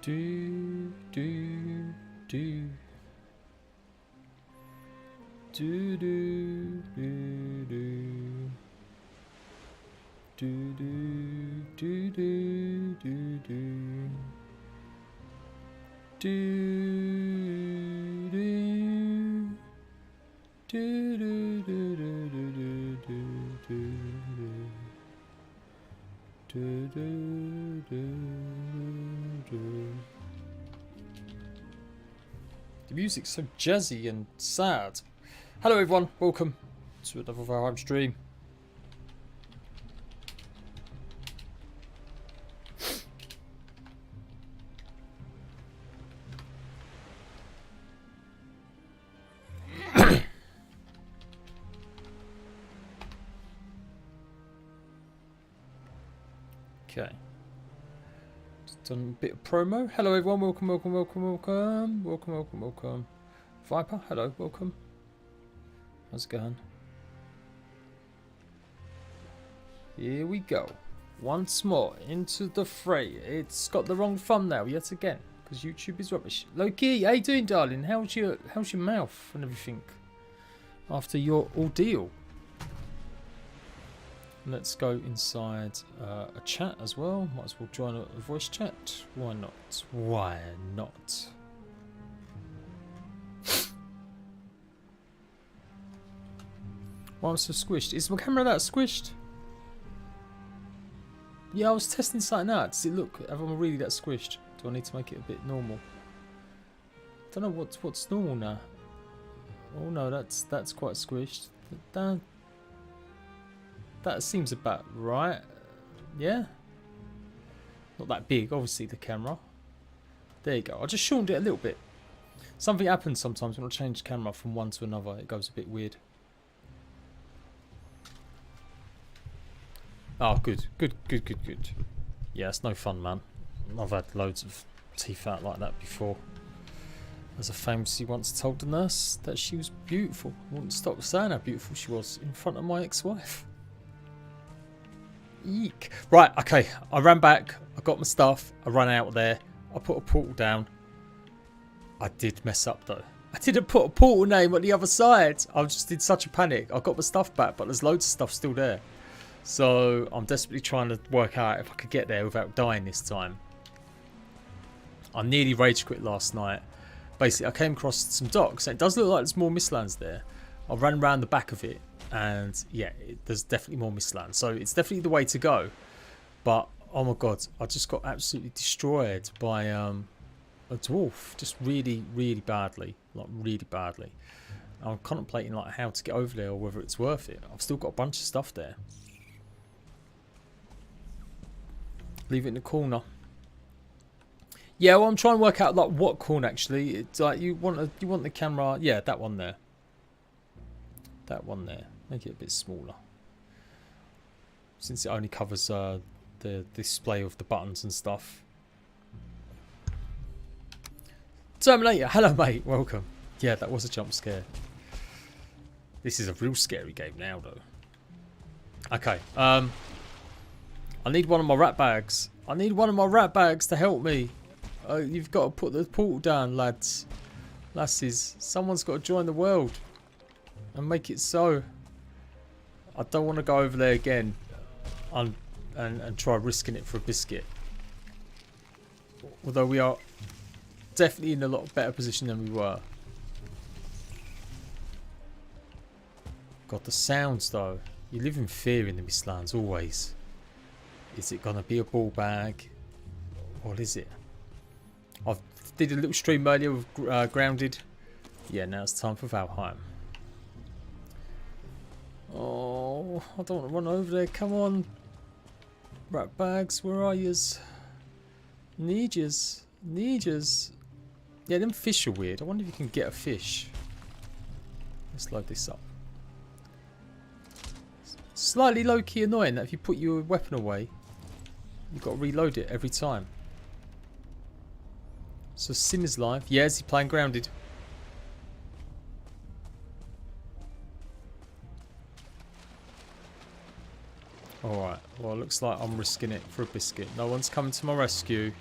Do do do do do do do do do do do do do do The music's so jazzy and sad. Hello everyone, welcome to another VALHEIM stream. Okay. Just done a bit of promo. Hello everyone, welcome, welcome, welcome, welcome. Welcome, welcome, welcome. Viper, hello, welcome. How's it going? Here we go. Once more into the fray. It's got the wrong thumbnail yet again, because YouTube is rubbish. Loki, how you doing, darling? How's your mouth and everything after your ordeal? Let's go inside a chat as well. Might as well join a voice chat. Why not? Why not? Why am I so squished? Is my camera that squished? Yeah, I was testing something out. Does it look? Am I really that squished? Do I need to make it a bit normal? Don't know what's normal now. Oh no, that's quite squished. That seems about right. Yeah. Not that big, obviously, the camera. There you go. I just shortened it a little bit. Something happens sometimes when I change the camera from one to another. It goes a bit weird. Oh, good. Good, good, good, good. Yeah, it's no fun, man. I've had loads of teeth out like that before. As I famously once told the nurse that she was beautiful. I wouldn't stop saying how beautiful she was in front of my ex-wife. Eek. Right, okay. I ran back. I got my stuff. I ran out there. I put a portal down. I did mess up, though. I didn't put a portal name on the other side. I was just in such a panic. I got my stuff back, but there's loads of stuff still there. So I'm desperately trying to work out if I could get there without dying this time. I nearly rage quit last night. Basically, I came across some docks. And it does look like there's more Mistlands there. I ran around the back of it. And yeah, there's definitely more Mistlands. So it's definitely the way to go. But oh my god, I just got absolutely destroyed by a dwarf. Just really, really badly. Like really badly. I'm contemplating like how to get over there or whether it's worth it. I've still got a bunch of stuff there. Leave it in the corner. Yeah, well, I'm trying to work out like what corner actually. It's like you want the camera. Yeah, that one there. That one there. Make it a bit smaller. Since it only covers the display of the buttons and stuff. Terminator, hello mate, welcome. Yeah, that was a jump scare. This is a real scary game now though. Okay, I need one of my Ratbags. I need one of my Ratbags to help me. You've got to put the portal down, lads. Lasses, someone's got to join the world. And make it so. I don't want to go over there again and try risking it for a biscuit. Although we are definitely in a lot better position than we were. God, the sounds though. You live in fear in the Mistlands always. Is it going to be a ball bag? What is it? I did a little stream earlier with Grounded. Yeah, now it's time for Valheim. Oh, I don't want to run over there. Come on. Ratbags, where are yous? Need yous. Need yous. Yeah, them fish are weird. I wonder if you can get a fish. Let's load this up. Slightly low-key annoying that if you put your weapon away, you've got to reload it every time. So Sim is live. Yeah, is he playing Grounded? Alright, well it looks like I'm risking it for a biscuit. No one's coming to my rescue.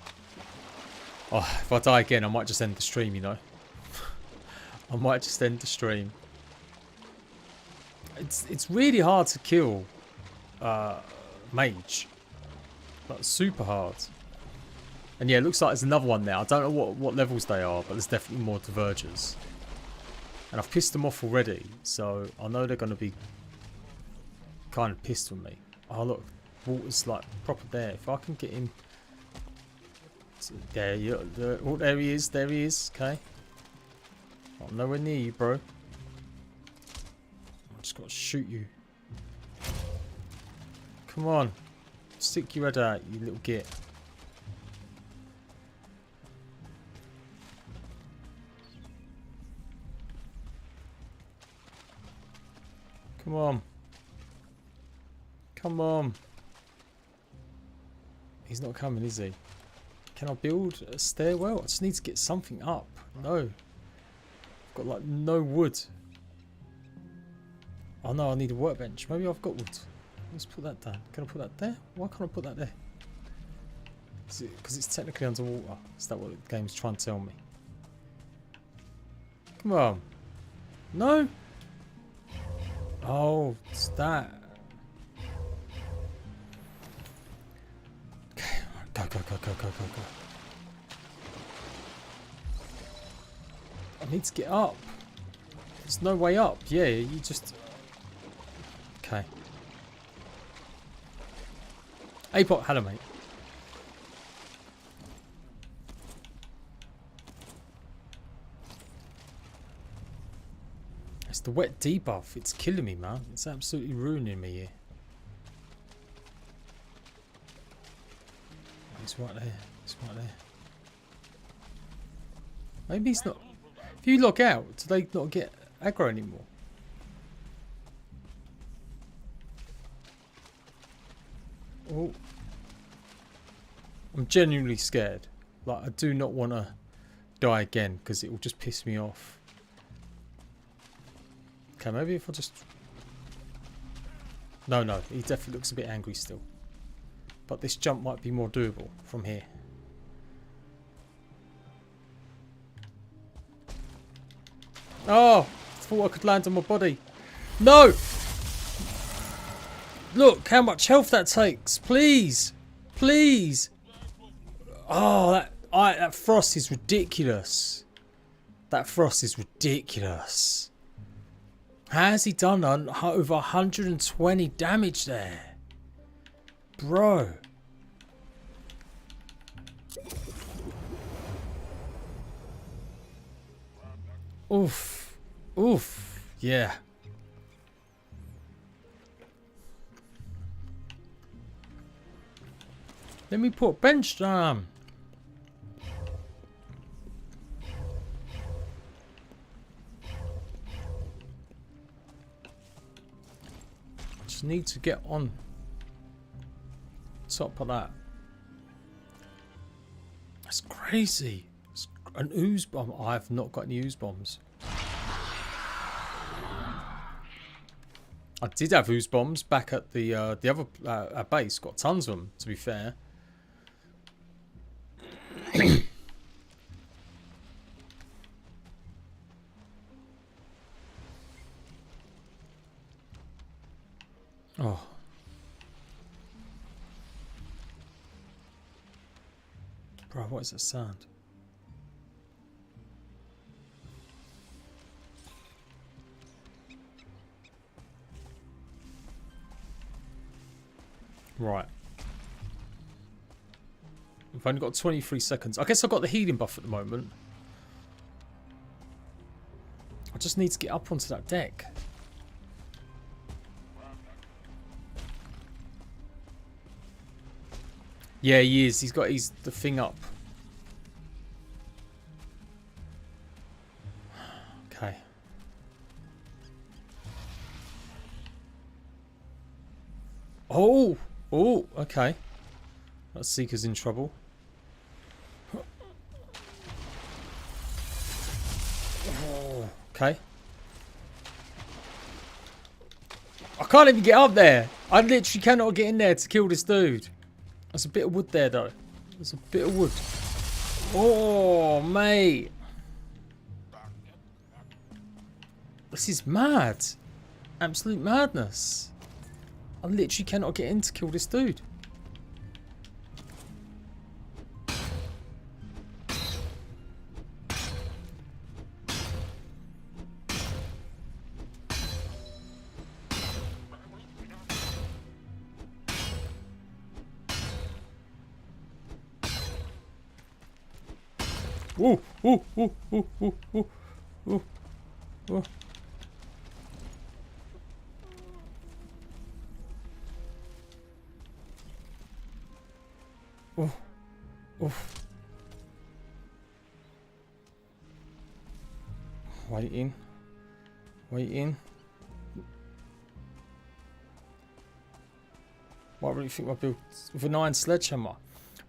Oh, if I die again, I might just end the stream, you know. I might just end the stream. It's really hard to kill mage. Like, super hard. And yeah, it looks like there's another one there. I don't know what levels they are, but there's definitely more Dvergrs. And I've pissed them off already, so I know they're going to be kind of pissed with me. Oh look, water's like proper there. If I can get him... There, oh, there he is, okay. I'm nowhere near you, bro. I just got to shoot you. Come on. Stick your head out, you little git. Come on. Come on. He's not coming, is he? Can I build a stairwell? I just need to get something up. No. I've got like no wood. Oh no, I need a workbench. Maybe I've got wood. Let's put that down. Can I put that there? Why can't I put that there? Is it because it's technically underwater? Is that what the game's trying to tell me? Come on. No? Oh, it's that. Okay, go. I need to get up. There's no way up. Yeah, you just... Okay. A-pot, hello mate. It's the wet debuff. It's killing me, man. It's absolutely ruining me here. It's right there. It's right there. Maybe he's not... If you log out, do they not get aggro anymore? Oh. I'm genuinely scared. Like, I do not want to die again because it will just piss me off. Okay, maybe if I just... No, he definitely looks a bit angry still. But this jump might be more doable from here. Oh! I thought I could land on my body. No! Look how much health that takes. Please! Please! Oh, that frost is ridiculous. That frost is ridiculous. How has he done over 120 damage there? Bro. Oof. Oof. Yeah. Let me put bench down. Just need to get on top of that. That's crazy. It's an ooze bomb. I have not got any ooze bombs. I did have ooze bombs back at the other base. Got tons of them, to be fair. Oh. Bro, what is that sound? Right. I've only got 23 seconds. I guess I've got the healing buff at the moment. I just need to get up onto that deck. Yeah, he is. He's got the thing up. Okay. Oh! Oh, okay. That Seeker's in trouble. Oh, okay. I can't even get up there. I literally cannot get in there to kill this dude. There's a bit of wood there, though. There's a bit of wood. Oh, mate. This is mad. Absolute madness. I literally cannot get in to kill this dude. Ooh, ooh, ooh, ooh, ooh, ooh, ooh, ooh. Oh, oh. Waiting. Waiting. What really think I built with a 9 sledgehammer?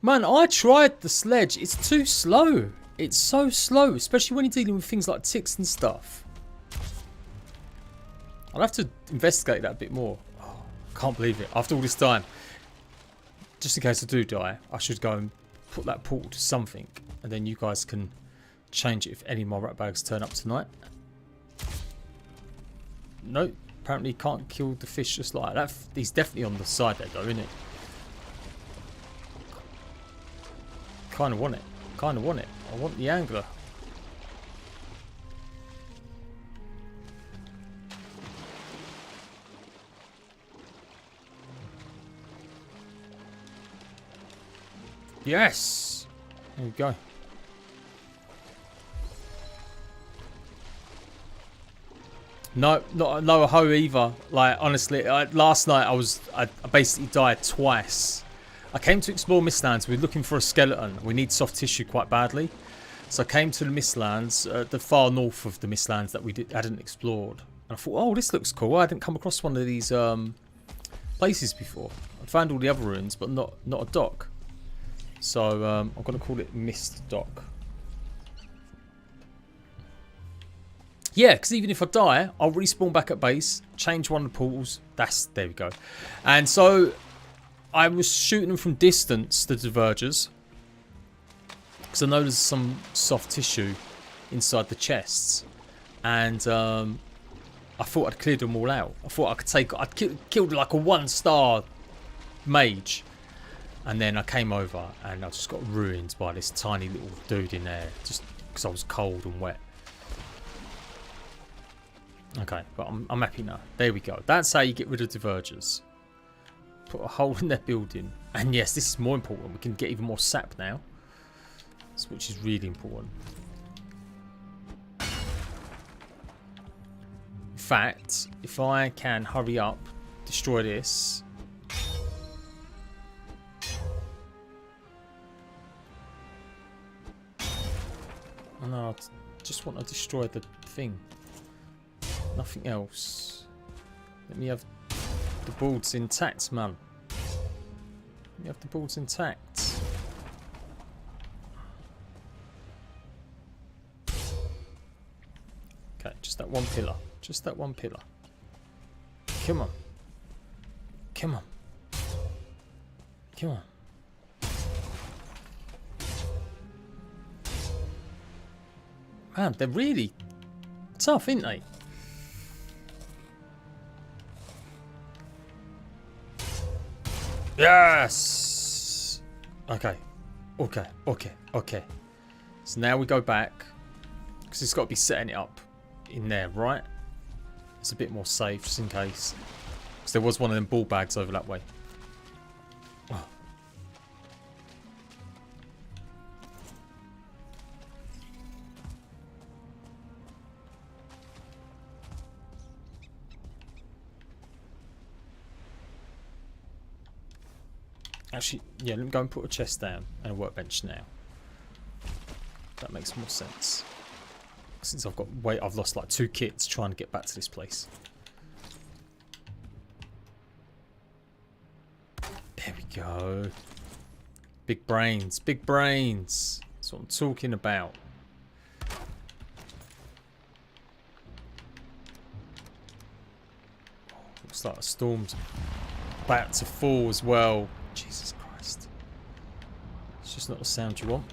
Man, I tried the sledge. It's too slow. It's so slow, especially when you're dealing with things like ticks and stuff. I'll have to investigate that a bit more. Oh, I can't believe it. After all this time. Just in case I do die, I should go and put that portal to something. And then you guys can change it if any more Ratbags turn up tonight. Nope. Apparently can't kill the fish just like that. He's definitely on the side there though, isn't he? Kind of want it. Kind of want it. I want the angler. Yes! There we go. No, not no hoe either. Like honestly, last night I basically died twice. I came to explore Mistlands. We were looking for a skeleton. We need soft tissue quite badly, so I came to the Mistlands, the far north of the Mistlands that we hadn't explored. And I thought, oh, this looks cool. I hadn't come across one of these places before. I found all the other ruins, but not a dock. So I'm going to call it Mist Dock. Yeah, because even if I die, I'll respawn back at base, change one of the portals. There we go. And so I was shooting them from distance, the Dvergrs, because I know there's some soft tissue inside the chests. And I thought I'd cleared them all out. I thought I'd killed like a 1-star mage. And then I came over and I just got ruined by this tiny little dude in there. Just because I was cold and wet. Okay, but I'm happy now. There we go. That's how you get rid of Dvergrs. Put a hole in their building. And yes, this is more important. We can get even more sap now. Which is really important. In fact, if I can hurry up, destroy this. Oh no, I just want to destroy the thing. Nothing else. Let me have the boards intact, man. Let me have the boards intact. Okay, just that one pillar. Just that one pillar. Come on. Come on. Come on. Man, they're really tough, aren't they? Yes! Okay. Okay. Okay. Okay. So now we go back. Because it's got to be setting it up in there, right? It's a bit more safe, just in case. Because there was one of them ball bags over that way. Oh. Actually, yeah, let me go and put a chest down and a workbench now. That makes more sense. Since I've lost like 2 kits trying to get back to this place. There we go. Big brains, big brains. That's what I'm talking about. Looks like a storm's about to fall as well. Jesus Christ. It's just not the sound you want.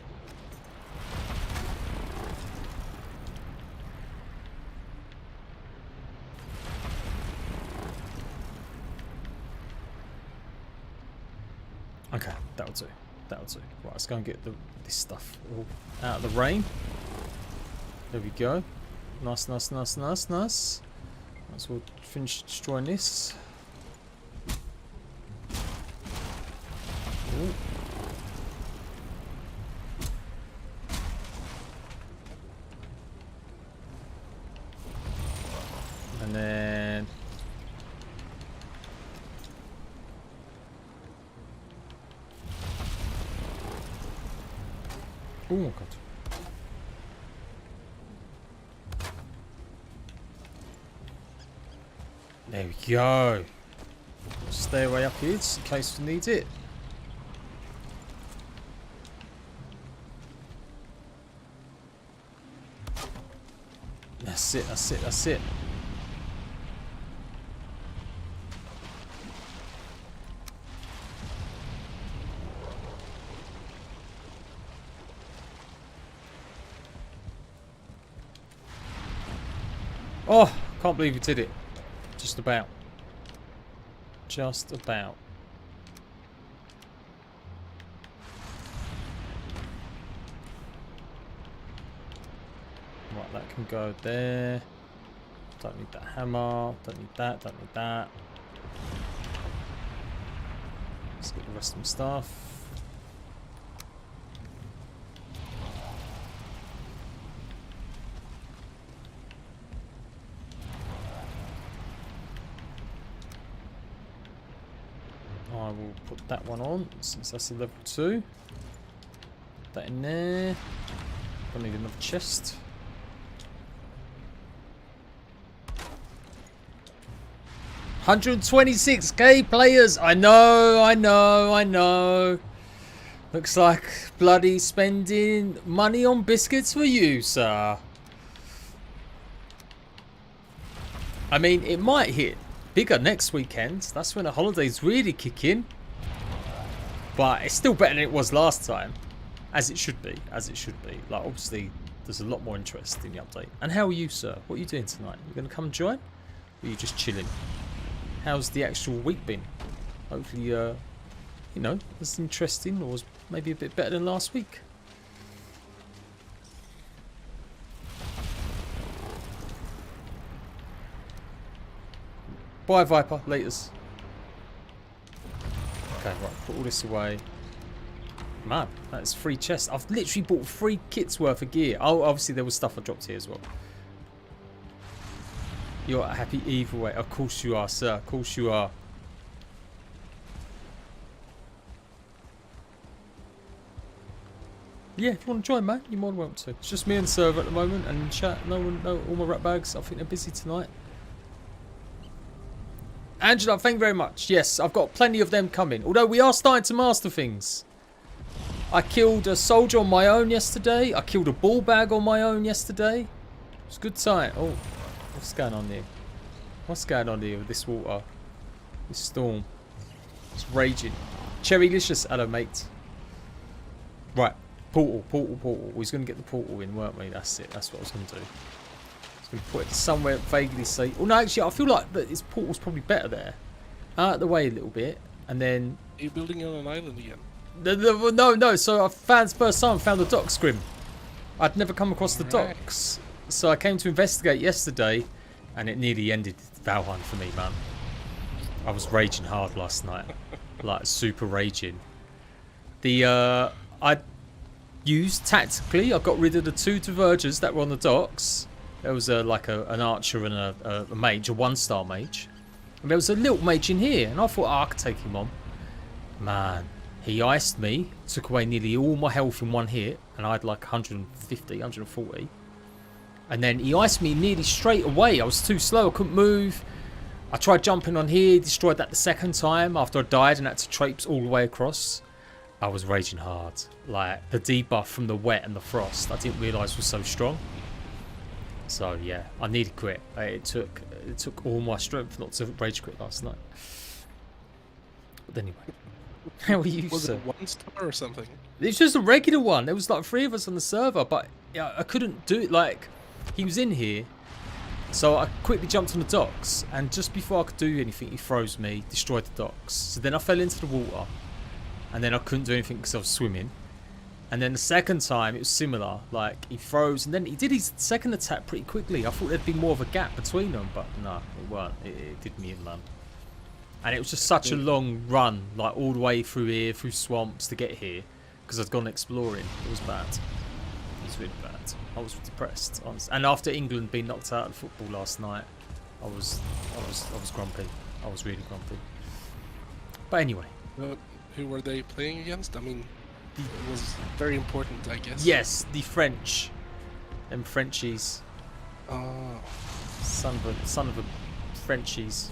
that'll do. Right, let's go and get this stuff all out of the rain. There we go. Nice, nice, nice, nice, nice. Might as well finish destroying this. Ooh. And then oh my god. There we go. Stay away up here just in case we need it. That's it, that's it, that's it. Oh, can't believe we did it. Just about. Just about. Right, that can go there. Don't need that hammer. Don't need that. Don't need that. Let's get the rest of my stuff. I will put that one on since that's a level 2. Put that in there. Don't need another chest. $126k players. I know, I know, I know. Looks like bloody spending money on biscuits for you, sir. I mean, it might hit bigger next weekend. That's when the holidays really kick in. But it's still better than it was last time. As it should be. As it should be. Like, obviously, there's a lot more interest in the update. And how are you, sir? What are you doing tonight? You going to come and join? Or are you just chilling? How's the actual week been? Hopefully, you know, it's interesting or was maybe a bit better than last week. Bye, Viper. Laters. Okay, right. Put all this away. Man, that's 3 chests. I've literally bought 3 kits worth of gear. Oh, obviously there was stuff I dropped here as well. You're happy either way. Of course you are, sir. Of course you are. Yeah, if you want to join, man, you're more than welcome to. It's just me and server at the moment, and chat. No one, no, all my Ratbags. I think they're busy tonight. Angela, thank you very much. Yes, I've got plenty of them coming. Although we are starting to master things. I killed a soldier on my own yesterday. I killed a ball bag on my own yesterday. It was a good time. Oh, what's going on here? What's going on here with this water? This storm. It's raging. Cherrylicious, hello, mate. Right. Portal, portal, portal. We was going to get the portal in, weren't we? That's it. That's what I was going to do. I was going to put it somewhere vaguely safe. Oh, no, actually, I feel like that this portal's probably better there. Out of the way a little bit. And then... Are you building on an island again? No. So I found, first time I found the dock scrim. I'd never come across the docks. So I came to investigate yesterday. And it nearly ended Valheim for me, man. I was raging hard last night. Like, super raging. I used tactically, I got rid of the 2 Dvergrs that were on the docks. There was like an archer and a mage, a 1-star mage. And there was a little mage in here. And I thought, oh, I could take him on. Man, he iced me. Took away nearly all my health in one hit. And I had like 150, 140. And then he iced me nearly straight away. I was too slow. I couldn't move. I tried jumping on here. Destroyed that the second time after I died and had to traipse all the way across. I was raging hard. Like, the debuff from the wet and the frost, I didn't realise was so strong. So, yeah, I needed quit. It took all my strength not to rage quit last night. But anyway. How are you, Was sir? it a 1-star or something? It's just a regular one. There was like 3 of us on the server, but yeah, I couldn't do it. Like, he was in here. So I quickly jumped on the docks. And just before I could do anything, he froze me, destroyed the docks. So then I fell into the water. and then I couldn't do anything because I was swimming. And then the second time it was similar, like he froze and then he did his second attack pretty quickly. I thought there'd be more of a gap between them, but no, it weren't. It did me in, man. And it was just such a long run, like all the way through here, through swamps to get here, because I'd gone exploring. It was bad. It was really bad. I was depressed, honestly. And after England being knocked out of football last night, I was grumpy. I was really grumpy. But anyway. Who were they playing against? I mean, it was very important, I guess. Yes, the French. Them Frenchies. Oh. Son of a Frenchies.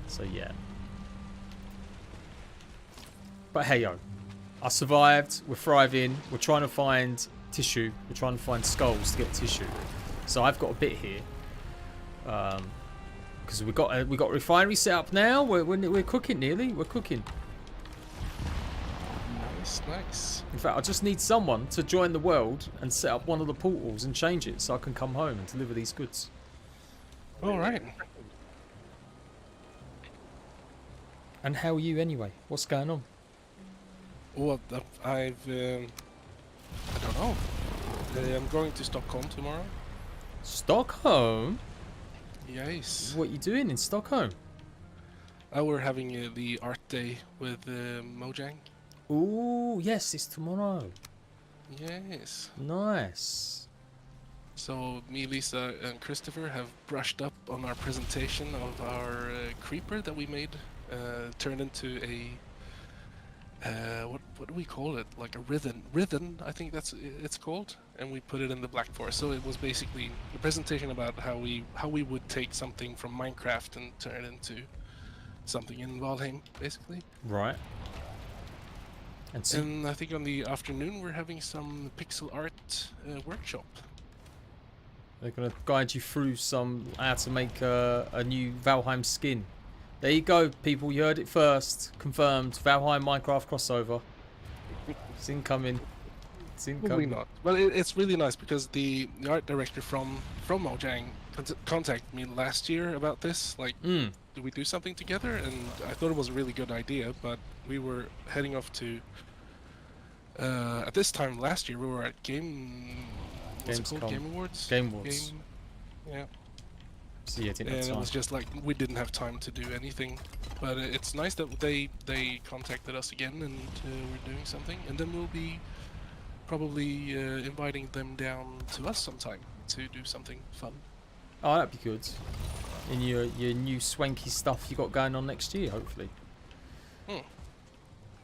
So yeah. But hey yo, I survived. We're thriving. We're trying to find tissue. We're trying to find skulls to get tissue. So I've got a bit here. Because we got a refinery set up now. We're cooking nearly. We're cooking. Nice. In fact, I just need someone to join the world and set up one of the portals and change it so I can come home and deliver these goods. All right. And how are you anyway? What's going on? Well, I don't know. I'm going to Stockholm tomorrow. Stockholm? Yes. What are you doing in Stockholm? We're having the art day with Mojang. Ooh, yes, it's tomorrow. Yes. Nice. So me, Lisa, and Christopher have brushed up on our presentation of our creeper that we made, turned into a what do we call it? Like a Rithen, I think it's called, and we put it in the Black Forest. So it was basically a presentation about how we would take something from Minecraft and turn it into something in Valheim, basically. Right. And I think on the afternoon we're having some pixel art workshop. They're going to guide you through how to make a new Valheim skin. There you go, people. You heard it first. Confirmed. Valheim Minecraft crossover. It's incoming. It's incoming. Probably not. Well, it's really nice because the art director from Mojang contacted me last year about this. Like, do we do something together? And I thought it was a really good idea, but we were heading off to... at this time last year, we were at Game Awards? Game Awards. Yeah. So yeah, didn't have And time. it was just like, we didn't have time to do anything. But it's nice that they contacted us again and we're doing something. And then we'll be probably inviting them down to us sometime to do something fun. Oh, that'd be good. In your new swanky stuff you got going on next year, hopefully.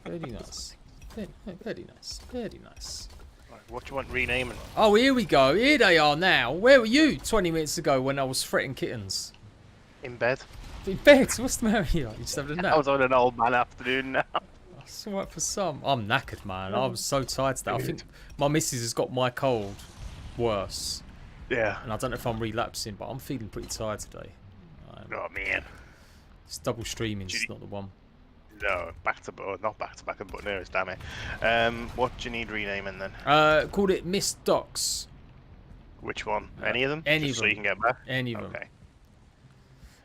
Very nice. Very nice. Very nice. Right, what do you want renaming? Oh, here we go. Here they are now. Where were you 20 minutes ago when I was fretting kittens? In bed. In bed? What's the matter with you? You just having a nap? I was on an old man afternoon now. That's alright for some. I'm knackered, man. I was so tired today. I think my missus has got my cold worse. Yeah. And I don't know if I'm relapsing, but I'm feeling pretty tired today. Oh, man. It's double streaming. It's not the one. No, back to back, not back to back, but near as damn it. What do you need renaming then? Called it Missed Docs. Which one? Any of them? Any Just of so you them. can get back? Any of them. Okay.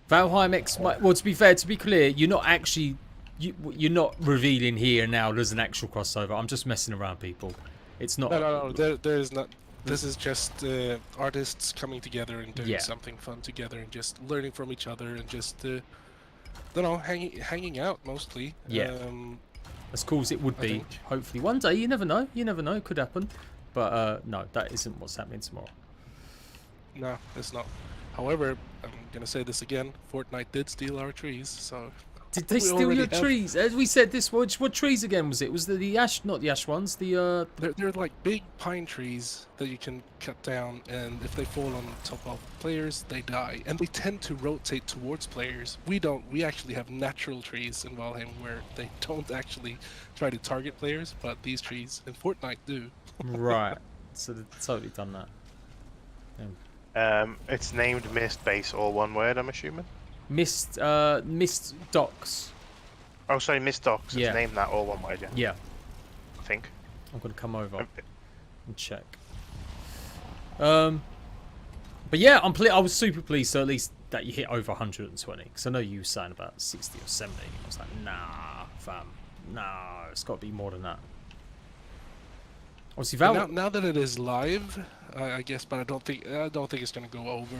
Valheim X. Well, to be fair, to be clear, you're not actually you're not revealing here now. There's an actual crossover. I'm just messing around, people. It's not. No. There is not. This is just artists coming together and doing something fun together and just learning from each other and just, don't know, hanging out mostly. Yeah. As cool as it would be. Hopefully, one day. You never know. You never know. It could happen. But no, that isn't what's happening tomorrow. No, it's not. However, I'm gonna say this again. Fortnite did steal our trees, so. Did they steal your trees? As we said, what trees again was it? Was the ash, not the ash ones? The They're like big pine trees that you can cut down, and if they fall on top of players, they die. And they tend to rotate towards players. We don't. We actually have natural trees in Valheim where they don't actually try to target players, but these trees in Fortnite do. Right. So they've totally done that. It's named Mist Base, all one word, I'm assuming. Missed Docks. Oh, sorry, Mist Docks. Yeah. It's named that, all one word, yeah. Yeah. I think. I'm gonna come over and check. But yeah, I was super pleased. So at least that you hit over 120, because I know you were saying about 60 or 70. I was like, nah, fam, No, it's got to be more than that. Obviously, But Valve. now that it is live, I guess, but I don't think it's gonna go over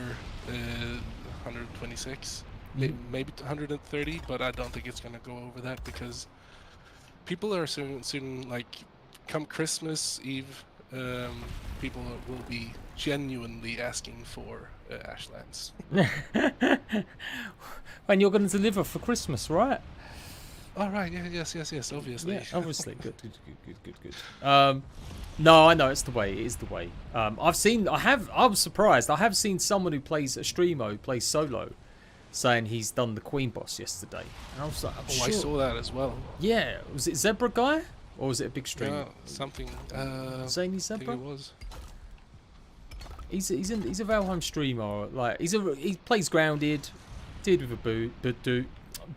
126, maybe 130, but I don't think it's gonna go over that because people are soon like come Christmas Eve, people will be genuinely asking for Ashlands. And you're going to deliver for Christmas, right? All right, yes, obviously. Yeah, obviously. Good. No, I know it's the way. It is the way. I was surprised. I have seen someone who plays a streamer who plays solo, saying he's done the Queen boss yesterday, and I was like, Oh, sure. I saw that as well. Yeah, was it Zebra guy or was it a big streamer? Yeah, something. Zany I Zebra. think it was. He's a Valheim streamer. Like he plays grounded, dude with a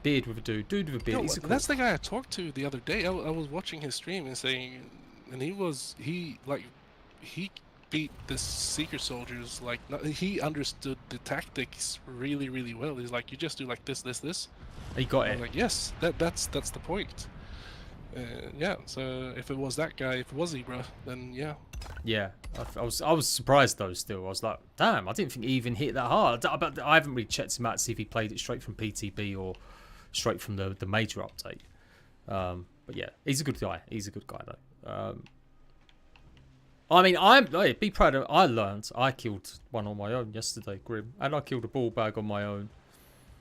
beard with a beard. No, He's a cool. that's the guy I talked to the other day. I was watching his stream and saying, and he beat the Seeker soldiers like he understood the tactics really well. He's like, you just do like this. He got I it. was like, yes, that's the point. Yeah. So if it was that guy, if it was Zebra, then yeah. Yeah, I was surprised though. Still, I was like, damn, I didn't think he even hit that hard. But I haven't really checked him out to see if he played it straight from PTB or straight from the major update. But yeah, he's a good guy. He's a good guy though. I mean, be proud of. I killed one on my own yesterday, Grim, and I killed a ball bag on my own.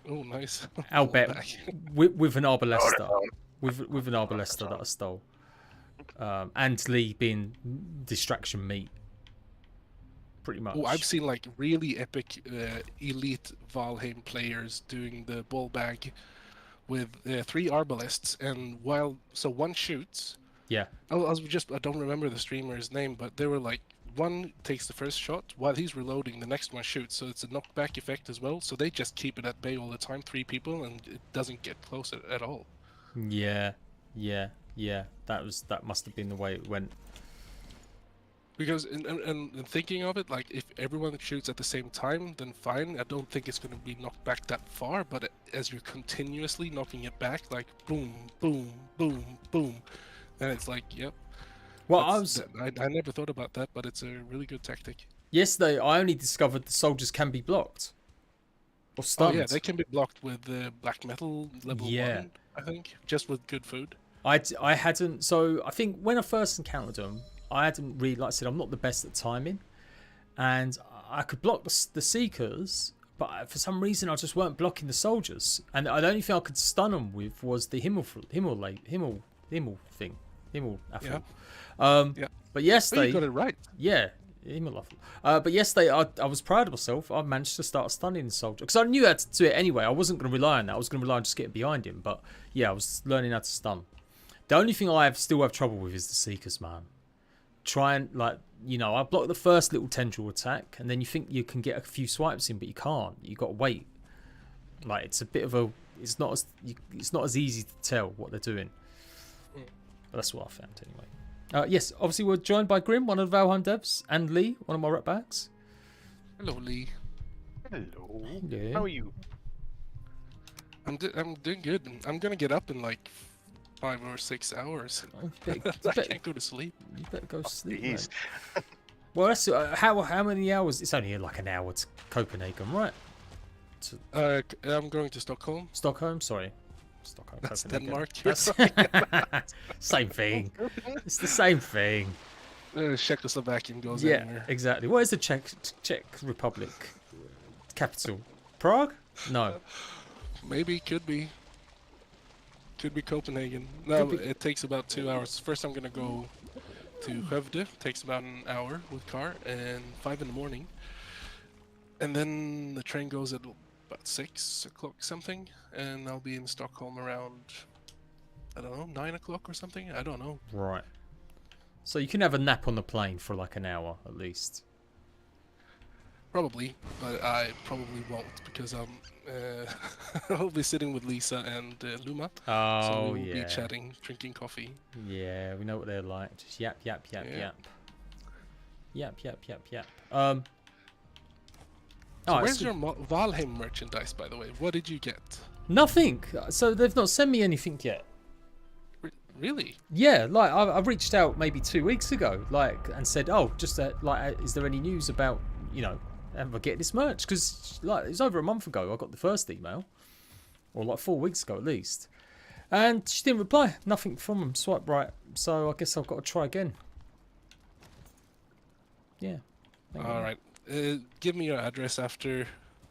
Oh, nice. I'll bet with an Arbalester, with an Arbalester that I stole. And Lee being distraction meat, pretty much. Oh, I've seen like really epic elite Valheim players doing the ball bag with 3 arbalists, and one shoots. Yeah. I don't remember the streamer's name, but they were like, one takes the first shot while he's reloading, the next one shoots, so it's a knockback effect as well. So they just keep it at bay all the time, 3 people, and it doesn't get close at all. Yeah. That must have been the way it went. Because and thinking of it, like if everyone shoots at the same time, then fine. I don't think it's going to be knocked back that far. But as you're continuously knocking it back, like boom, boom, boom, boom, then it's like, yep. Well, I never thought about that, but it's a really good tactic. Yesterday, I only discovered the soldiers can be blocked or stunned. Oh yeah, they can be blocked with black metal level 1, I think, just with good food. I hadn't. So I think when I first encountered them, I hadn't really, like I said, I'm not the best at timing, and I could block the Seekers, but for some reason I just weren't blocking the soldiers. And the only thing I could stun them with was the Himmel thing. Yeah. But yesterday, you got it right. Yeah. But yesterday I was proud of myself. I managed to start stunning the soldier because I knew how to do it anyway. I wasn't going to rely on that. I was going to rely on just getting behind him. But yeah, I was learning how to stun. The only thing I still have trouble with is the Seekers, man. Try and I block the first little tendril attack, and then you think you can get a few swipes in, but you can't. You got to wait. Like it's a bit of a. It's not as easy to tell what they're doing. But that's what I found anyway. Yes, obviously we're joined by Grim, one of the Valheim devs, and Lee, one of my Ratbags. Hello, Lee. Hello. Yeah. How are you? I'm doing good. I'm gonna get up in like 5 or 6 hours. I can't go to sleep. You better go sleep. Jeez. Well, that's how many hours? It's only like an hour to Copenhagen, right? I'm going to Stockholm. Stockholm, sorry. Stockholm. That's Copenhagen. Denmark. That's same thing. It's the same thing. Czechoslovakian goes Yeah, anywhere. exactly. What is the Czech Republic capital? Prague? No. Maybe, could be Copenhagen. No, it takes about 2 hours. First I'm gonna go to Skövde. Takes about an hour with car, and 5 in the morning. And then the train goes at about 6 o'clock something, and I'll be in Stockholm around, I don't know, 9 o'clock or something. I don't know. Right. So you can have a nap on the plane for like an hour at least. Probably, but I probably won't because I'll be sitting with Lisa and Luma. Oh, so we'll yeah. be chatting, drinking coffee. Yeah, we know what they're like. Just yap. Yap. So where's your Valheim merchandise, by the way? What did you get? Nothing. So they've not sent me anything yet. Really? Yeah, like I reached out maybe 2 weeks ago, like, and said, oh, just like, is there any news about, you know, ever get this merch? Because like it was over a month ago I got the first email, or like 4 weeks ago at least, and she didn't reply. Nothing from them. Swipe right. So I guess I've got to try again. Yeah. All right. Give me your address after.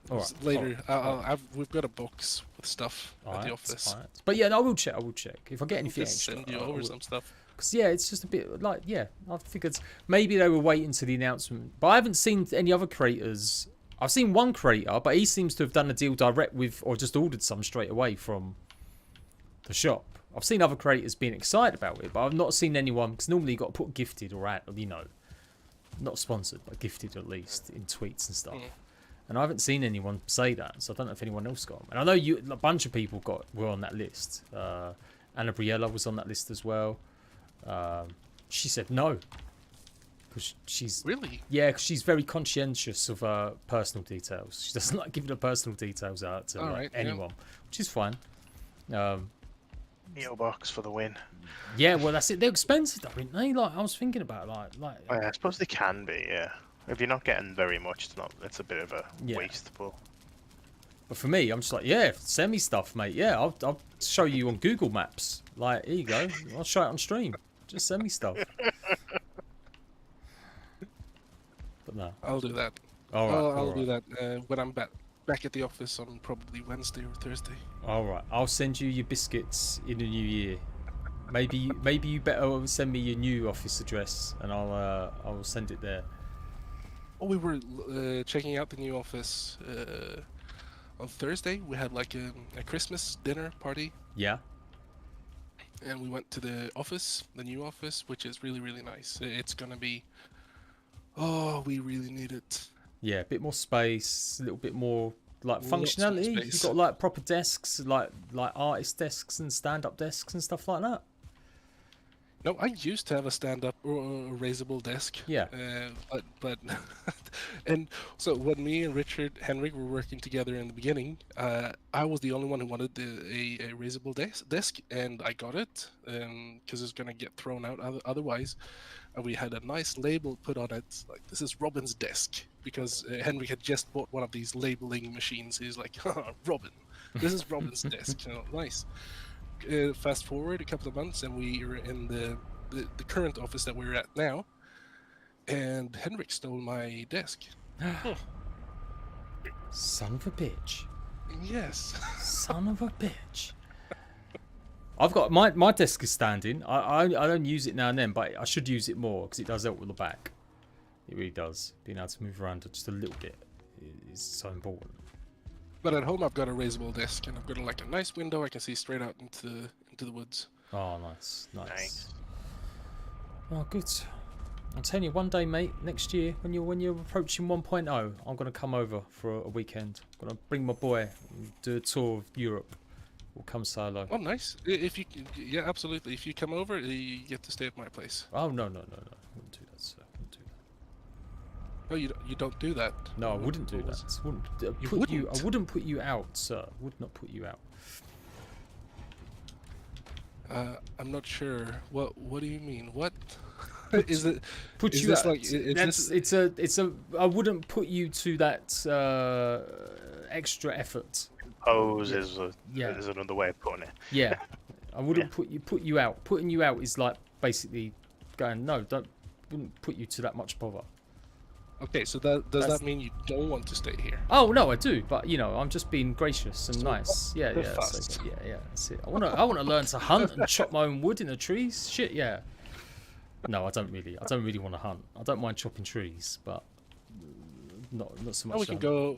All right. Later. All right. We've got a box with stuff at the office. All right. But yeah, I will check. I will check if I get anything Just extra. send you over some stuff. Because yeah, it's just a bit like, yeah, I figured maybe they were waiting to the announcement, but I haven't seen any other creators. I've seen one creator, but he seems to have done a deal direct with, or just ordered some straight away from the shop. I've seen other creators being excited about it, but I've not seen anyone, because normally you've got to put gifted or at, you know, not sponsored, but gifted at least in tweets and stuff. And I haven't seen anyone say that, so I don't know if anyone else got them. And I know a bunch of people were on that list. Anna Briella was on that list as well. She said no, because she's Really, because she's very conscientious of personal details. She doesn't like giving her personal details out to anyone, which is fine. PO box for the win. Yeah, well that's it. They're expensive, though, aren't they? Like I was thinking about, like. Oh, yeah, I suppose they can be. Yeah, if you're not getting very much, it's not. It's a bit of a waste. But for me, I'm just like, yeah, send me stuff, mate. Yeah, I'll show you on Google Maps. Like, here you go. I'll show it on stream. Just send me stuff. But no. I'll do that. All right. I'll do that when I'm back at the office on probably Wednesday or Thursday. All right. I'll send you your biscuits in the new year. Maybe you better send me your new office address, and I'll send it there. Oh, we were checking out the new office on Thursday. We had like a Christmas dinner party. Yeah. And we went to the office, the new office, which is really, really nice. It's gonna be. Oh, we really need it. Yeah, a bit more space, a little bit more like functionality. You've got like proper desks, like artist desks and stand-up desks and stuff like that. No, I used to have a stand-up or a raisable desk. Yeah. But and so when me and Richard Henrik were working together in the beginning, I was the only one who wanted a raisable desk, and I got it because it's gonna get thrown out otherwise. And we had a nice label put on it, like this is Robin's desk, because Henrik had just bought one of these labeling machines. He's like, Robin, this is Robin's desk. You know, nice. Fast forward a couple of months, and we are in the current office that we're at now, and Henrik stole my desk. Son of a bitch. Yes. Son of a bitch. I've got my desk is standing. I don't use it now and then, but I should use it more because it does help with the back. It really does. Being able to move around just a little bit is so important. But at home, I've got a raisable desk, and I've got like a nice window. I can see straight out into the woods. Oh, nice. Oh, good. I'm telling you, one day, mate, next year, when you're approaching 1.0, I'm gonna come over for a weekend. I'm gonna bring my boy, and do a tour of Europe. We'll come solo. Oh, nice. If you, yeah, absolutely. If you come over, you get to stay at my place. Oh no, I wouldn't do that, sir. Oh, you don't do that. No, I wouldn't do that. I wouldn't put you out, sir. Would not put you out. I'm not sure. What do you mean? What is it? Put is you this out. like? It's a. I wouldn't put you to that extra effort. Pose is another way of putting it. Yeah, I wouldn't put you out. Putting you out is like basically going no. Wouldn't put you to that much bother. Okay, so does that mean you don't want to stay here? Oh no, I do, but you know, I'm just being gracious and nice. Yeah. So, yeah. That's it. I wanna learn to hunt and chop my own wood in the trees. Shit, yeah. No, I don't really want to hunt. I don't mind chopping trees, but not so much. Oh, we can go.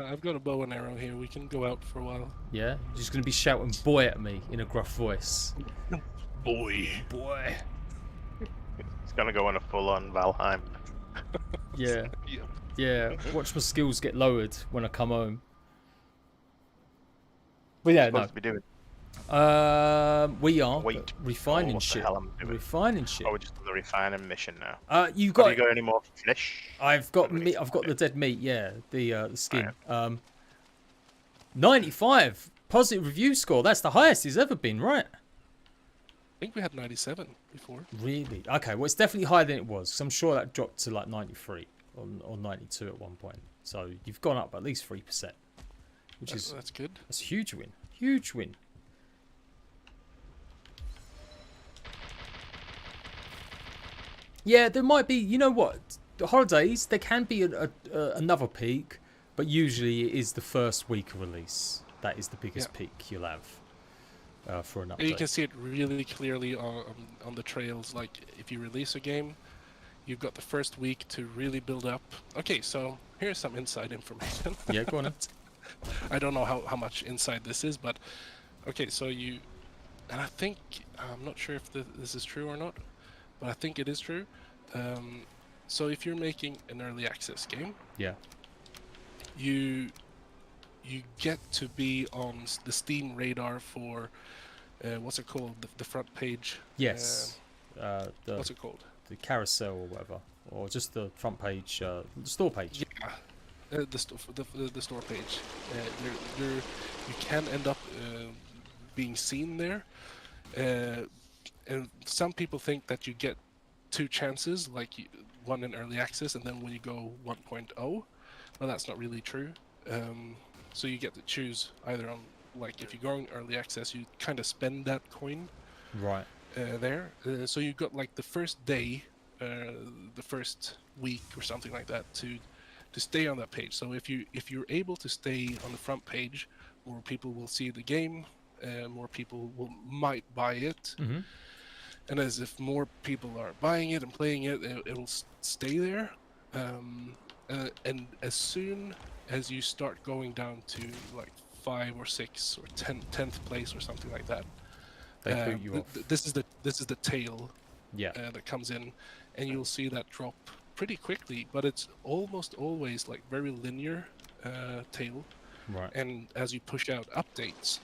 I've got a bow and arrow here. We can go out for a while. Yeah, you're just gonna be shouting "boy" at me in a gruff voice. Boy. It's gonna go on a full-on Valheim. Yeah. Watch my skills get lowered when I come home. But yeah, no. To be doing? We are refining what shit. The hell am I doing? Refining shit. Oh, we're just on the refining mission now. Have you got any more flesh? I've got meat. I've got the dead meat. Yeah, the skin. 95 positive review score. That's the highest it's ever been, right? think we had 97 before. Really? Okay, well, it's definitely higher than it was. 'Cause I'm sure that dropped to like 93 or 92 at one point. So you've gone up at least 3%, which That's good. that's a huge win. Huge win. Yeah, there might be. You know what? The holidays, there can be another peak, but usually it is the first week of release. That is the biggest peak you'll have for an update. You can see it really clearly on the trails. Like if you release a game, you've got the first week to really build up. Okay, so here's some inside information. Yeah, go on. I don't know how much inside this is, but okay, so you, and I think, I'm not sure if this is true or not, but I think it is true. So if you're making an early access game, Yeah. you get to be on the Steam radar for what's it called, the front page. Yes. What's it called? The carousel or whatever, or just the front page, the store page. Yeah, the store page. You can end up being seen there, and some people think that you get two chances, like one in early access and then when you go 1.0. Well, that's not really true. So you get to choose either on, like if you're going early access, you kind of spend that coin Right. there. So you got like the first day, the first week or something like that to stay on that page. So if you're able to stay on the front page, more people will see the game, more people might buy it. Mm-hmm. And as if more people are buying it and playing it, it'll stay there. And as soon as you start going down to like 5 or 6 or 10th place or something like that, They boot you off. this is the tail Yeah. that comes in, and you'll see that drop pretty quickly. But it's almost always like very linear tail. Right. And as you push out updates,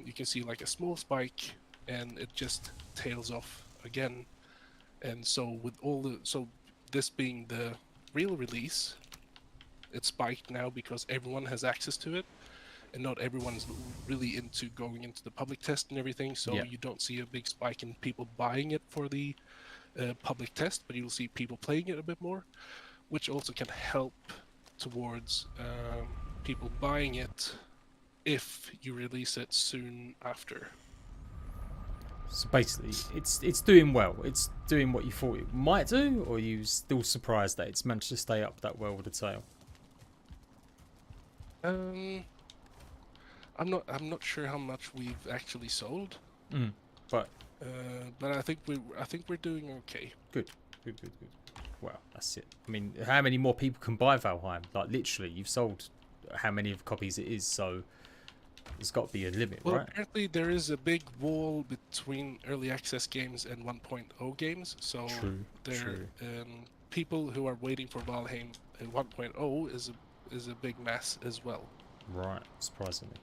you can see like a small spike, and it just tails off again. And so with this being the real release, it's spiked now because everyone has access to it, and not everyone's really into going into the public test and everything. So Yeah. you don't see a big spike in people buying it for the public test, but you'll see people playing it a bit more, which also can help towards people buying it if you release it soon after. So basically, it's doing well. It's doing what you thought it might do, or are you still surprised that it's managed to stay up that well with the tail? I'm not sure how much we've actually sold, But but I think we're doing okay. good. Well, that's it. I mean, how many more people can buy Valheim? Like literally, you've sold how many of copies it is, so there's got to be a limit, Well, right? apparently there is a big wall between early access games and 1.0 games. So True. People who are waiting for Valheim 1.0 is a big mass as well. Right, surprisingly.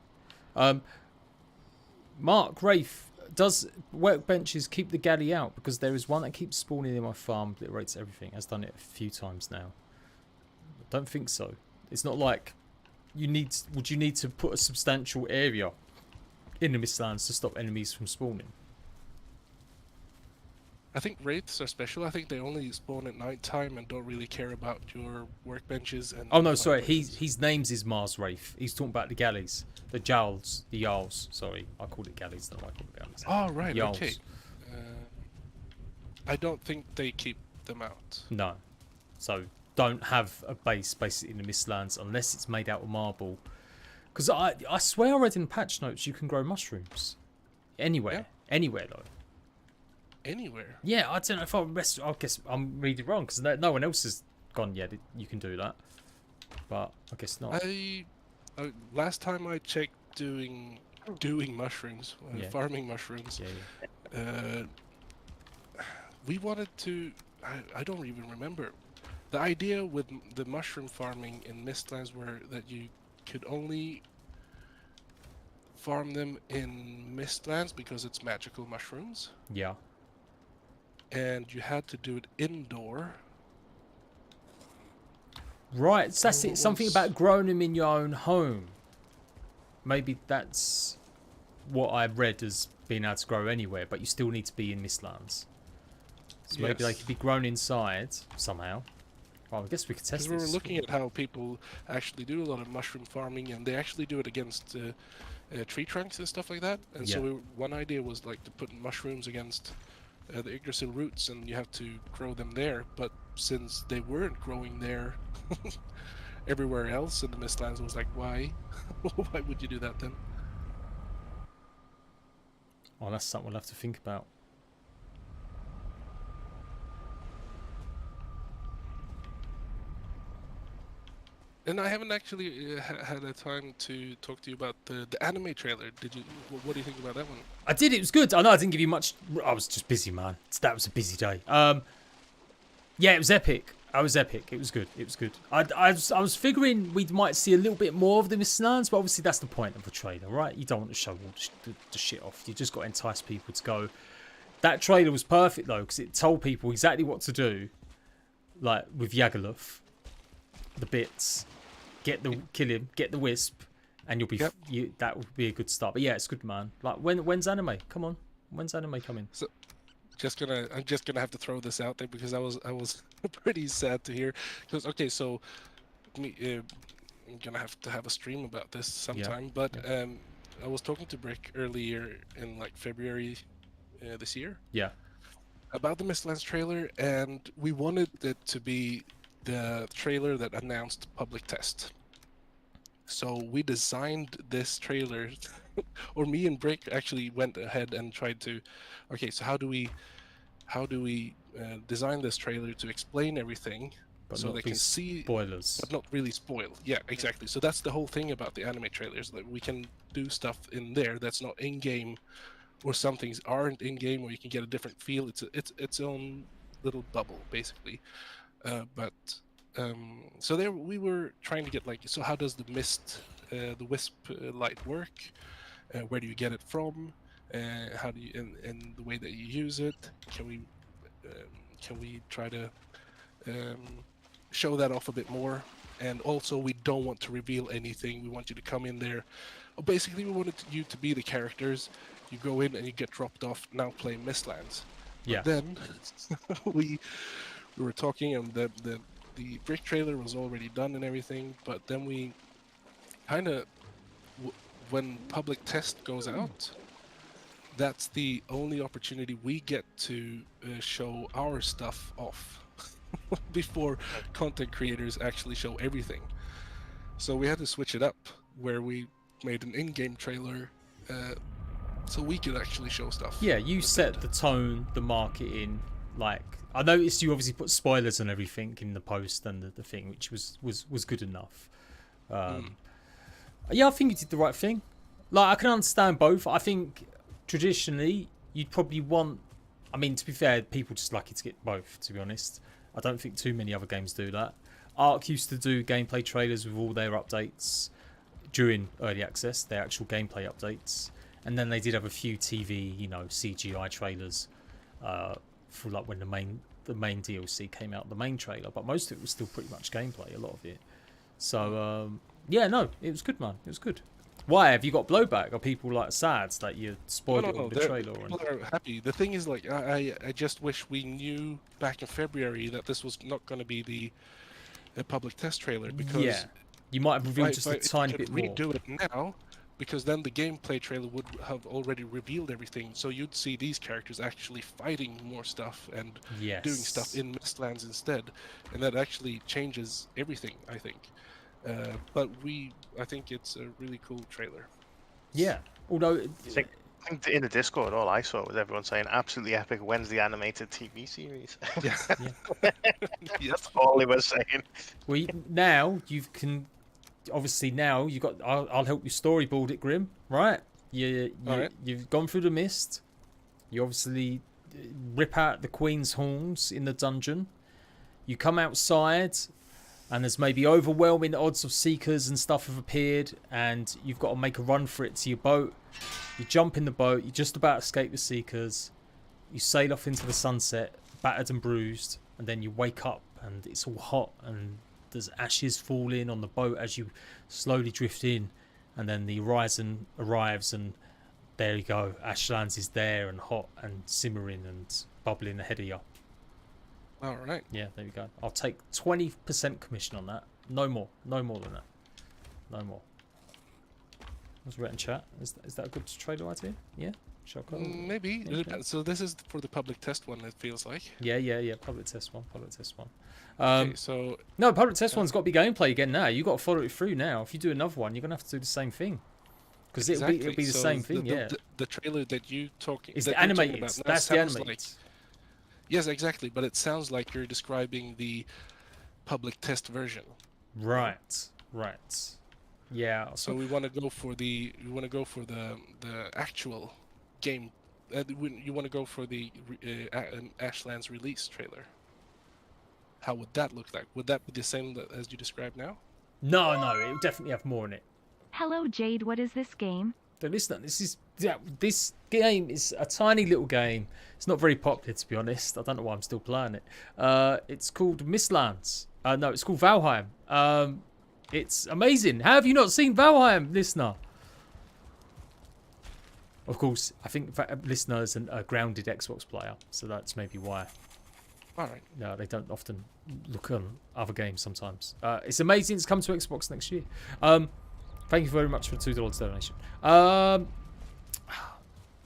Mark Rafe, does workbenches keep the galley out? Because there is one that keeps spawning in my farm, obliterates everything. Has done it a few times now. I don't think so. It's not like would you need to put a substantial area in the Mistlands to stop enemies from spawning? I think wraiths are special. I think they only spawn at night time and don't really care about your workbenches. And Oh no, sorry. His name's is Mars Wraith. He's talking about the galleys, the Jarls. Sorry, I called it galleys. Not I called it galleys. Oh right, Jarls. okay. I don't think they keep them out. No, so don't have a base basically in the Mistlands unless it's made out of marble. Because I swear I read in patch notes you can grow mushrooms anywhere, anywhere though. Anywhere. Yeah, I don't know if I guess I'm reading wrong because no one else has gone yet. You can do that, but I guess not. Last time I checked, doing mushrooms, farming mushrooms. Yeah. We wanted to. I don't even remember. The idea with the mushroom farming in Mistlands were that you could only farm them in Mistlands because it's magical mushrooms. Yeah. And you had to do it indoor. Right, so that's it. Something about growing them in your own home. Maybe that's what I read as being able to grow anywhere, but you still need to be in Mistlands. So maybe they Yes. could be grown inside somehow. Well, I guess we could test Because we this. were looking at how people actually do a lot of mushroom farming, and they actually do it against tree trunks and stuff like that. And so one idea was like to put mushrooms against the Yggdrasil roots, and you have to grow them there. But since they weren't growing there everywhere else in the Mistlands, was like, why? Why would you do that then? Oh, that's something we'll have to think about. And I haven't actually had a time to talk to you about the anime trailer. Did you? What do you think about that one? I did. It was good. I know I didn't give you much. I was just busy, man. That was a busy day. Yeah, it was epic. I was epic. It was good. It was good. I was figuring we might see a little bit more of the Mistlands, but obviously that's the point of the trailer, right? You don't want to show all the shit off. You just got to entice people to go. That trailer was perfect though, because it told people exactly what to do, like with Yagaloth, the bits. Kill him, get the wisp, and you'll be that would be a good start. But yeah, it's good, man. Like when's anime? Come on, when's anime coming? So, I'm just gonna have to throw this out there because I was pretty sad to hear. Because okay, so I'm gonna have to have a stream about this sometime. But I was talking to Brick earlier in like February this year. Yeah. About the Mistlands trailer, and we wanted it to be the trailer that announced public test. So we designed this trailer, or me and Brick actually went ahead and tried to, okay, so how do we design this trailer to explain everything, but so they can see spoilers, but not really spoil. Yeah, exactly. So that's the whole thing about the anime trailers, that we can do stuff in there that's not in game, or some things aren't in game, or you can get a different feel. It's its own little bubble basically. So there we were trying to get like, so how does the wisp light work? Where do you get it from? How do you, and the way that you use it? Can we try to show that off a bit more? And also, we don't want to reveal anything. We want you to come in there. Basically, we wanted you to be the characters. You go in and you get dropped off. Now play Mistlands. Yeah. But then we were talking, and the Brick trailer was already done and everything, but then we kind of, when public test goes out, that's the only opportunity we get to show our stuff off before content creators actually show everything. So we had to switch it up, where we made an in-game trailer so we could actually show stuff. Yeah, you set the tone, the marketing. Like, I noticed you obviously put spoilers and everything in the post and the thing, which was good enough. Yeah, I think you did the right thing. Like, I can understand both. I think traditionally you'd probably want, I mean, to be fair, people just lucky to get both, to be honest. I don't think too many other games do that. Arc used to do gameplay trailers with all their updates during early access, their actual gameplay updates. And then they did have a few TV, you know, CGI trailers for like when the main DLC came out, the main trailer. But most of it was still pretty much gameplay, a lot of it. So, yeah, no, it was good, man. It was good. Why? Have you got blowback? Are people like sad that you spoiled it on the trailer? People are happy. The thing is, like, I just wish we knew back in February that this was not going to be the public test trailer, because you might have revealed just a tiny bit more. Redo it now, because then the gameplay trailer would have already revealed everything. So you'd see these characters actually fighting more stuff and doing stuff in Mistlands instead, and that actually changes everything, I think. But I think it's a really cool trailer. Yeah, although I think in the Discord, all I saw was everyone saying absolutely epic. When's the animated TV series? Yeah, That's all they were saying. Well, now you can. Obviously, now you got. I'll help you storyboard it, Grim. Right? You've gone through the mist. You obviously rip out the Queen's horns in the dungeon. You come outside, and there's maybe overwhelming odds of seekers and stuff have appeared, and you've got to make a run for it to your boat. You jump in the boat. You just about escape the seekers. You sail off into the sunset, battered and bruised, and then you wake up, and it's all hot and there's ashes falling on the boat as you slowly drift in, and then the horizon arrives and There you go. Ashlands is there and hot and simmering and bubbling ahead of you. All right. Yeah, there you go. I'll take 20% commission on that. No more. No more than that. No more. What's written chat? Is that a good trailer idea? Yeah? Shall I go? Maybe. Yeah, It depends. So this is for the public test one, it feels like. Yeah. Public test one. Public test one. Okay, so... No, public test one's got to be gameplay again now. You've got to follow it through now. If you do another one, you're going to have to do the same thing. Because exactly. it'll be the same thing, yeah. The trailer that you talking... It's that the you're talking animated. about now That's the sounds animated. Yes, exactly. But it sounds like you're describing the public test version. Right. Right. Yeah. So we want to go for the actual game. You want to go for the Ashlands release trailer. How would that look like? Would that be the same as you described now? No, it'll definitely have more in it. Hello, Jade. What is this game? So listen, this game is a tiny little game. It's not very popular, to be honest. I don't know why I'm still playing it. It's called Mistlands. No, it's called Valheim. It's amazing. How have you not seen Valheim, listener? Of course, I think listener is a grounded Xbox player, so that's maybe why. All right. No, they don't often look on other games sometimes. It's amazing. It's come to Xbox next year. Thank you very much for the $2 donation.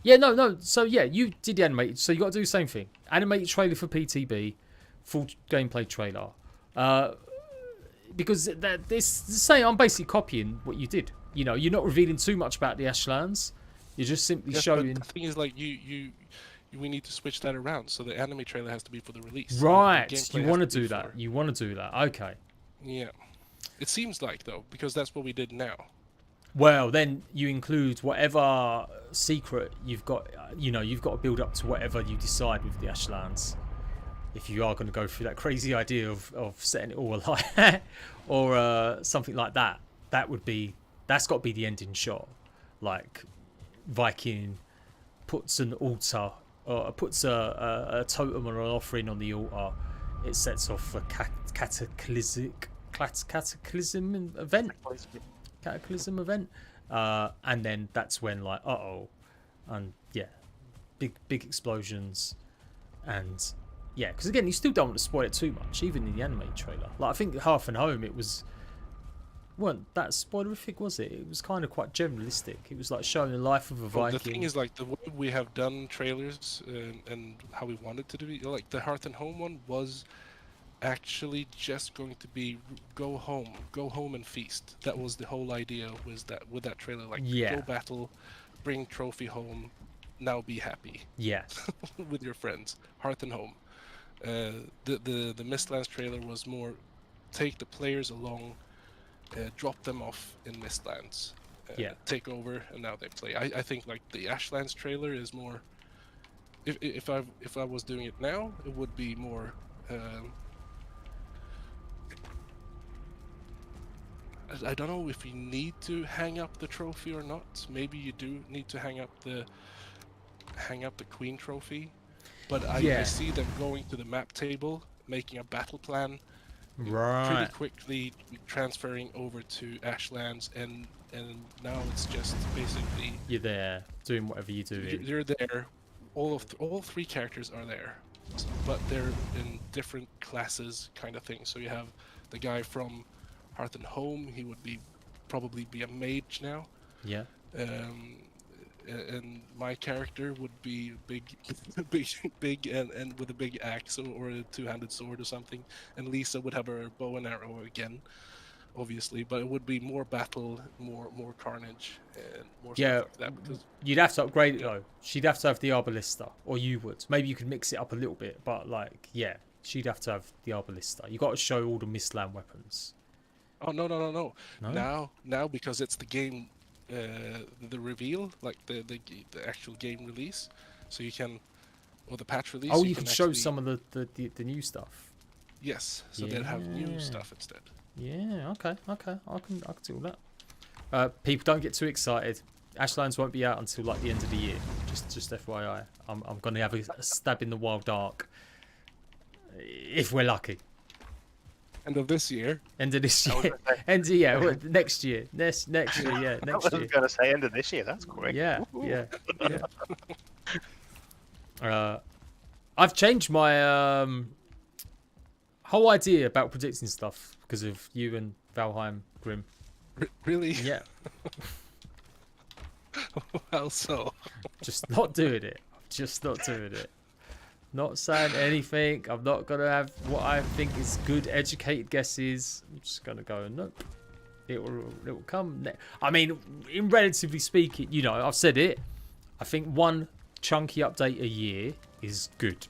Yeah, no. So yeah, you did the animated. So you got to do the same thing. Animated trailer for PTB, full gameplay trailer. Because this the same. I'm basically copying what you did. You know, you're not revealing too much about the Ashlands. You're just simply showing. But the thing is, like we need to switch that around. So the anime trailer has to be for the release. Right. You want to do that. You want to do that. Okay. Yeah. It seems like though, because that's what we did now. Well, then you include whatever secret you've got. You know, you've got to build up to whatever you decide with the Ashlands. If you are going to go through that crazy idea of setting it all alight, or something like that, that's got to be the ending shot. Like Viking puts an altar, or puts a totem or an offering on the altar. It sets off a cataclysm event. Cataclysm event, and then that's when like and yeah, big explosions, and yeah, because again you still don't want to spoil it too much, even in the anime trailer. Like I think Hearth and Home, it weren't that spoilerific, was it? It was kind of quite generalistic. It was like showing the life of a Viking. The thing is, like the way we have done trailers and how we wanted to do it, like the Hearth and Home one was actually just going to be go home and feast. That was the whole idea, was that with that trailer, like go battle, bring trophy home, now be happy. Yeah. With your friends. Hearth and Home. The Mistlands trailer was more take the players along, drop them off in Mistlands, take over, and now they play. I think like the Ashlands trailer is more, if I was doing it now, it would be more I don't know if you need to hang up the trophy or not. Maybe you do need to hang up the queen trophy, but I see them going to the map table, making a battle plan, pretty quickly transferring over to Ashlands, and now it's just basically you're there doing whatever you do. You're there. All three characters are there, but they're in different classes, kind of thing. So you have the guy from Hearth and Home, he would probably be a mage now. Yeah. And my character would be big and with a big axe or a two-handed sword or something. And Lisa would have her bow and arrow again, obviously, but it would be more battle, more carnage, and more stuff like that. Because you'd have to upgrade it though. She'd have to have the Arbalista, or you would. Maybe you could mix it up a little bit, but like she'd have to have the Arbalista. You got to show all the Mistland weapons. Oh no! Now because it's the game, the reveal, like the actual game release, so you can, or the patch release. Oh, you can show some of the new stuff. Yes, so they'll have new stuff instead. Yeah, okay, I can do all that. People don't get too excited. Ashlands won't be out until like the end of the year. Just FYI, I'm gonna have a stab in the wild dark if we're lucky. End of this year. End of this I was year. gonna say- End of, yeah, well, next year. Next year, yeah, I next was year. going to say end of this year. That's quick. Yeah, Woohoo. yeah. I've changed my whole idea about predicting stuff because of you and Valheim Grim. Really? Yeah, How so? just not doing it. Just not doing it. Not saying anything. I'm not gonna have what I think is good, educated guesses. I'm just gonna go nope. It will come. I mean, in relatively speaking, you know, I've said it. I think one chunky update a year is good.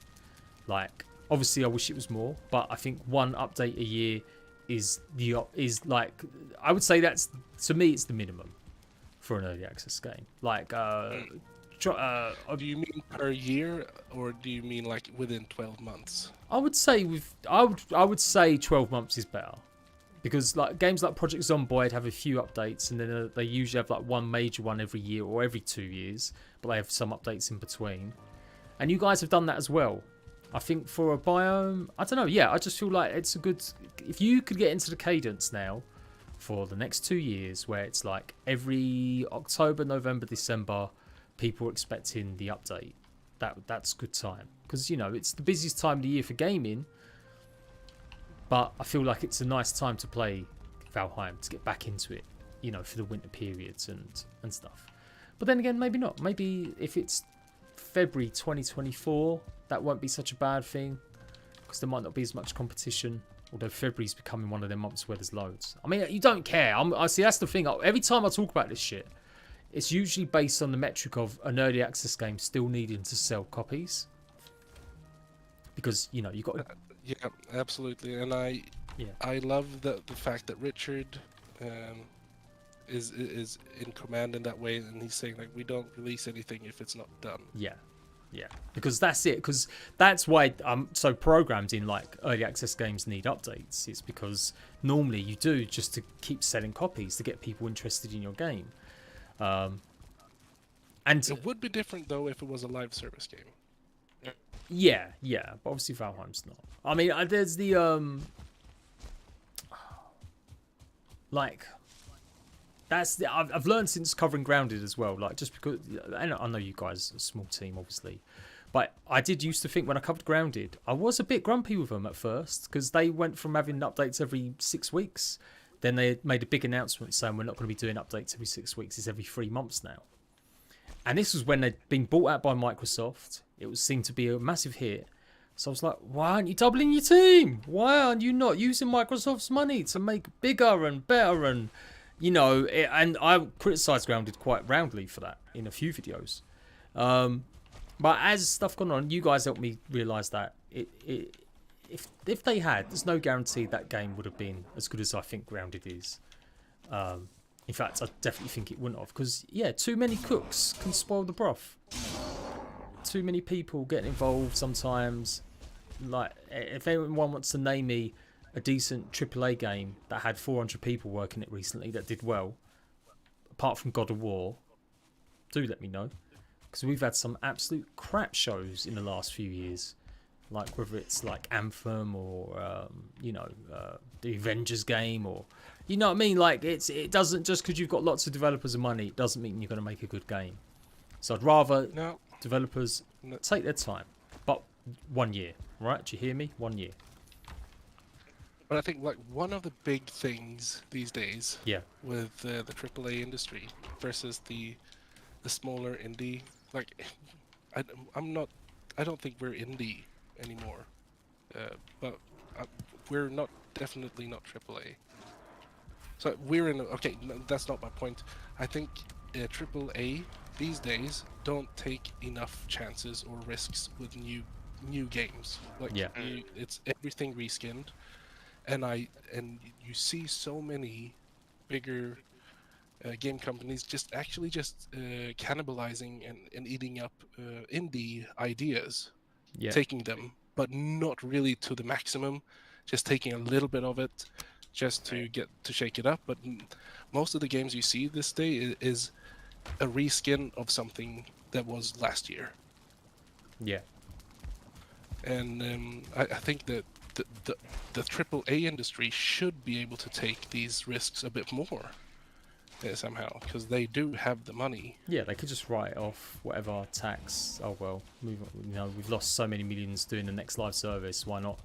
Like, obviously, I wish it was more, but I think one update a year is like, I would say that's, to me, it's the minimum for an early access game. Like, Do you mean per year, or do you mean like within 12 months? I would say I would say 12 months is better, because like games like Project Zomboid have a few updates, and then they usually have like one major one every year or every 2 years, but they have some updates in between. And you guys have done that as well. I think for a biome, I don't know. Yeah, I just feel like it's a good. If you could get into the cadence now for the next 2 years, where it's like every October, November, December, people are expecting the update. That's good time, because you know it's the busiest time of the year for gaming. But I feel like it's a nice time to play Valheim, to get back into it, you know, for the winter periods and stuff. But then again, maybe not. Maybe if it's February 2024, that won't be such a bad thing, because there might not be as much competition. Although February's becoming one of them months where there's loads. I mean, you don't care. I see, that's the thing. Every time I talk about this shit, it's usually based on the metric of an early access game still needing to sell copies. Because, you know, you got to... Yeah, absolutely. And I love the fact that Richard is in command in that way, and he's saying like, we don't release anything if it's not done. Yeah. Yeah, because that's it. Because that's why I'm so programmed in like early access games need updates. It's because normally you do just to keep selling copies to get people interested in your game. And It would be different though if it was a live service game. yeah, but obviously Valheim's not. I mean, there's the like. That's the, I've learned since covering Grounded as well. Like, just because I know you guys are a small team, obviously, but I did used to think when I covered Grounded, I was a bit grumpy with them at first, because they went from having updates every 6 weeks, then they made a big announcement saying we're not going to be doing updates every 6 weeks; it's every 3 months now. And this was when they'd been bought out by Microsoft. It was seemed to be a massive hit. So I was like, why aren't you doubling your team? Why aren't you not using Microsoft's money to make bigger and better and you know, and I criticised Grounded quite roundly for that in a few videos. But as stuff gone on, you guys helped me realise that if they had, there's no guarantee that game would have been as good as I think Grounded is. In fact, I definitely think it wouldn't have, because yeah, too many cooks can spoil the broth. Too many people get involved sometimes. Like, if anyone wants to name me a decent AAA game that had 400 people working it recently that did well, apart from God of War, do let me know, because we've had some absolute crap shows in the last few years, like whether it's like Anthem or you know, the Avengers game, or you know what I mean. Like, it doesn't, just because you've got lots of developers and money, it doesn't mean you're going to make a good game. So I'd rather developers take their time, but 1 year, right? Do you hear me? 1 year. But I think like one of the big things these days, yeah, with the AAA industry versus the smaller indie, like I don't think we're indie anymore, but we're definitely not AAA. So we're in okay. No, that's not my point. I think AAA these days don't take enough chances or risks with new games. Like, it's everything reskinned. And you see so many bigger game companies just cannibalizing and eating up indie ideas, taking them, but not really to the maximum, just taking a little bit of it, just to get to shake it up. But most of the games you see this day is a reskin of something that was last year. Yeah. And I think that the AAA industry should be able to take these risks a bit more somehow, because they do have the money. Yeah, they could just write off whatever tax. Oh well, you know, we've lost so many millions doing the next live service. Why not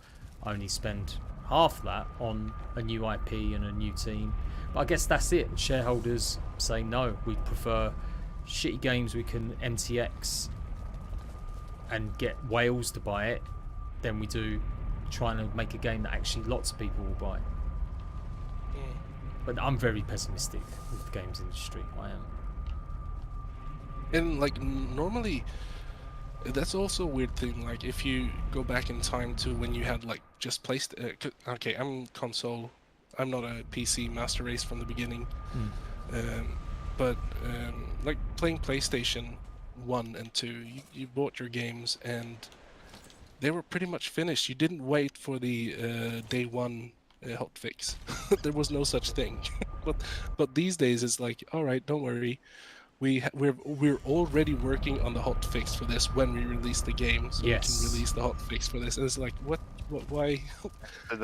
only spend half that on a new IP and a new team? But I guess that's it. Shareholders say no. We prefer shitty games we can MTX and get whales to buy it than we do trying to make a game that actually lots of people will buy. But I'm very pessimistic with the games industry. I am. And like normally, that's also a weird thing. Like if you go back in time to when you had like just placed. Okay, I'm console. I'm not a PC master race from the beginning. But like playing PlayStation 1 and 2, you bought your games and they were pretty much finished. You didn't wait for the day one hotfix. There was no such thing. but these days it's like, all right, don't worry, we're already working on the hotfix for this when we release the game, so yes, we can release the hotfix for this. And it's like, what why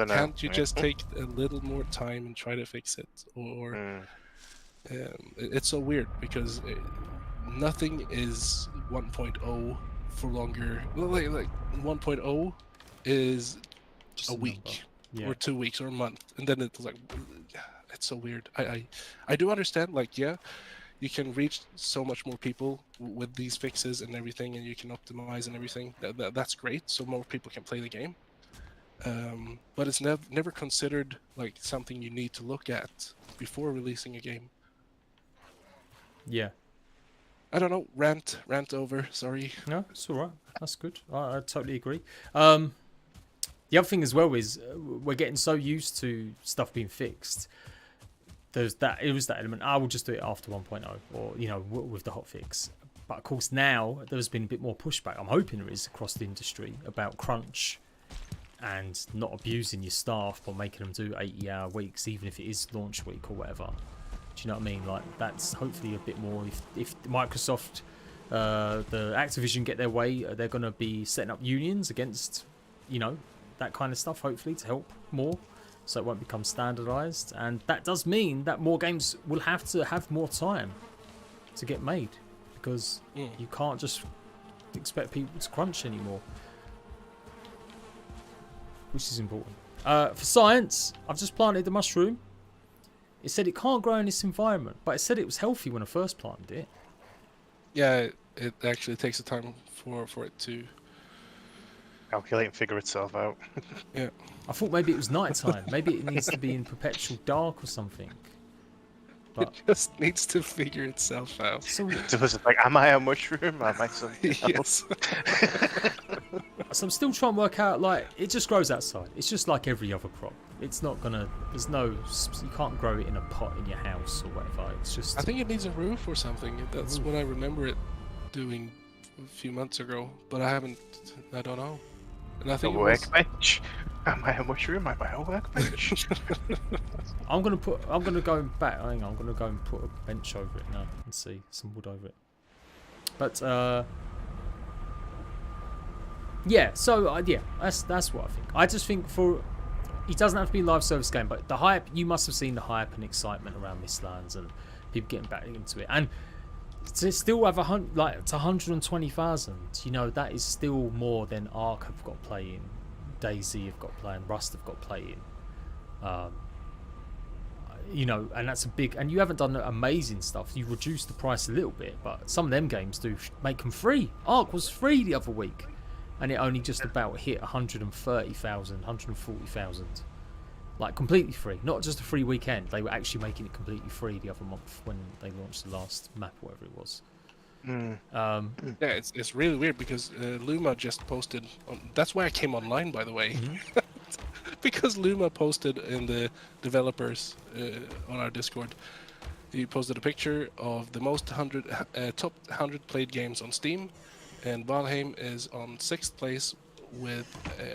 can't you just take a little more time and try to fix it? Or it's so weird because nothing is 1.0 for longer. Like 1.0 is just a week. Yeah. Or 2 weeks or a month, and then it's like, it's so weird. I do understand, like, yeah, you can reach so much more people with these fixes and everything, and you can optimize and everything. That's great, so more people can play the game. But it's never considered like something you need to look at before releasing a game. Yeah. I don't know. Rant over. Sorry. No, it's all right. That's good. I totally agree. The other thing as well is we're getting so used to stuff being fixed. It was that element. I will just do it after 1.0, or you know, with the hotfix. But of course now there's been a bit more pushback. I'm hoping there is across the industry about crunch and not abusing your staff by making them do 80-hour weeks, even if it is launch week or whatever. Do you know what I mean? Like that's hopefully a bit more. If Microsoft, the Activision get their way, they're going to be setting up unions against, you know, that kind of stuff, hopefully, to help more, so it won't become standardized. And that does mean that more games will have to have more time to get made, because you can't just expect people to crunch anymore, which is important. For science, I've just planted the mushroom. It said it can't grow in this environment, but it said it was healthy when I first planted it. Yeah, it actually takes the time for it to calculate and figure itself out. Yeah. I thought maybe it was night time. Maybe it needs to be in perpetual dark or something. But it just needs to figure itself out. So it's like, am I a mushroom? Am I something else? Yes. So I'm still trying to work out, like, it just grows outside. It's just like every other crop. It's not gonna, there's no, you can't grow it in a pot in your house or whatever. It's just, I think it needs a roof or something. That's what I remember it doing a few months ago, but I don't know. And I think a workbench. Am I a mushroom? Am I a workbench? I'm gonna go back. Hang on, I'm gonna go and put a bench over it now and see some wood over it. But yeah. So yeah, that's what I think. I just think it doesn't have to be a live service game, but the hype. You must have seen the hype and excitement around Mistlands and people getting back into it, and to still have it's 120,000. You know, that is still more than Ark have got playing, Daisy have got playing, Rust have got playing. You know, and that's a big. And you haven't done amazing stuff. You reduced the price a little bit, but some of them games do make them free. Ark was free the other week, and it only just about hit 130,000, 140,000. Like completely free, not just a free weekend. They were actually making it completely free the other month when they launched the last map, or whatever it was. Yeah, it's really weird because Luma just posted. That's why I came online, by the way, because Luma posted in the developers on our Discord. He posted a picture of the most top 100 played games on Steam, and Valheim is on 6th place with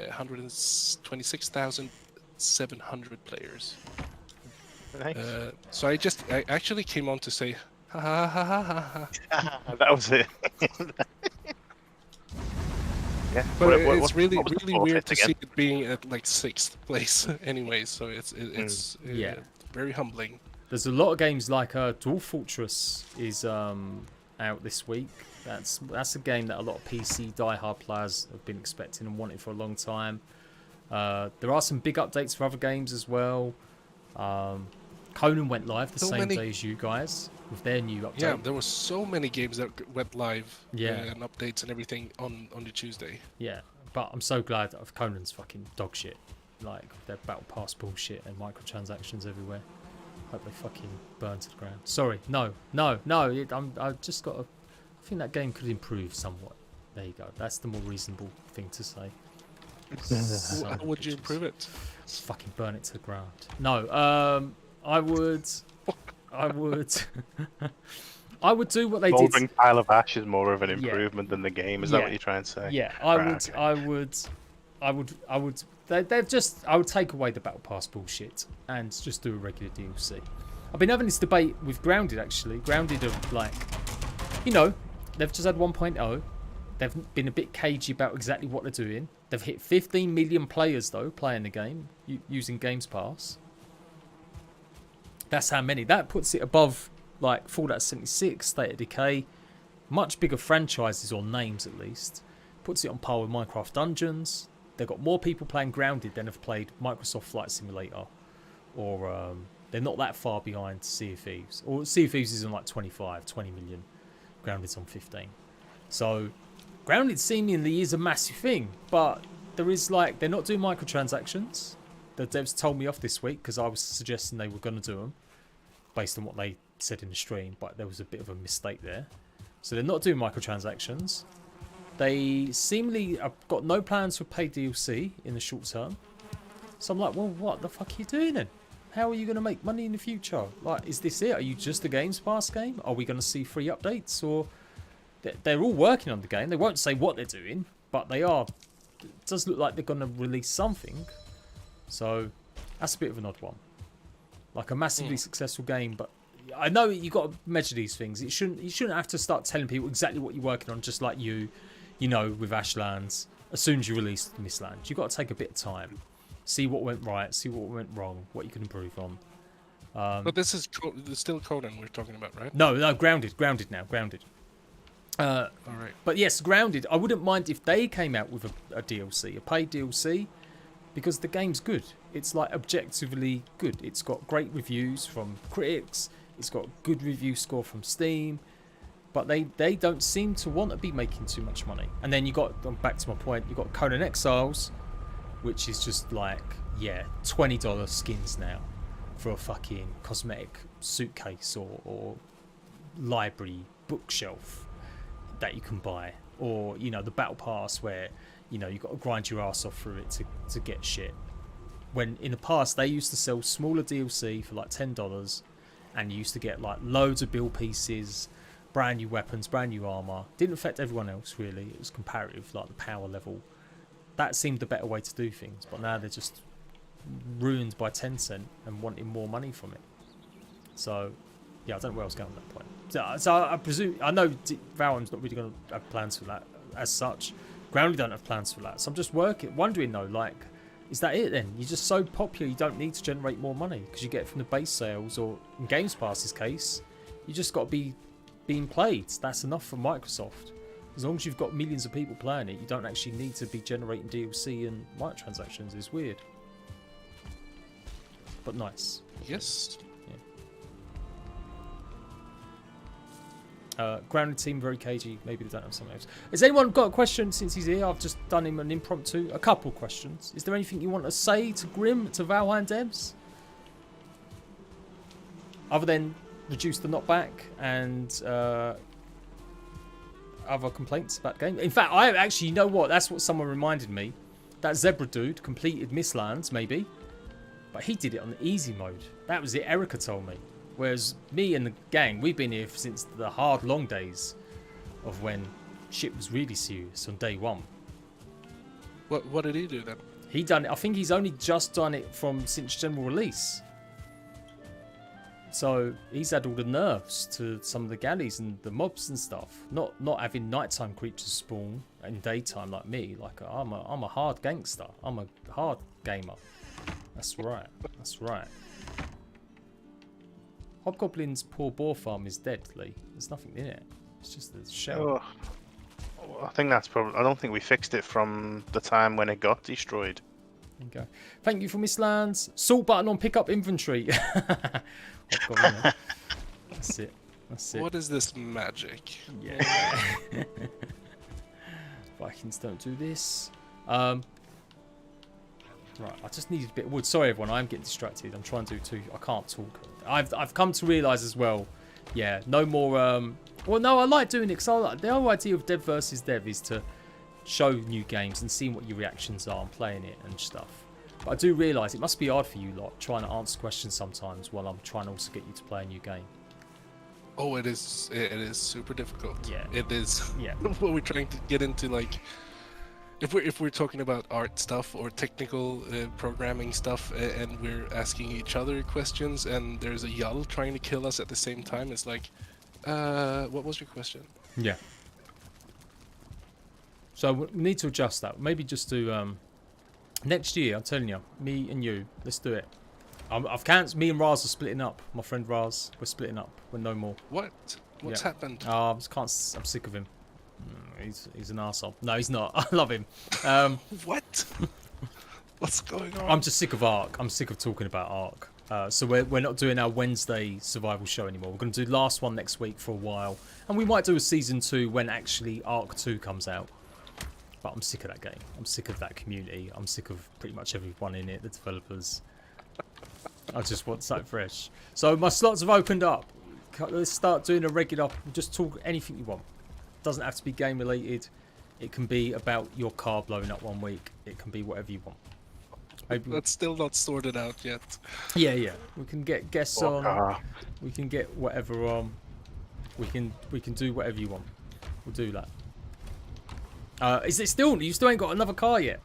126,700 players. Nice. So I actually came on to say, ha ha ha ha ha ha. That was it. Yeah. But What- it's really what was the really fourth weird hit to again? see it being at like 6th place anyway. So it's Yeah. very humbling. There's a lot of games like Dwarf Fortress is out this week. That's a game that a lot of PC diehard players have been expecting and wanting for a long time. There are some big updates for other games as well. Conan went live the same day as you guys with their new update. Yeah, there were so many games that went live. Yeah. And updates and everything on the Tuesday. Yeah, but I'm so glad that Conan's fucking dog shit. Like their battle pass bullshit and microtransactions everywhere. Hope they fucking burn to the ground. Sorry, no. I've just got to. I think that game could improve somewhat. There you go. That's the more reasonable thing to say. How would you improve it? Fucking burn it to the ground. No, I would. I would do what they did. Moldering pile of ash is more of an improvement than the game. Is that what you're trying to say? Yeah, Right, I would. They've just. I would take away the battle pass bullshit and just do a regular DLC. I've been having this debate with Grounded actually. Grounded are like, you know, they've just had 1.0. They've been a bit cagey about exactly what they're doing. They've hit 15 million players though playing the game using Games Pass. That's how many. That puts it above like Fallout 76, State of Decay, much bigger franchises or names at least. Puts it on par with Minecraft Dungeons. They've got more people playing Grounded than have played Microsoft Flight Simulator, or they're not that far behind Sea of Thieves. Or Sea of Thieves is on like 20 million. Grounded's on 15. So Grounded seemingly is a massive thing, but there is like they're not doing microtransactions. The devs told me off this week because I was suggesting they were going to do them based on what they said in the stream, but there was a bit of a mistake there. So they're not doing microtransactions. They seemingly have got no plans for paid DLC in the short term. So I'm like, well, what the fuck are you doing then? How are you going to make money in the future? Like, is this it? Are you just a Games Pass game? Are we going to see free updates? Or they're all working on the game. They won't say what they're doing, but they are. It does look like they're going to release something. So that's a bit of an odd one. Like a massively successful game, but I know you got to measure these things. You shouldn't have to start telling people exactly what you're working on, just like you know, with Ashlands. As soon as you release Mistlands, you've got to take a bit of time, see what went right, see what went wrong, what you can improve on. But this is still Conan we're talking about, right? No, Grounded now. All right. But yes, Grounded. I wouldn't mind if they came out with a DLC, a paid DLC, because the game's good. It's like objectively good. It's got great reviews from critics. It's got a good review score from Steam. But they don't seem to want to be making too much money. And then you got, back to my point, you got Conan Exiles, which is just like, yeah, $20 skins now for a fucking cosmetic suitcase or library bookshelf that you can buy. Or, you know, the battle pass where, you know, you've got to grind your ass off through it to get shit. When in the past they used to sell smaller DLC for like $10 and you used to get like loads of build pieces, brand new weapons, brand new armor. Didn't affect everyone else really. It was comparative, like the power level. That seemed the better way to do things, but now they're just ruined by Tencent and wanting more money from it. So yeah, I don't know where I was going at that point. So I presume, I know Valheim's not really going to have plans for that as such. Grounded don't have plans for that. So I'm just wondering though, like, is that it then? You're just so popular you don't need to generate more money because you get it from the base sales, or in Games Pass's case, you just got to be being played. That's enough for Microsoft. As long as you've got millions of people playing it, you don't actually need to be generating DLC and microtransactions. It's weird, but nice. Yes. Grounded team very cagey. Maybe they don't have something else. Has anyone got a question since he's here? I've just done him an impromptu. A couple questions. Is there anything you want to say to Grim, to Valheim devs? Other than reduce the knockback and other complaints about the game. In fact, I actually, you know what? That's what someone reminded me. That Zebra dude completed Mistlands, maybe. But he did it on the easy mode. That was it, Erica told me. Whereas me and the gang, we've been here since the hard long days of when shit was really serious on day one. What did he do then? He done it. I think he's only just done it since general release. So he's had all the nerfs to some of the galleys and the mobs and stuff. Not having nighttime creatures spawn in daytime like me. Like I'm a hard gangster. I'm a hard gamer. That's right. That's right. Hobgoblin's poor boar farm is dead, Lee. There's nothing in it. It's just a shell. Oh, I think that's probably. I don't think we fixed it from the time when it got destroyed. There you go. Thank you for Mistlands. Salt button on pickup inventory. Hobgoblin, that's it. That's it. What is this magic? Yeah. Vikings don't do this. Right, I just needed a bit of wood. Sorry, everyone. I'm getting distracted. I'm trying to do two. I can't talk. I've come to realise as well. Yeah, no more. Well, no, I like doing it because the whole idea of Dev versus Dev is to show new games and see what your reactions are and playing it and stuff. But I do realise it must be hard for you lot trying to answer questions sometimes while I'm trying to also get you to play a new game. Oh, it is. It is super difficult. Yeah. It is. Yeah. What we're trying to get into, like, if we're talking about art stuff or technical programming stuff, and we're asking each other questions, and there's a Yull trying to kill us at the same time, it's like, what was your question? Yeah. So we need to adjust that. Maybe just do next year. I'm telling you, me and you, let's do it. I've cancelled. Me and Raz are splitting up. My friend Raz, we're splitting up. We're no more. What? What's happened? Oh, I'm sick of him. He's an arsehole. No, he's not. I love him. What? What's going on? I'm just sick of Ark. I'm sick of talking about Ark. So we're not doing our Wednesday survival show anymore. We're going to do the last one next week for a while, and we might do a season 2 when actually Ark 2 comes out. But I'm sick of that game. I'm sick of that community. I'm sick of pretty much everyone in it, the developers. I just want something fresh. So my slots have opened up. Let's start doing a regular. Just talk anything you want. Doesn't have to be game related. It can be about your car blowing up one week. It can be whatever you want. Maybe... That's still not sorted out yet. Yeah. We can get guests on. We can get whatever on. We can do whatever you want. We'll do that. Is it still? You still ain't got another car yet?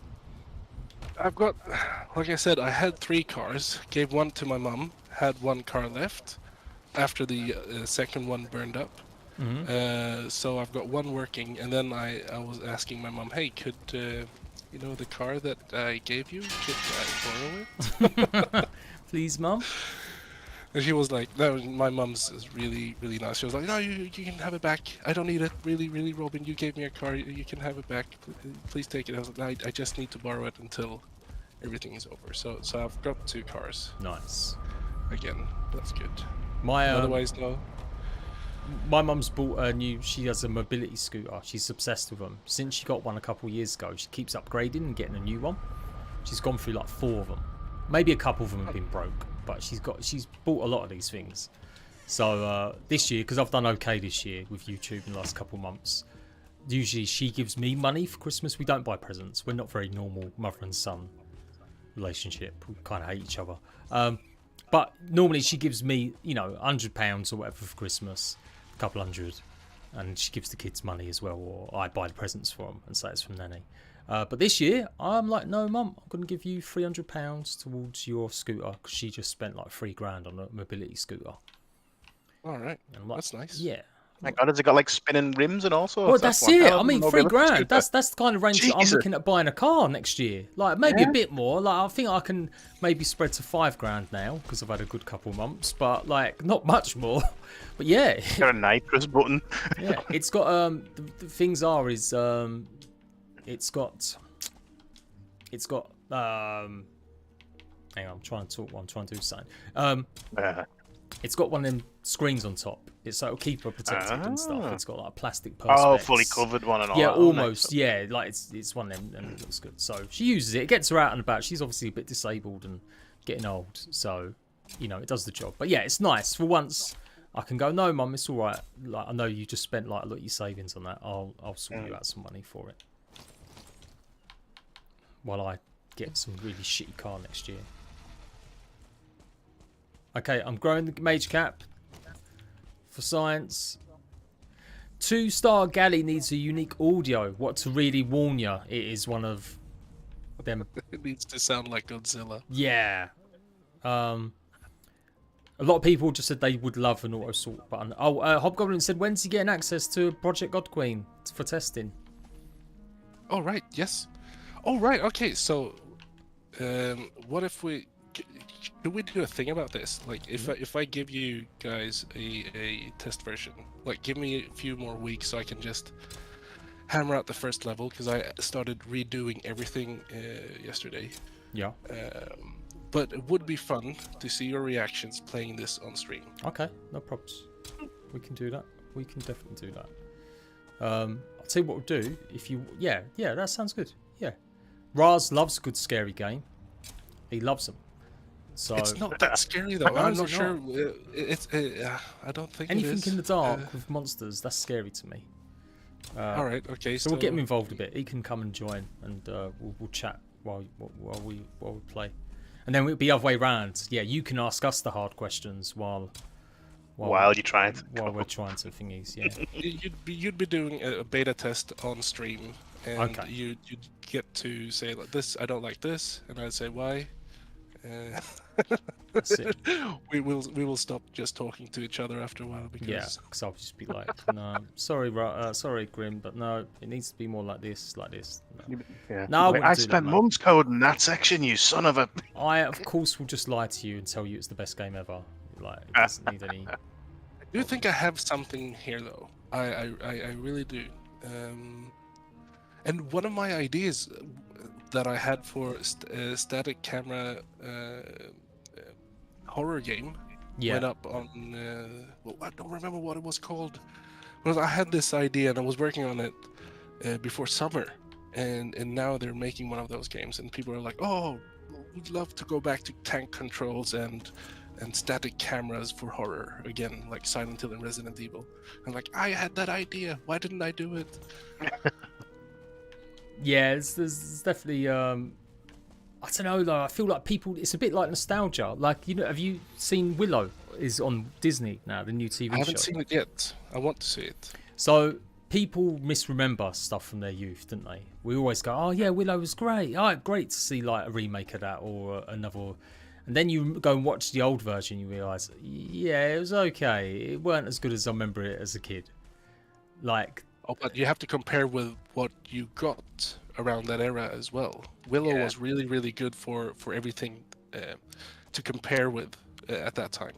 I've got, like I said, I had 3 cars. Gave one to my mum. Had 1 car left after the second one burned up. Mm-hmm. So I've got 1 working, and then I was asking my mum, hey, could you know the car that I gave you, could I borrow it? Please, Mum. And she was like, no, my mum's is really, really nice. She was like, no, you can have it back. I don't need it. Really, really, Robin, you gave me a car. You can have it back. Please take it. I was like, I just need to borrow it until everything is over. So I've got 2 cars. Nice. Again, that's good. My Otherwise, no. My mum's bought a new. She has a mobility scooter. She's obsessed with them. Since she got one a couple of years ago, she keeps upgrading and getting a new one. She's gone through like 4 of them. Maybe a couple of them have been broke, but she's bought a lot of these things. So this year, because I've done okay this year with YouTube in the last couple of months, usually she gives me money for Christmas. We don't buy presents. We're not very normal mother and son relationship. We kind of hate each other. But normally she gives me, you know, £100 or whatever for Christmas, a couple hundred, and she gives the kids money as well, or I buy the presents for them and say it's from Nanny. But this year, I'm like, no, Mum, I'm going to give you £300 towards your scooter, because she just spent like $3,000 on a mobility scooter. All right, Like, that's nice. Yeah. My God, has it got like spinning rims and all sorts? Well, that's it. I mean, $3,000. That's That's the kind of range that I'm looking at buying a car next year. Like maybe a bit more. Like I think I can maybe spread to $5,000 now because I've had a good couple months, but like not much more. But yeah, It's got a nitrous button. yeah, it's got the things are is it's got hang on, I'm trying to talk while I'm trying to do something. It's got one of them screens on top. So it'll keep her protected and stuff. It's got like a plastic perspex. Oh, fully covered one and all yeah, that. almost. Yeah, like it's one of them and it looks good. So she uses it. It gets her out and about. She's obviously a bit disabled and getting old. So, you know, it does the job. But yeah, it's nice. For once, I can go, no, Mum, it's all right. Like I know you just spent like a lot of your savings on that. I'll sort you out some money for it. While I get some really shitty car next year. Okay, I'm growing the major cap for science. 2-star galley needs a unique audio. What to really warn you, it is one of them. It needs to sound like Godzilla. Yeah. A lot of people just said they would love an auto sort button. Oh, Hobgoblin said, when's he getting access to Project God Queen for testing? Oh right, yes. Oh right, okay. So, what if we could we do a thing about this? Like, if I give you guys a test version, like give me a few more weeks so I can just hammer out the first level, because I started redoing everything yesterday. Yeah. But it would be fun to see your reactions playing this on stream. Okay, no problems. We can do that. We can definitely do that. I'll tell you what we'll do. If you, yeah, that sounds good. Yeah, Raz loves a good scary game. He loves them. So It's not that scary though. I'm not sure. I don't think anything it is. in the dark with monsters, that's scary to me. All right. Okay. So we'll get him involved a bit. He can come and join, and we'll chat while we play. And then it'll be the other way round. Yeah, you can ask us the hard questions while you're trying to we're trying to thingies. Yeah. You'd be doing a beta test on stream, and Okay. you'd get to say like this. I don't like this, and I'd say why. That's it. we will stop just talking to each other after a while because Yeah, because I'll just be like, no, sorry, Grim, but no, it needs to be more like this, No. Yeah. No, I wouldn't I do spent that, mate. months coding that section, you son of a. I, of course, will just lie to you and tell you it's the best game ever. Like, it doesn't need any. I do think I have something here though. I really do. And one of my ideas that I had for a static camera horror game went up on. Well, I don't remember what it was called. But I had this idea and I was working on it before summer, and now they're making one of those games, and people are like, "Oh, we'd love to go back to tank controls and static cameras for horror again, like Silent Hill and Resident Evil." I'm like, I had that idea. Why didn't I do it? Yeah, there's definitely. I don't know though. I feel like people. It's a bit like nostalgia. Like, you know, have you seen Willow? Is on Disney now, the new TV show. I haven't seen it yet. I want to see it. So people misremember stuff from their youth, don't they? We always go, "Oh yeah, Willow was great. Oh, great to see like a remake of that or another." And then you go and watch the old version, you realise, yeah, it was okay. It weren't as good as I remember it as a kid. Like, oh, but you have to compare with what you got around that era as well. Willow was really, really good for everything to compare with at that time.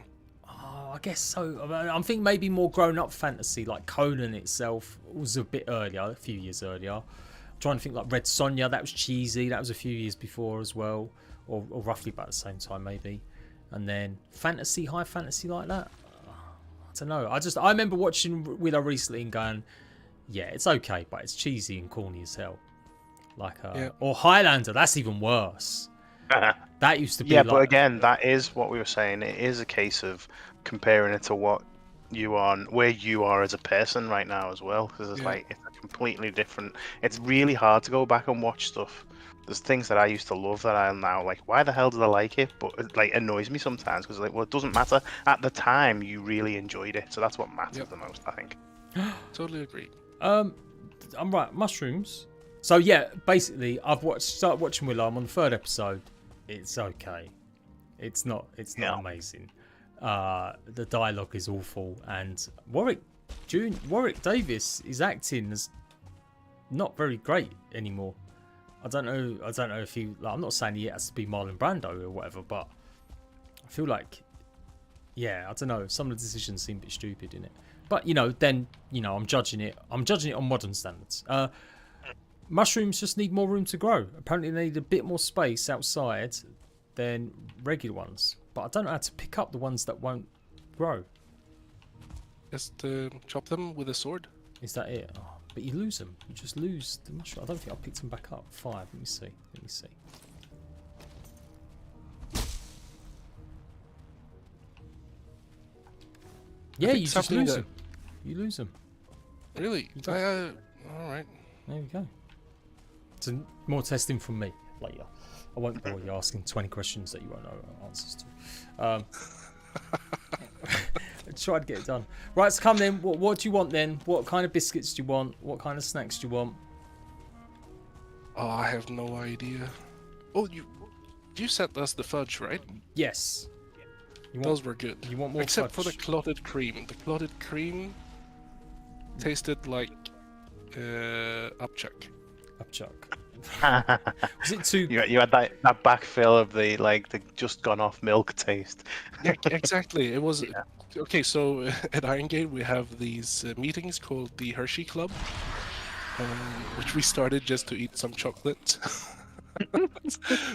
oh, I guess so. I'm thinking maybe more grown-up fantasy, like Conan itself was a bit earlier, a few years earlier. I'm trying to think like Red Sonja, that was cheesy. That was a few years before as well. Or roughly about the same time maybe. And then fantasy, high fantasy like that, I don't know. I remember watching Willow recently and going, yeah, it's okay, but it's cheesy and corny as hell. Like or Highlander, that's even worse. That used to be but again, that is what we were saying. It is a case of comparing it to what you are, where you are as a person right now as well, because it's like it's a completely different. It's really hard to go back and watch stuff. There's things that I used to love that I'm now like, why the hell did I like it? But it like annoys me sometimes because like, well, it doesn't matter. At the time, you really enjoyed it, so that's what matters the most, I think. Totally agree. I'm right. Mushrooms. So yeah, basically, I've started watching Willow. I'm on the 3rd episode. It's okay. It's not amazing. The dialogue is awful, and Warwick Davis is acting as not very great anymore. I don't know if he. Like, I'm not saying he has to be Marlon Brando or whatever, but I feel like, yeah, I don't know. Some of the decisions seem a bit stupid in it. But then I'm judging it. I'm judging it on modern standards. Mushrooms just need more room to grow. Apparently, they need a bit more space outside than regular ones. But I don't know how to pick up the ones that won't grow. Just chop them with a sword. Is that it? Oh, but you lose them. You just lose the mushroom. I don't think I picked them back up. 5. Let me see. Yeah, you just lose them. You lose them. Really? All right. There we go. It's more testing from me later. I won't bore you asking 20 questions that you won't know answers to. Try to get it done. Right, so come then. What do you want then? What kind of biscuits do you want? What kind of snacks do you want? Oh, I have no idea. Oh, you sent us the fudge, right? Yes. Those were good. You want more except fudge? For the clotted cream. The clotted cream tasted like upchuck. Upchuck. Was it too? You had that backfill of the just gone off milk taste. Yeah, exactly. It was okay. So at Iron Gate we have these meetings called the Hershey Club, which we started just to eat some chocolate.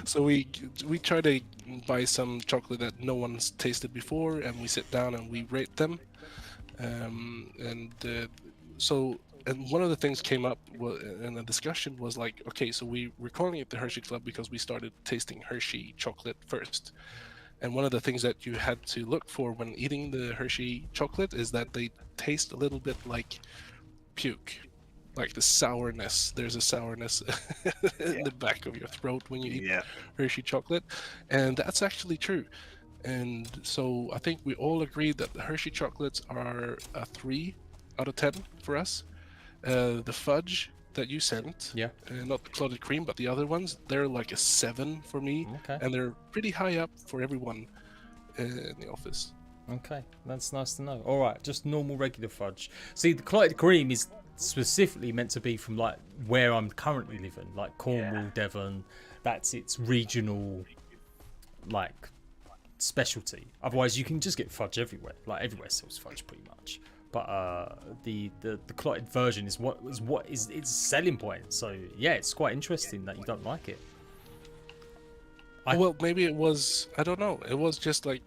So we try to buy some chocolate that no one's tasted before, and we sit down and we rate them. And one of the things came up in the discussion was like, okay, so we're calling it the Hershey Club because we started tasting Hershey chocolate first. And one of the things that you had to look for when eating the Hershey chocolate is that they taste a little bit like puke, like the sourness. There's a sourness in the back of your throat when you eat Hershey chocolate, and that's actually true. And so I think we all agreed that the Hershey chocolates are a 3 out of 10 for us. The fudge that you sent, not the clotted cream, but the other ones, they're like a 7 for me, and they're pretty high up for everyone in the office. Okay, that's nice to know. All right, just normal regular fudge. See, the clotted cream is specifically meant to be from like where I'm currently living, like Cornwall, Devon. That's its regional like specialty. Otherwise, you can just get fudge everywhere. Like everywhere sells fudge pretty much. But the clotted version is what is its selling point. So yeah, it's quite interesting that you don't like it. Well, maybe it was. I don't know. It was just like.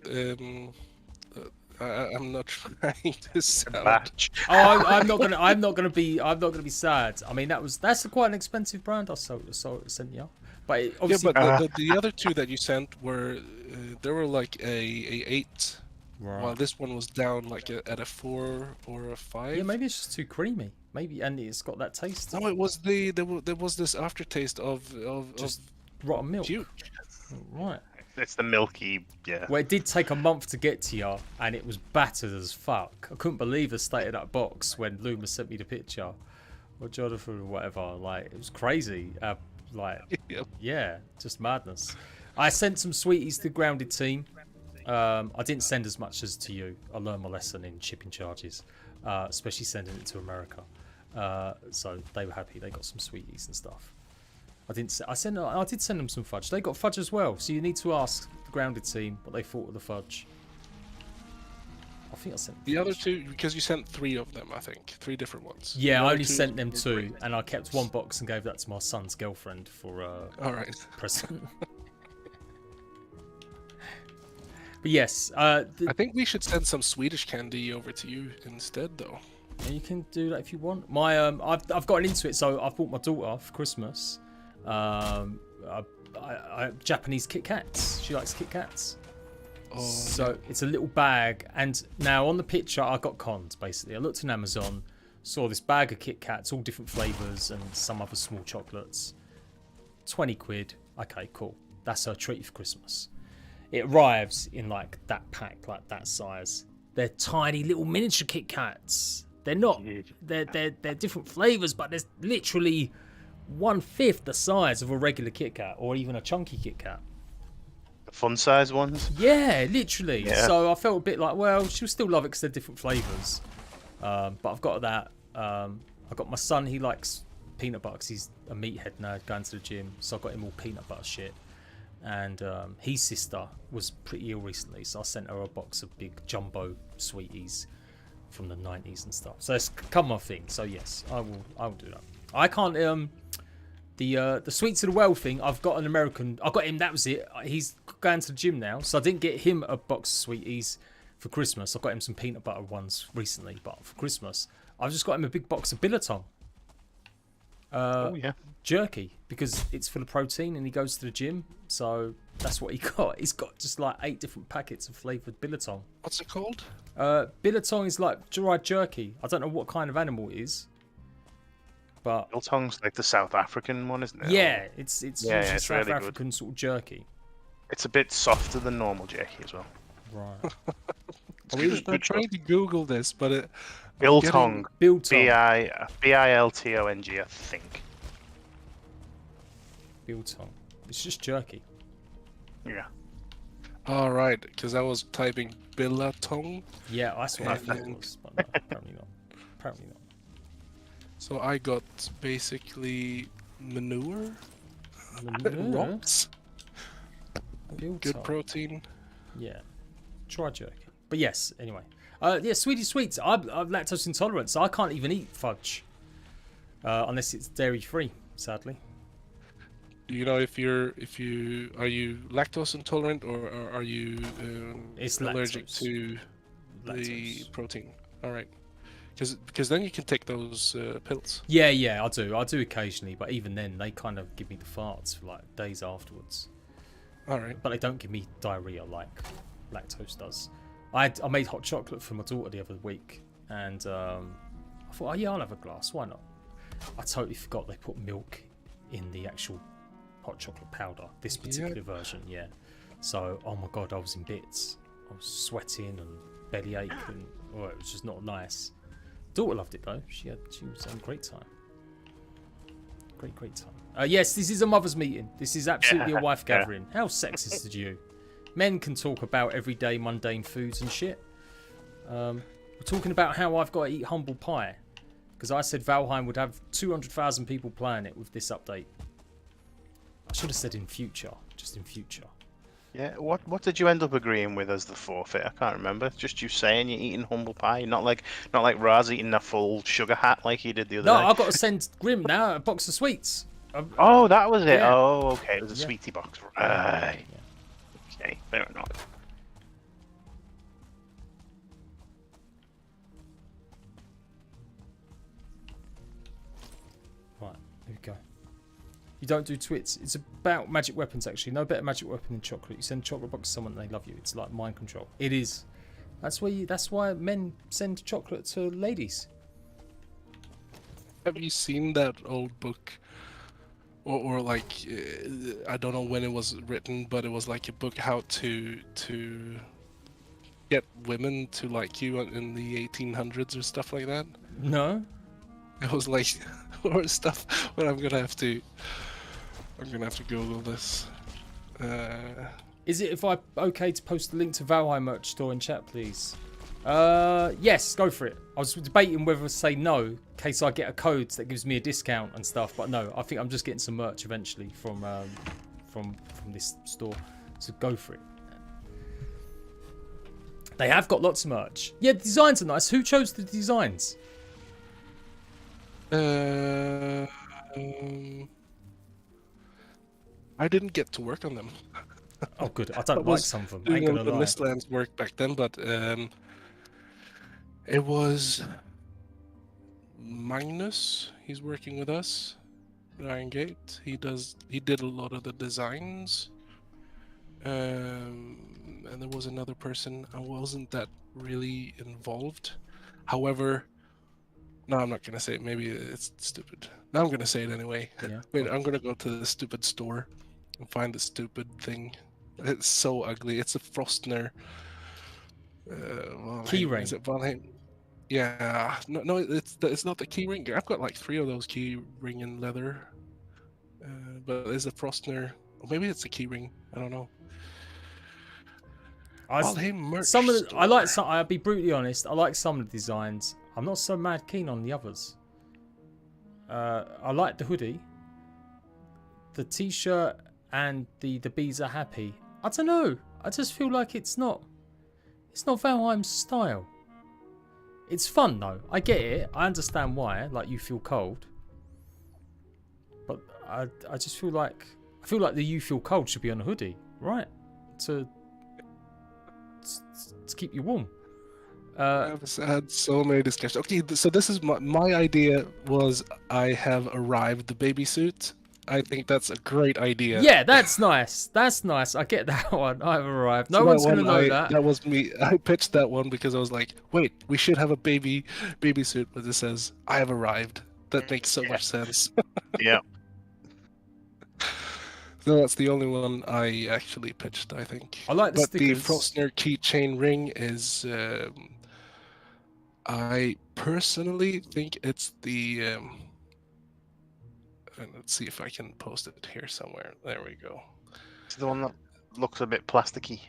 I'm not trying to sound. Oh, I'm not gonna be sad. I mean, that's quite an expensive brand. I sent you. But obviously, but the other two that you sent were they were like a 8. Right. While this one was down like at a 4 or a 5. Yeah, maybe it's just too creamy. Maybe, and it's got that taste. No, it was there was this aftertaste of just rotten milk. Puke. Right. It's the milky, Well, it did take a month to get to you, and it was battered as fuck. I couldn't believe the state of that box when Luma sent me the picture, or Jonathan or whatever. Like, it was crazy. Yeah, just madness. I sent some sweeties to the grounded team. I didn't send as much as to you. I learned my lesson in shipping charges, especially sending it to America. So they were happy. They got some sweeties and stuff. I did send them some fudge. They got fudge as well. So you need to ask the grounded team what they thought of the fudge. I think I sent the other two because you sent 3 of them. I think 3 different ones. Yeah, I only sent them 2, and I kept one box and gave that to my son's girlfriend for all right present. But yes, I think we should send some Swedish candy over to you instead, though. You can do that if you want. My I've gotten into it, so I've bought my daughter for Christmas. Japanese Kit Kats. She likes Kit Kats. Oh, so it's a little bag, and now on the picture I got conned. Basically, I looked on Amazon, saw this bag of Kit Kats, all different flavors, and some other small chocolates. 20 quid. Okay, cool. That's her treat for Christmas. It arrives in like that pack, like that size. They're tiny little miniature Kit Kats. They're not. They're different flavors, but there's literally 1/5 the size of a regular Kit Kat, or even a chunky Kit Kat. The fun size ones. Yeah, literally. Yeah. So I felt a bit like, well, she'll still love it because they're different flavors. But I've got that. I've got my son. He likes peanut butter because he's a meathead nerd going to the gym. So I got him all peanut butter shit. And his sister was pretty ill recently, so I sent her a box of big jumbo sweeties from the 90s and stuff. So it's come my thing. So yes, I will do that. I can't the sweets of the well thing. I've got an American. I got him. That was it. He's going to the gym now, so I didn't get him a box of sweeties for Christmas. I got him some peanut butter ones recently, but for Christmas I've just got him a big box of biltong. Jerky, because it's full of protein and he goes to the gym, so that's what he got. He's got just like 8 different packets of flavoured biltong. What's it called? Biltong is like dried jerky. I don't know what kind of animal it is, but biltong's like the South African one, isn't it? Yeah, it's South really African sort of jerky. It's a bit softer than normal jerky as well. Right. I'm trying to Google this, but it. Biltong. Biltong. Biltong, I think. Biltong. It's just jerky. Yeah. All right, because I was typing biltong. Yeah, that's what I thought it was, but no, apparently not. Apparently not. So I got basically manure, Manure? rocks, Built good up. protein. Yeah. Try jerky. But yes, anyway. Yeah, Swedish Sweets. I'm lactose intolerant, so I can't even eat fudge. Unless it's dairy free, sadly. Do you know if you are you lactose intolerant or are you It's allergic lactose. to the Lactose. protein? All right, because then you can take those pills. Yeah, I do. I do occasionally, but even then, they kind of give me the farts for like days afterwards. All right. But they don't give me diarrhea like lactose does. I made hot chocolate for my daughter the other week, and I thought, oh yeah, I'll have a glass. Why not? I totally forgot they put milk in the actual hot chocolate powder. This particular version, yeah. So, oh my god, I was in bits. I was sweating and bellyache, and oh, it was just not nice. Daughter loved it though. She was having a great time. Great time. Yes, this is a mother's meeting. This is absolutely a wife gathering. How sexist of you. Men can talk about everyday mundane foods and shit. We're talking about how I've got to eat humble pie. Because I said Valheim would have 200,000 people playing it with this update. I should have said in future. Just in future. Yeah, what did you end up agreeing with as the forfeit? I can't remember. It's just you saying you're eating humble pie, not like Raz eating a full sugar hat like he did the other No, day. I've got to send Grim now a box of sweets. Oh, that was it. Yeah. Oh, okay. It was a Yeah. sweetie box. Right. Okay, fair enough. Right, here we go. You don't do twits. It's about magic weapons, actually. No better magic weapon than chocolate. You send a chocolate box to someone and they love you. It's like mind control. It is. That's why men send chocolate to ladies. Have you seen that old book? Or like, I don't know when it was written, but it was like a book how to get women to like you in the 1800s or stuff like that. No. It was like or stuff. But I'm gonna have to Google this. Is it if I okay to post the link to Valheim merch store in chat, please? Yes, go for it. I was debating whether to say no in case I get a code that gives me a discount and stuff, but no, I think I'm just getting some merch eventually from this store. So go for it. They have got lots of merch. Yeah, the designs are nice. Who chose the designs? I didn't get to work on them. Oh, good. I don't That like was some of them. I doing ain't gonna the lie. Mistlands work back then, but it was Magnus. He's working with us at Iron Gate. He did a lot of the designs. And there was another person. I wasn't that really involved. However, no, I'm not gonna say it. Maybe it's stupid. No, I'm gonna say it anyway. Yeah. Wait, I'm gonna go to the stupid store and find the stupid thing. It's so ugly. It's a Frostner. Keyring. Is it Valheim? Yeah. No, it's not the keyring. I've got like 3 of those keyring in leather. But it's a Frostner. Or maybe it's a keyring. I don't know. Valheim merch store. I like some. I'll be brutally honest. I like some of the designs. I'm not so mad keen on the others. I like the hoodie, the t-shirt, and the bees are happy. I don't know. I just feel like it's not Valheim's style. It's fun though. I get it. I understand why. Like you feel cold, but I just feel like the you feel cold should be on a hoodie, right? To keep you warm. I've had so many discussions. Okay, so this is my idea was I have arrived the baby suit. I think that's a great idea. Yeah, that's nice. That's nice. I get that one. I've arrived. No So one's that going to one, know that. That was me. I pitched that one because I was like, wait, we should have a baby suit, but it says, I have arrived. That makes so much sense. Yeah. So that's the only one I actually pitched, I think. I like the but the stickers. Frostner keychain ring is... I personally think it's the... let's see if I can post it here somewhere. There we go. It's the one that looks a bit plasticky.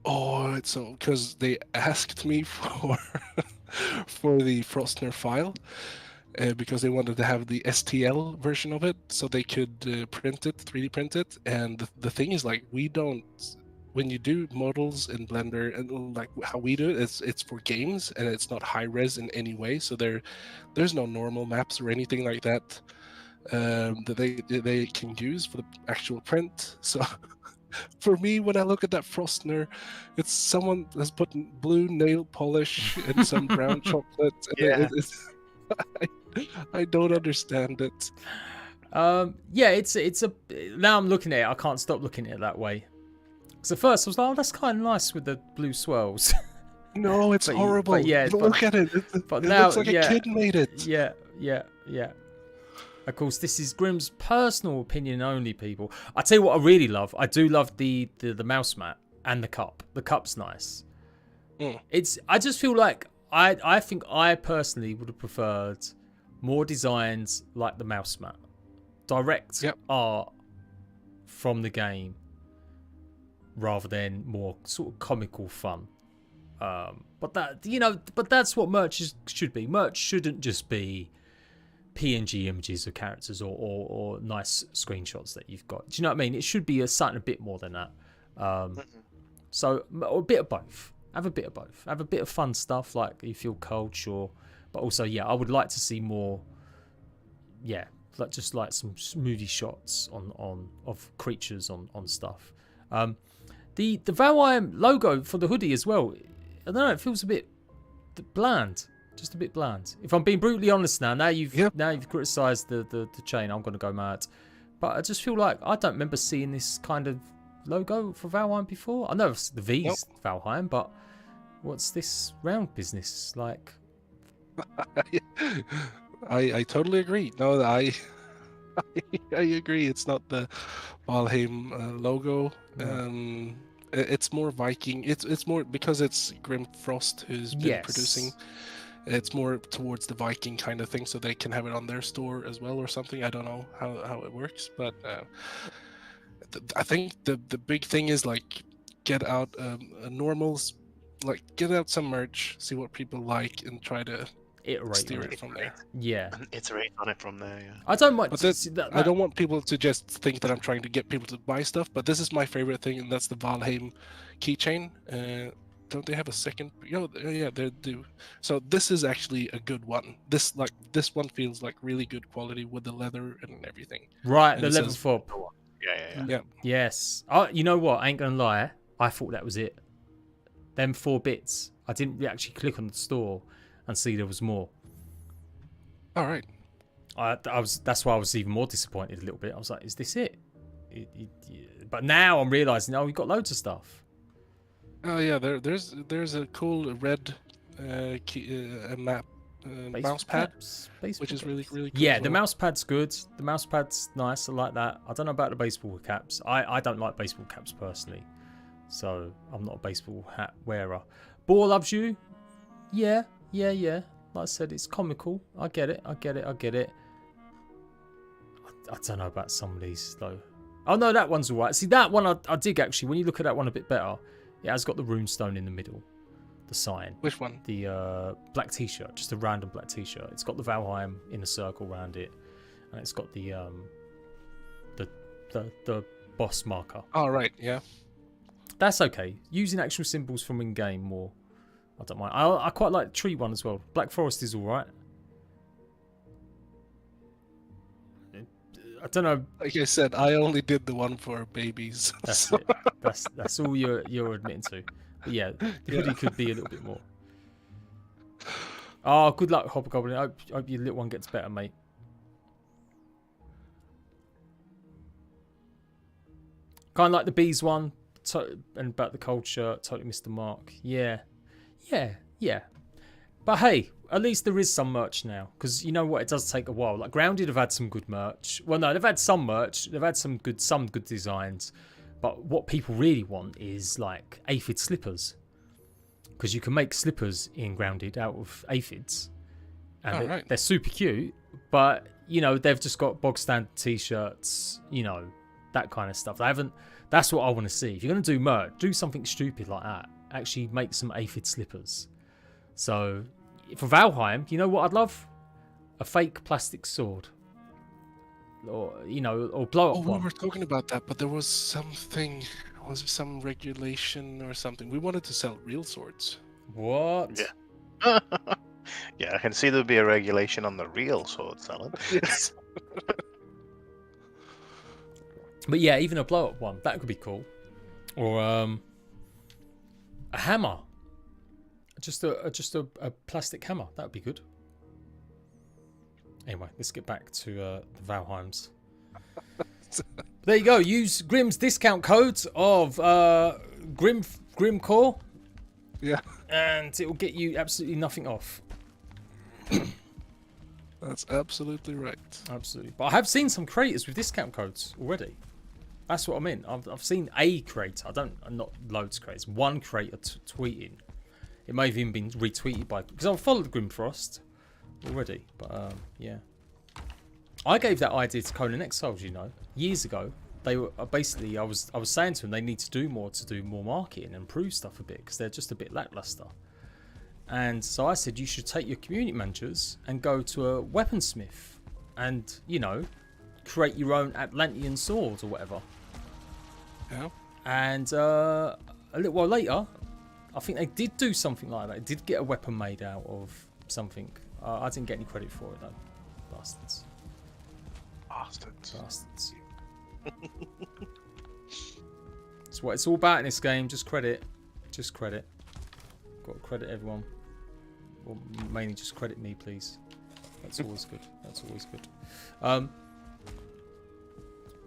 Oh, it's so because they asked me for for the Frostner file, because they wanted to have the STL version of it, so they could print it, 3D print it. And the thing is, like, we don't. When you do models in Blender, and like how we do it, it's for games, and it's not high res in any way. So there's no normal maps or anything like that that they can use for the actual print. So for me, when I look at that Frostner, it's someone has put blue nail polish and some brown chocolate. And I don't understand it. Yeah, it's a. Now I'm looking at it, I can't stop looking at it that way. So first I was like, oh, that's kind of nice with the blue swirls. No, it's horrible. But yeah, look at it. But it now, looks like a kid made it. Yeah. Of course, this is Grim's personal opinion only, people. I tell you what I really love. I do love the mouse mat and the cup. The cup's nice. I just feel like I think I personally would have preferred more designs like the mouse mat. Direct art from the game rather than more sort of comical fun. But that's what merch should be. Merch shouldn't just be PNG images of characters or nice screenshots that you've got. Do you know what I mean? It should be something a bit more than that. So a bit of both. Have a bit of both. Have a bit of fun stuff like you feel cold, sure. But also, yeah, I would like to see more. Yeah, like some smoothie shots of creatures on stuff. The VALHEIM logo for the hoodie as well. I don't know. It feels a bit bland. Just a bit bland. If I'm being brutally honest now you've criticised the chain, I'm going to go mad. But I just feel like I don't remember seeing this kind of logo for VALHEIM before. I know the V's VALHEIM, but what's this round business like? I totally agree. No, I agree. It's not the VALHEIM logo. Yeah. It's more Viking. It's more because it's Grim Frost who's been producing. It's more towards the Viking kind of thing, so they can have it on their store as well or something. I don't know how it works, but I think the big thing is like get out normals, like get out some merch, see what people like, and try to steer it from there. Yeah, and iterate on it from there. Yeah. I don't mind. I don't want people to just think that I'm trying to get people to buy stuff, but this is my favorite thing, and that's the VALHEIM keychain. Don't they have a second? Yeah, they do. So this is actually a good one. This one feels like really good quality with the leather and everything. Right, and the leather fob. Yeah. Yes. Oh, you know what? I ain't gonna lie. I thought that was it. Them 4 bits. I didn't actually click on the store and see there was more. All right. That's why I was even more disappointed a little bit. I was like, is this it? But now I'm realizing, we've got loads of stuff. Oh yeah, there's a cool red map mouse pad, which is really cool. Yeah, the mouse pad's good. The mouse pad's nice. I like that. I don't know about the baseball caps. I don't like baseball caps personally, so I'm not a baseball hat wearer. Boar loves you. Yeah. Like I said, it's comical. I get it. I don't know about some of these though. Oh no, that one's alright. See, that one I dig actually. When you look at that one a bit better, it has got the runestone in the middle, the sign. Which one? The black T-shirt, just a random black T-shirt. It's got the VALHEIM in a circle around it, and it's got the boss marker. Oh right, yeah. That's okay. Using actual symbols from in-game more, I don't mind. I quite like the tree one as well. Black Forest is all right. I don't know. Like I said, I only did the one for babies. That's it. That's all you're admitting to. But yeah, the hoodie could be a little bit more. Oh, good luck, Hobgoblin. I hope your little one gets better, mate. Kind of like the bees one, and about the cold shirt. Totally missed the mark. Yeah. But hey, at least there is some merch now, because you know what, it does take a while. Like Grounded have had some good merch. Well, no, they've had some merch. They've had some good designs. But what people really want is like aphid slippers, because you can make slippers in Grounded out of aphids, and they're super cute. But you know, they've just got bog standard t-shirts. You know, that kind of stuff. They haven't. That's what I want to see. If you're gonna do merch, do something stupid like that. Actually, make some aphid slippers. So, for VALHEIM, you know what I'd love? a fake plastic sword, or or blow up Oh, we one. were talking about that, but there was something. Was there some regulation or something? We wanted to sell real swords. What? Yeah. Yeah, I can see there'd be a regulation on the real sword selling. Yes. But yeah, even a blow up one that could be cool, or a hammer. Just a plastic hammer. That would be good. Anyway, let's get back to the Valheims. There you go. Use Grim's discount codes of Grimcore, Yeah. and it will get you absolutely nothing off. That's absolutely right. Absolutely. But I have seen some creators with discount codes already. That's what I mean. I've seen a creator. Not loads of creators. One creator tweeting. It may have even been retweeted by, because I've followed Grimfrost already. But yeah, I gave that idea to Conan Exiles, years ago. They were basically, I was saying to them they need to do more marketing and improve stuff a bit, because they're just a bit lackluster. And so I said you should take your community managers and go to a weaponsmith and create your own Atlantean sword or whatever. Yeah. And a little while later, I think they did do something like that. They did get a weapon made out of something. I didn't get any credit for it though. Bastards. Bastards. That's what it's all about in this game. Just credit. Just credit. Got to credit everyone. Or mainly just credit me, please. That's always good. That's always good.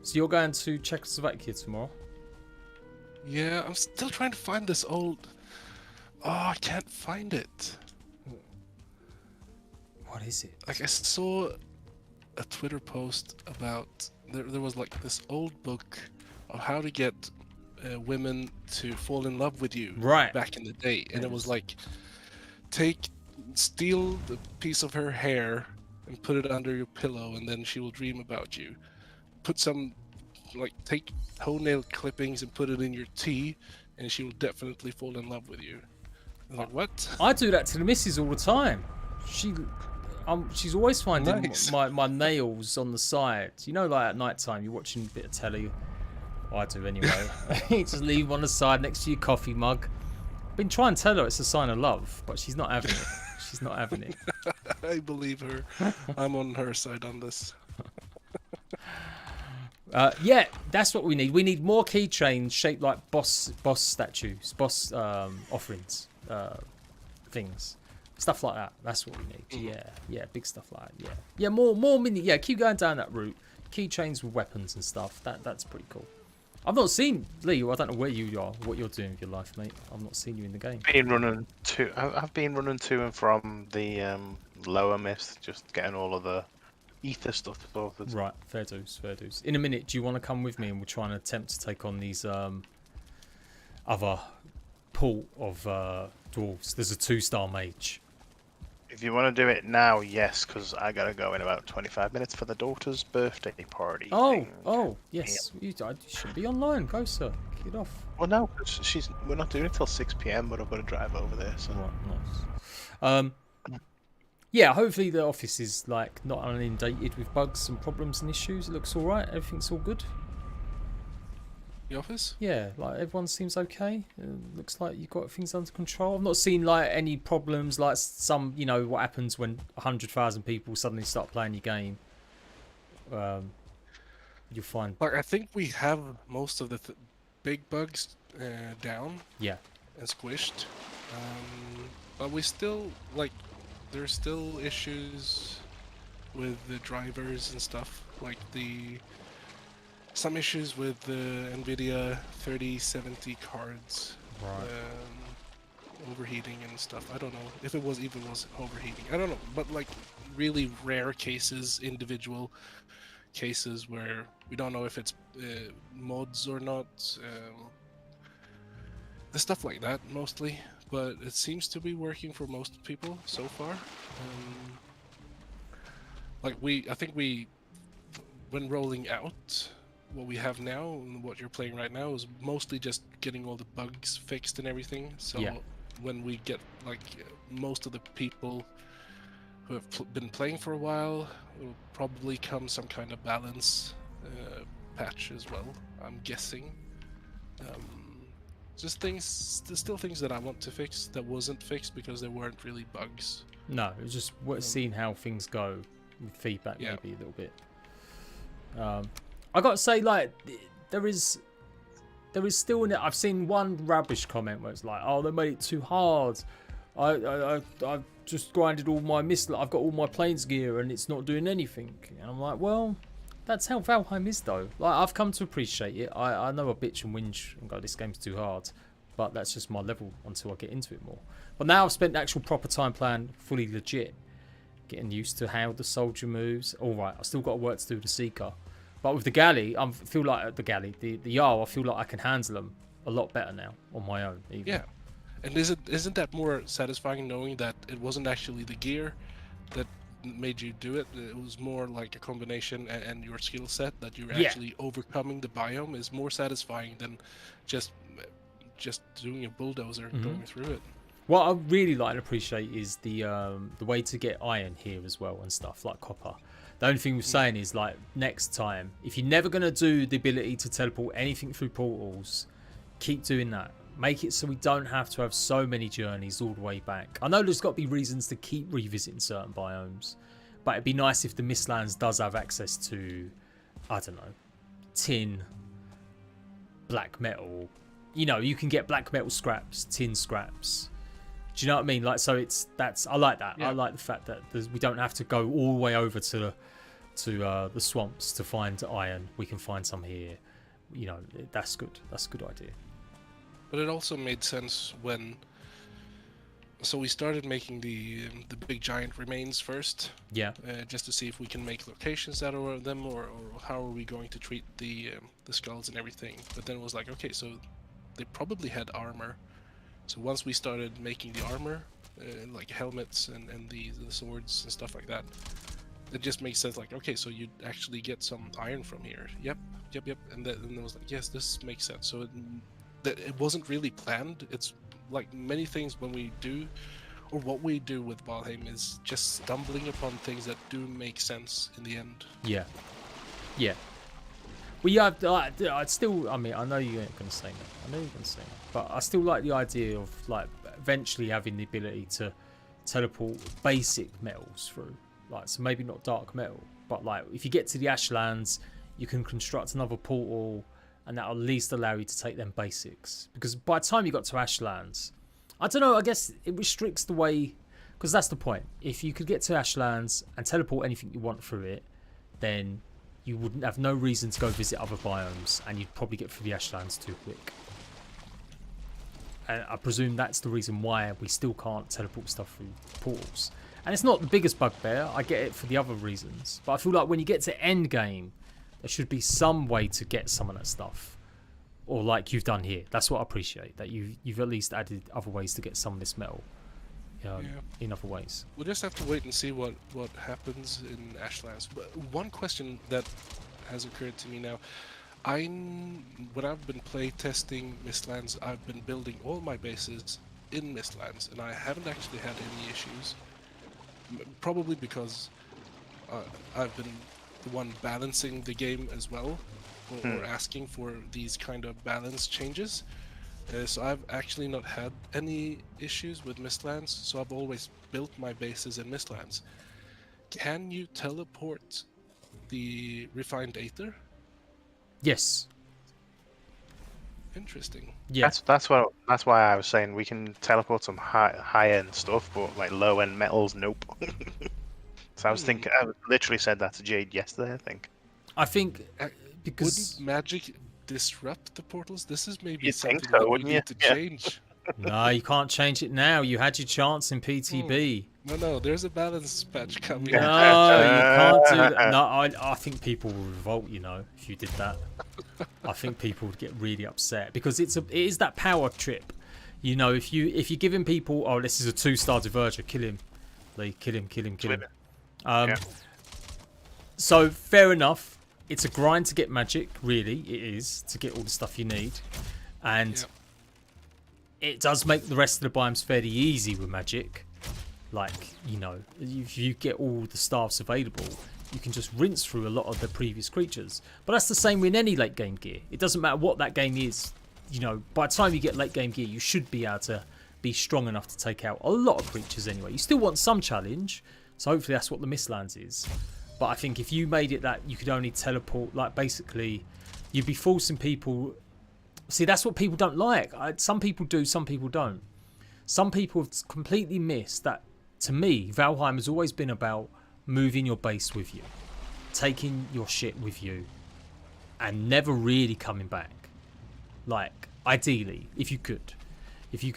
So you're going to Czechoslovakia tomorrow? Yeah, I'm still trying to find this old. Oh, I can't find it. What is it? Like, I saw a Twitter post about there was like this old book of how to get women to fall in love with you Right. back in the day, and it was like steal the piece of her hair and put it under your pillow, and then she will dream about you. Put some, like, take toenail clippings and put it in your tea, and she will definitely fall in love with you. I'm like, what? I do that to the missus all the time. She's always finding Nice. my nails on the side. Like at night time, you're watching a bit of telly. I do anyway. You just leave them on the side next to your coffee mug. Been trying to tell her it's a sign of love, but she's not having it. She's not having it. I believe her. I'm on her side on this. Yeah, that's what we need. We need more keychains shaped like boss statues, boss offerings, things, stuff like that. That's what we need. Yeah, big stuff like that. Yeah, more mini. Yeah, keep going down that route. Keychains with weapons and stuff. That's pretty cool. I've not seen Lee. I don't know where you are, what you're doing with your life, mate. I've not seen you in the game. I've been running to and from the lower mist, just getting all of the ether stuff sorted. Right, fair dues. In a minute, do you want to come with me and we'll try and attempt to take on these other pool of dwarves? There's a 2-star mage. If you want to do it now, yes, because I gotta go in about 25 minutes for the daughter's birthday party. Oh, yes. You should be online. Go, sir. Get off. Well, no, 'cause we're not doing it till 6 PM, but I've got to drive over there. So. Right, nice. Yeah, hopefully the office is like not inundated with bugs and problems and issues. It looks all right. Everything's all good. The office? Yeah, like everyone seems okay. Looks like you've got things under control. I've not seen like any problems like some, what happens when 100,000 people suddenly start playing your game. You'll find. Like, I think we have most of the big bugs down. Yeah. And squished. But we still, like, there's still issues with the drivers and stuff. Like some issues with the NVIDIA 3070 cards. Right. Overheating and stuff. I don't know if it was overheating. I don't know, but like really rare cases, individual cases where we don't know if it's mods or not. The stuff like that mostly, but it seems to be working for most people so far. I think when rolling out what we have now and what you're playing right now is mostly just getting all the bugs fixed and everything. So yeah. When we get like most of the people who have been playing for a while, will probably come some kind of balance patch as well, I'm guessing. Just things, there's still things that I want to fix that wasn't fixed because there weren't really bugs. No, it was just seeing how things go with feedback, maybe a little bit. I got to say, like, there is still in it. I've seen one rubbish comment where it's like, "Oh, they made it too hard. I've just grinded all my I've got all my planes gear and it's not doing anything." And I'm like, well, that's how Valheim is though. Like, I've come to appreciate it. I know I bitch and whinge and go, this game's too hard, but that's just my level until I get into it more. But now I've spent the actual proper time playing fully legit, getting used to how the soldier moves. All right, I've still got work to do with the Seeker, but with the galley, I feel like the Jarl, I feel like I can handle them a lot better now on my own. Even. Yeah, and isn't that more satisfying knowing that it wasn't actually the gear that made you do it? It was more like a combination and your skill set that you're actually overcoming the biome is more satisfying than just doing a bulldozer going through it. What I really like and appreciate is the way to get iron here as well and stuff like copper. The only thing we're saying is, like, next time, if you're never going to do the ability to teleport anything through portals, keep doing that. Make it so we don't have to have so many journeys all the way back. I know there's got to be reasons to keep revisiting certain biomes, but it'd be nice if the Mistlands does have access to, I don't know, tin, black metal. You know, you can get black metal scraps, tin scraps. Do you know what I mean? Like, so I like that. Yeah. I like the fact that we don't have to go all the way over to the swamps to find iron. We can find some here. You know, that's good. That's a good idea. But it also made sense when. So we started making the big giant remains first. Yeah. Just to see if we can make locations out of them, or how are we going to treat the skulls and everything. But then it was like, okay, so they probably had armor. So once we started making the armor, like helmets and the swords and stuff like that, it just makes sense. Like, okay, so you'd actually get some iron from here. Yep. And then it was like, yes, this makes sense. So it wasn't really planned. It's like many things when we do, or what we do with Valheim is just stumbling upon things that do make sense in the end. Yeah. Well, yeah, I'd still, I mean, I know you ain't going to say that. But I still like the idea of, like, eventually having the ability to teleport basic metals through. Like, so maybe not dark metal, but, like, if you get to the Ashlands, you can construct another portal, and that'll at least allow you to take them basics. Because by the time you got to Ashlands, I don't know, I guess it restricts the way, because that's the point. If you could get to Ashlands and teleport anything you want through it, then you wouldn't have no reason to go visit other biomes, and you'd probably get through the Ashlands too quick. And I presume that's the reason why we still can't teleport stuff through portals. And it's not the biggest bugbear, I get it for the other reasons. But I feel like when you get to end game, there should be some way to get some of that stuff. Or like you've done here. That's what I appreciate, that you've at least added other ways to get some of this metal. In other ways. We'll just have to wait and see what happens in Ashlands. But one question that has occurred to me now, when I've been play testing Mistlands, I've been building all my bases in Mistlands, and I haven't actually had any issues. Probably because I've been the one balancing the game as well, or asking for these kind of balance changes. So I've actually not had any issues with Mistlands, so I've always built my bases in Mistlands. Can you teleport the refined Aether? Yes. Interesting. Yeah. That's why I was saying we can teleport some high end stuff, but like low end metals, nope. So I was thinking, I literally said that to Jade yesterday, I think. Because wouldn't magic disrupt the portals? This is maybe You'd something think so, that we wouldn't you? need to change. no, you can't change it now. You had your chance in PTB. No, there's a balance patch coming. No, you can't do that. No, I think people will revolt, you know, if you did that. I think people would get really upset because it is that power trip. You know, if you're giving people, oh, this is a 2-star Dvergr, kill him. Like, kill him. So, fair enough. It's a grind to get magic, really. It is, to get all the stuff you need. And it does make the rest of the biomes fairly easy with magic. Like, you know, if you get all the staffs available, you can just rinse through a lot of the previous creatures. But that's the same with any late game gear. It doesn't matter what that game is. You know, by the time you get late game gear, you should be able to be strong enough to take out a lot of creatures anyway. You still want some challenge, so hopefully that's what the Mistlands is. But I think if you made it that you could only teleport, like basically, you'd be forcing people. See, that's what people don't like. Some people do, some people don't. Some people have completely missed that. To me, Valheim has always been about moving your base with you, taking your shit with you, and never really coming back. Like, ideally, if you could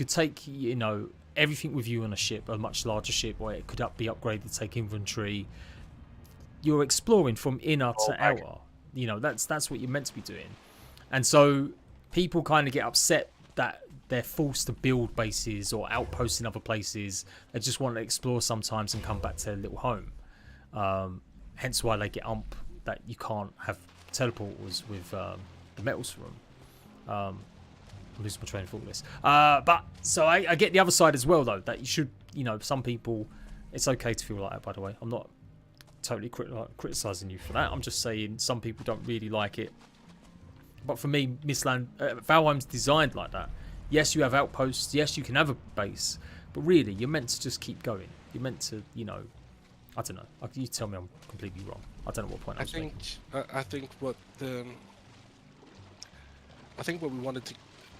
take, you know, everything with you on a ship, a much larger ship, where it could be upgraded, take inventory. You're exploring from inner to outer. You know, that's what you're meant to be doing. And so people kind of get upset that they're forced to build bases or outposts in other places. They just want to explore sometimes and come back to their little home. Hence why they get that you can't have teleporters with the metals room. I'm losing my train of thought with this. But so I get the other side as well, though, that you should, you know, some people, it's okay to feel like that, by the way. I'm not totally criticizing you for that. I'm just saying some people don't really like it. But for me, Valheim's designed like that. Yes, you have outposts. Yes, you can have a base. But really, you're meant to just keep going. You're meant to, you know, I don't know. You tell me I'm completely wrong. I don't know what point I was making. I think what we wanted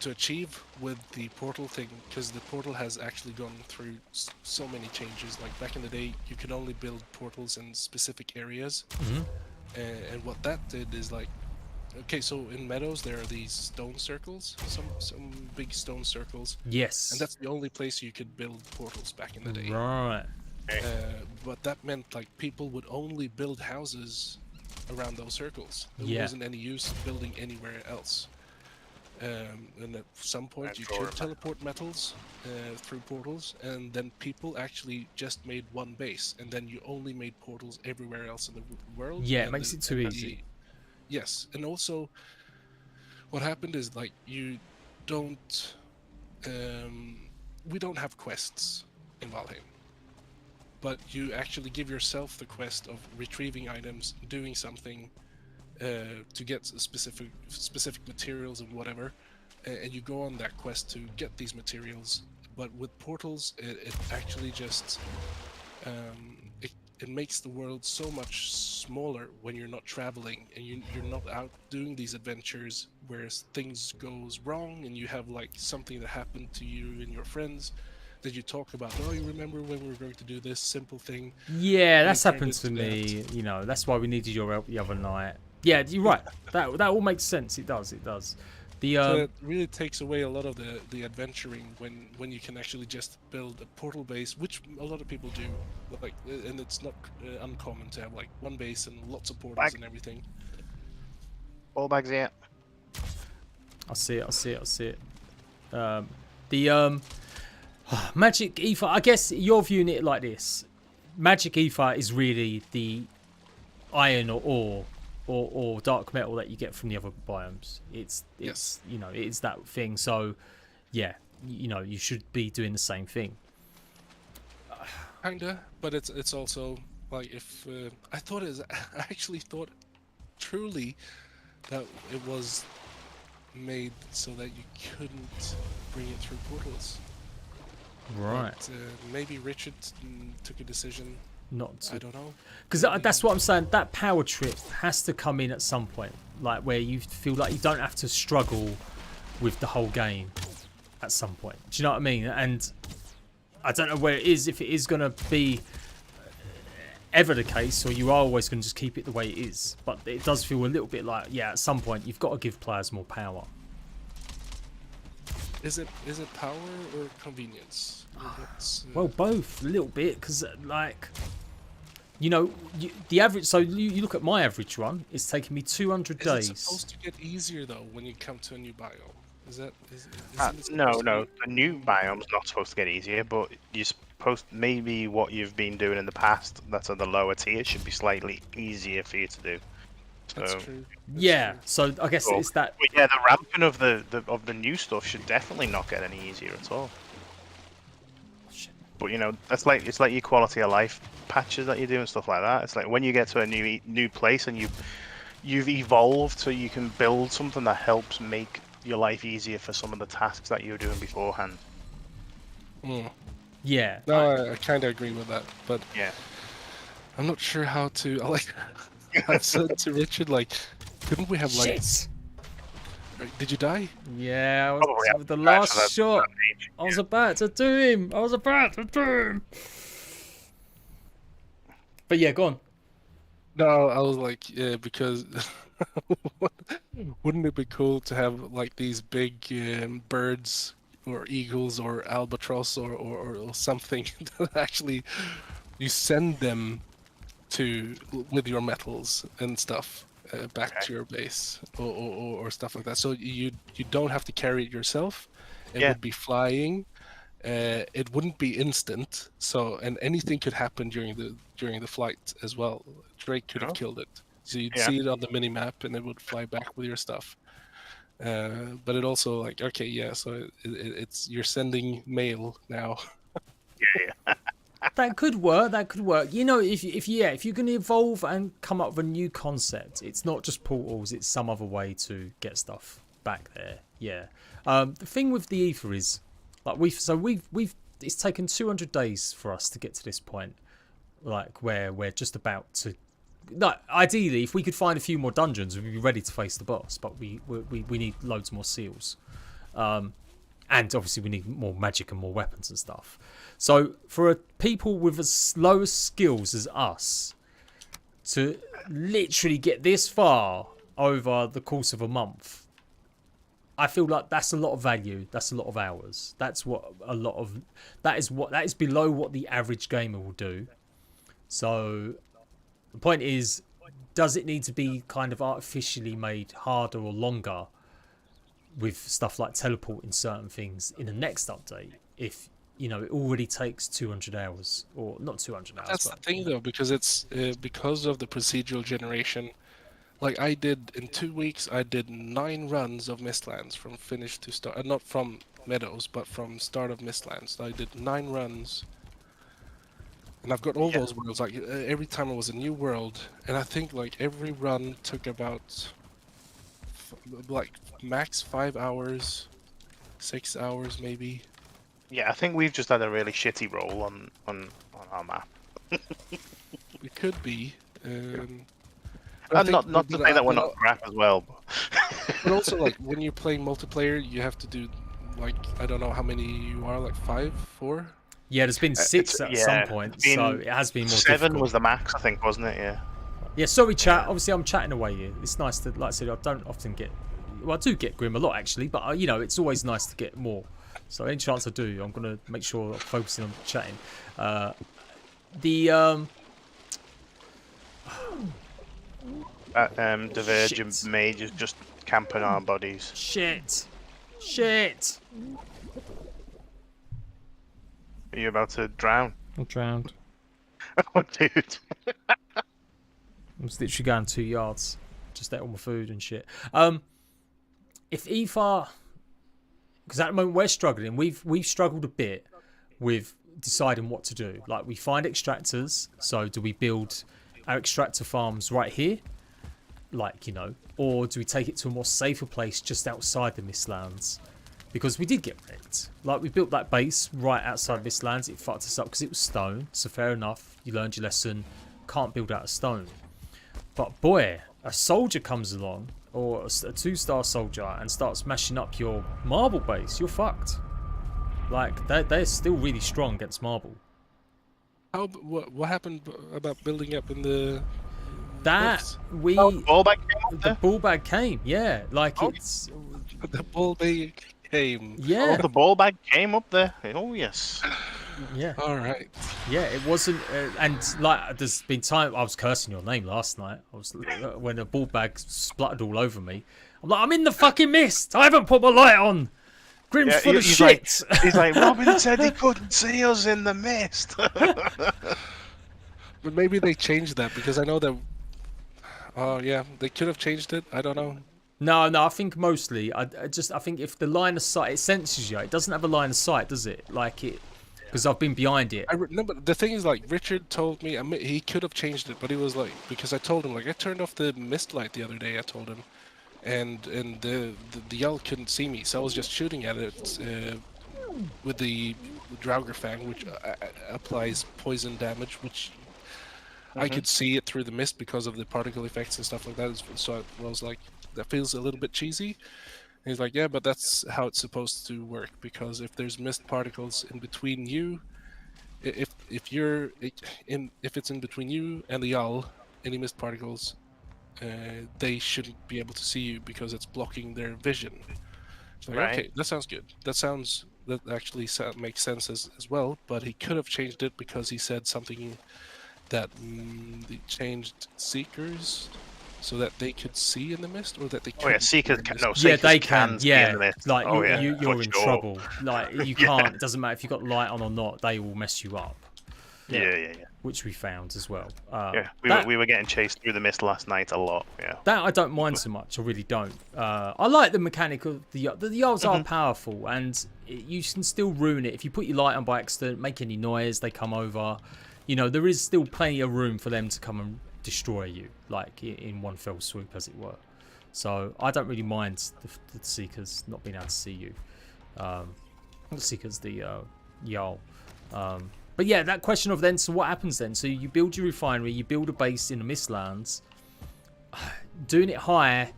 to achieve with the portal thing, because the portal has actually gone through so many changes. Like back in the day, you could only build portals in specific areas, and what that did is like, okay, so in meadows there are these stone circles, some big stone circles. Yes. And that's the only place you could build portals back in the day. Right. But that meant like people would only build houses around those circles. There wasn't any use building anywhere else. And at some point you could teleport metals through portals, and then people actually just made one base, and then you only made portals everywhere else in the world. Yeah, it makes it too easy. Yes, and also what happened is like you don't, we don't have quests in Valheim, but you actually give yourself the quest of retrieving items, doing something to get specific materials and whatever, and you go on that quest to get these materials. But with portals, it actually just it makes the world so much smaller when you're not traveling and you're not out doing these adventures where things goes wrong and you have like something that happened to you and your friends that you talk about. Oh, you remember when we were going to do this simple thing? Yeah, that's happened to me. You know, that's why we needed your help the other night. Yeah, you're right. That all makes sense. It does. So it really takes away a lot of the adventuring when you can actually just build a portal base, which a lot of people do. Like, and it's not uncommon to have like one base and lots of portals and everything. All bags here. I see it. Magic Ether. I guess you're viewing it like this. Magic Ether is really the iron or ore or dark metal that you get from the other biomes. It's yes. You know, it's that thing. So yeah, you know, you should be doing the same thing. Kinda, but it's also like if I actually thought truly that it was made so that you couldn't bring it through portals. Right. But, maybe Richard took a decision. Not to. I don't know. Because that's what I'm saying. That power trip has to come in at some point, like where you feel like you don't have to struggle with the whole game at some point. Do you know what I mean? And I don't know where it is, if it is going to be ever the case, or you are always going to just keep it the way it is. But it does feel a little bit like, yeah, at some point you've got to give players more power. Is it power or convenience? Well, both a little bit, because like, you know, the average. So you look at my average run. It's taking me 200 days. Is it supposed to get easier though when you come to a new biome? No. The new biome's not supposed to get easier, but you're supposed, maybe what you've been doing in the past that's at the lower tier should be slightly easier for you to do. So, that's true. Yeah. So I guess it's that. But yeah, the ramping of the new stuff should definitely not get any easier at all. Shit. But you know, it's like your quality of life patches that you do and stuff like that. It's like when you get to a new place and you've evolved so you can build something that helps make your life easier for some of the tasks that you were doing beforehand. Yeah. No, I kind of agree with that, but Yeah. I'm not sure how to. Like I said to Richard, like, couldn't we have like? Shit. Did you die? Yeah, I Probably was, have with the to patch last shot. I was about to do him. But yeah, go on. No, I was like, yeah, because wouldn't it be cool to have like these big birds or eagles or albatross or something that actually you send them to with your metals and stuff back to your base or stuff like that. So you don't have to carry it yourself. It would be flying. It wouldn't be instant. So and anything could happen during the flight as well. Drake could have killed it. So you'd see it on the mini map and it would fly back with your stuff. But it also like okay, yeah. So it's you're sending mail now. Yeah. That could work. That could work. You know, if you're going to evolve and come up with a new concept, it's not just portals. It's some other way to get stuff back there. Yeah. The thing with the ether is, like we've it's taken 200 days for us to get to this point, like where we're just about to. No, ideally, if we could find a few more dungeons, we'd be ready to face the boss. But we need loads more seals. And obviously we need more magic and more weapons and stuff. So for people with as low skills as us to literally get this far over the course of a month, I feel like that's a lot of value. That's a lot of hours. That is below what the average gamer will do. So the point is, does it need to be kind of artificially made harder or longer with stuff like teleporting certain things in the next update if you know it already takes 200 hours or not 200 hours? That's the thing though, because it's because of the procedural generation. Like I did in 2 weeks, I did 9 runs of Mistlands from finish to start. Not from Meadows, but from start of Mistlands. I did 9 runs, and I've got all those worlds. Like every time it was a new world, and I think like every run took about like max 5 hours, 6 hours maybe. Yeah, I think we've just had a really shitty roll on our map. It could be. And not to say that we're not crap as well. But also, like, when you're playing multiplayer, you have to do, like, I don't know how many you are, like 5, 4? Yeah, there's been 6 at some point, so it has been more 7 difficult. was the max, I think, wasn't it? Yeah. Yeah, sorry, chat. Obviously, I'm chatting away here. It's nice to, like I said, I don't often get... Well, I do get Grim a lot, actually, but, you know, it's always nice to get more. So any chance I do, I'm going to make sure I'm focusing on chatting. Dvergr mage is just camping our bodies. Shit. Are you about to drown? I drowned. Oh, dude. I'm just literally going 2 yards. Just ate all my food and shit. If Ether... Because at the moment we're struggling. We've struggled a bit with deciding what to do. Like, we find extractors. So do we build our extractor farms right here? Like, you know, or do we take it to a more safer place just outside the Mistlands? Because we did get wrecked. Like, we built that base right outside Mistlands. It fucked us up because it was stone. So fair enough. You learned your lesson. Can't build out of stone. But boy, a soldier comes along, or a 2-star soldier, and starts smashing up your marble base. You're fucked. Like, they're still really strong against marble. What happened about building up in the... the ball bag came up there? The ball bag came, yeah. Like, it's... The ball bag came. Yeah. Oh, the ball bag came up there. Oh, yes. Yeah. All right. Yeah, it wasn't... and, like, there's been time... I was cursing your name last night. I was when a ball bag spluttered all over me. I'm like, I'm in the fucking mist. I haven't put my light on. Grim's full of shit. He's like, Robin said he couldn't see us in the mist. But maybe they changed that, because I know that... Oh, yeah, they could have changed it. I don't know. No, I think mostly, I think if the line of sight, it senses you. It doesn't have a line of sight, does it? Like, it because I've been behind it. I remember the thing is, like, Richard told me he could have changed it, but he was like, because I told him, like, I turned off the mist light the other day. I told him, and the Yell couldn't see me, so I was just shooting at it with the Dvergr fang, which applies poison damage, which I could see it through the mist because of the particle effects and stuff like that. So I was like, that feels a little bit cheesy. And he's like, yeah, but that's how it's supposed to work, because if there's mist particles in between you, if it's in between you and the Yell, any mist particles, they shouldn't be able to see you because it's blocking their vision. So like, okay, that sounds good. That actually makes sense as well. But he could have changed it because he said something that they changed seekers so that they could see in the mist, or that they. Oh yeah, seekers can. No, yeah, seekers they can. Yeah, see in the mist. like oh, you're in sure. trouble. Like you can't. It doesn't matter if you've got light on or not. They will mess you up. Yeah. Which we found as well. We were getting chased through the mist last night a lot. Yeah. That I don't mind so much. I really don't. I like the mechanic of the Yells are powerful, and you can still ruin it if you put your light on by accident. Make any noise, they come over. You know, there is still plenty of room for them to come and destroy you, like in one fell swoop, as it were. So I don't really mind the Seekers not being able to see you. Not the Seekers, the Yell. But yeah, that question of then, so what happens then? So you build your refinery, you build a base in the Mistlands. Doing it high,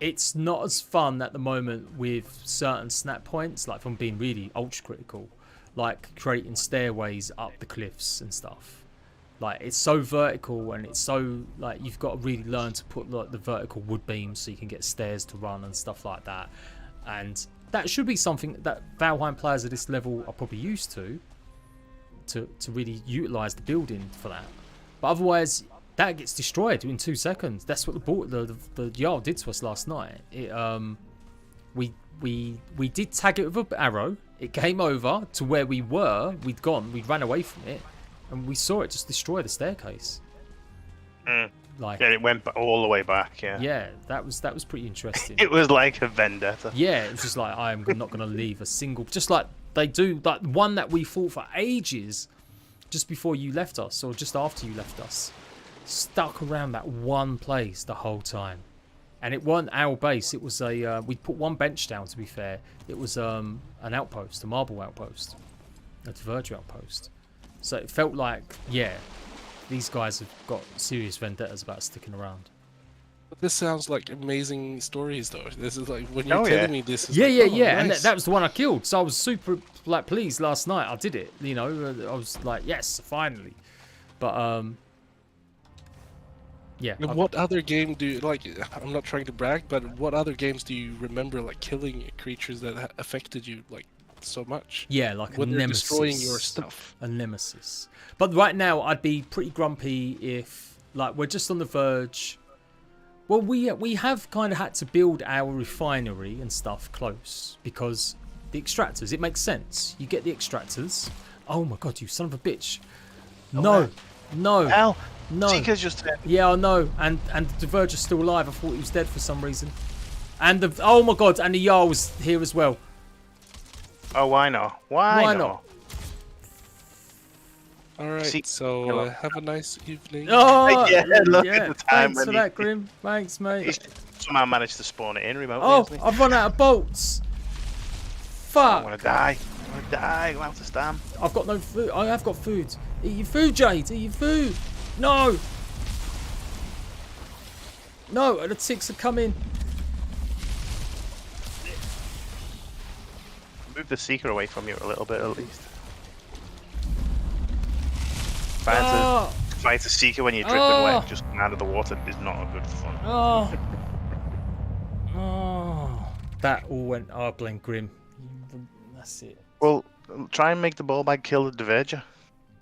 it's not as fun at the moment with certain snap points, like from being really ultra critical, like creating stairways up the cliffs and stuff. Like it's so vertical, and it's so like you've got to really learn to put like the vertical wood beams so you can get stairs to run and stuff like that. And that should be something that Valheim players at this level are probably used to really utilize the building for that. But otherwise, that gets destroyed in 2 seconds. That's what the Jarl did to us last night. It we did tag it with an arrow. It came over to where we were. We'd ran away from it, and we saw it just destroy the staircase. Like, yeah, it went all the way back. Yeah, that was pretty interesting. It was like a vendetta. Yeah, it was just like, I'm not going to leave a single, just like they do, like one that we fought for ages just before you left us, or just after you left us, stuck around that one place the whole time. And it wasn't our base, it was we put one bench down, to be fair. It was an outpost, a marble outpost, a Dvergr outpost. So it felt like, yeah, these guys have got serious vendettas about sticking around. But this sounds like amazing stories, though. This is like, when you're telling me this is yeah, like, yeah. Nice. And that was the one I killed, so I was super like pleased last night. I did it, you know. I was like, yes, finally. But yeah. And what other game do you like? I'm not trying to brag, but what other games do you remember like killing creatures that affected you like so much? Yeah, like when a they're nemesis. destroying your stuff. A nemesis. But right now, I'd be pretty grumpy if like we're just on the verge. Well, we have kind of had to build our refinery and stuff close because the extractors. It makes sense. You get the extractors. Oh my god, you son of a bitch! No. Hell, no. Seeker's just dead. Yeah, I know. And the Dverg's still alive. I thought he was dead for some reason. And oh my god, and the Jarl was here as well. Oh, why not? Why not? All right, so have a nice evening. Oh, yeah, look at the time thanks for that, Grim. Thanks, mate. He's somehow managed to spawn it in remotely. Oh, hasn't he? I've run out of bolts. Fuck. I want to die. I'm out of stam. I've got no food. I have got food. Eat your food, Jade. Eat your food. No. No, the ticks are coming. Move the Seeker away from you a little bit at least. Fight a Seeker when you're dripping wet, just coming out of the water is not a good fun. That all went. I blame Grim. That's it. Well, try and make the ball bag kill the Dvergr.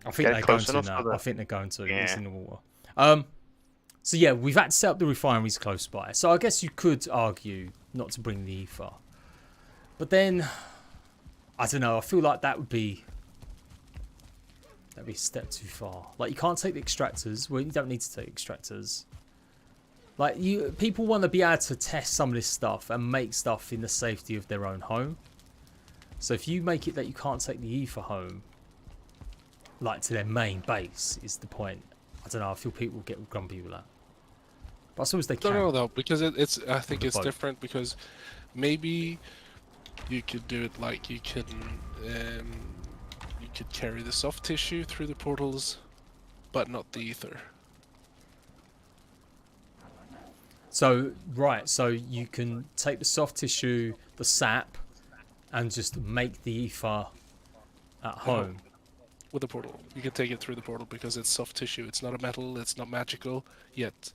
I think they're going to now. I think they're going to. It's in the water. So yeah, we've had to set up the refineries close by. So I guess you could argue not to bring the ether, but then I don't know. I feel like that'd be a step too far. Like you can't take the extractors. Well, you don't need to take extractors. Like people want to be able to test some of this stuff and make stuff in the safety of their own home. So if you make it that you can't take the ether home, like to their main base, is the point. I don't know. I feel people get grumpy with that. But I suppose they can. I don't know though, because it's. I think The it's boat. different because maybe you could do it like you could carry the soft tissue through the portals, but not the ether. So right, so you can take the soft tissue, the sap, and just make the ether at home. With the portal, you can take it through the portal because it's soft tissue. It's not a metal. It's not magical yet.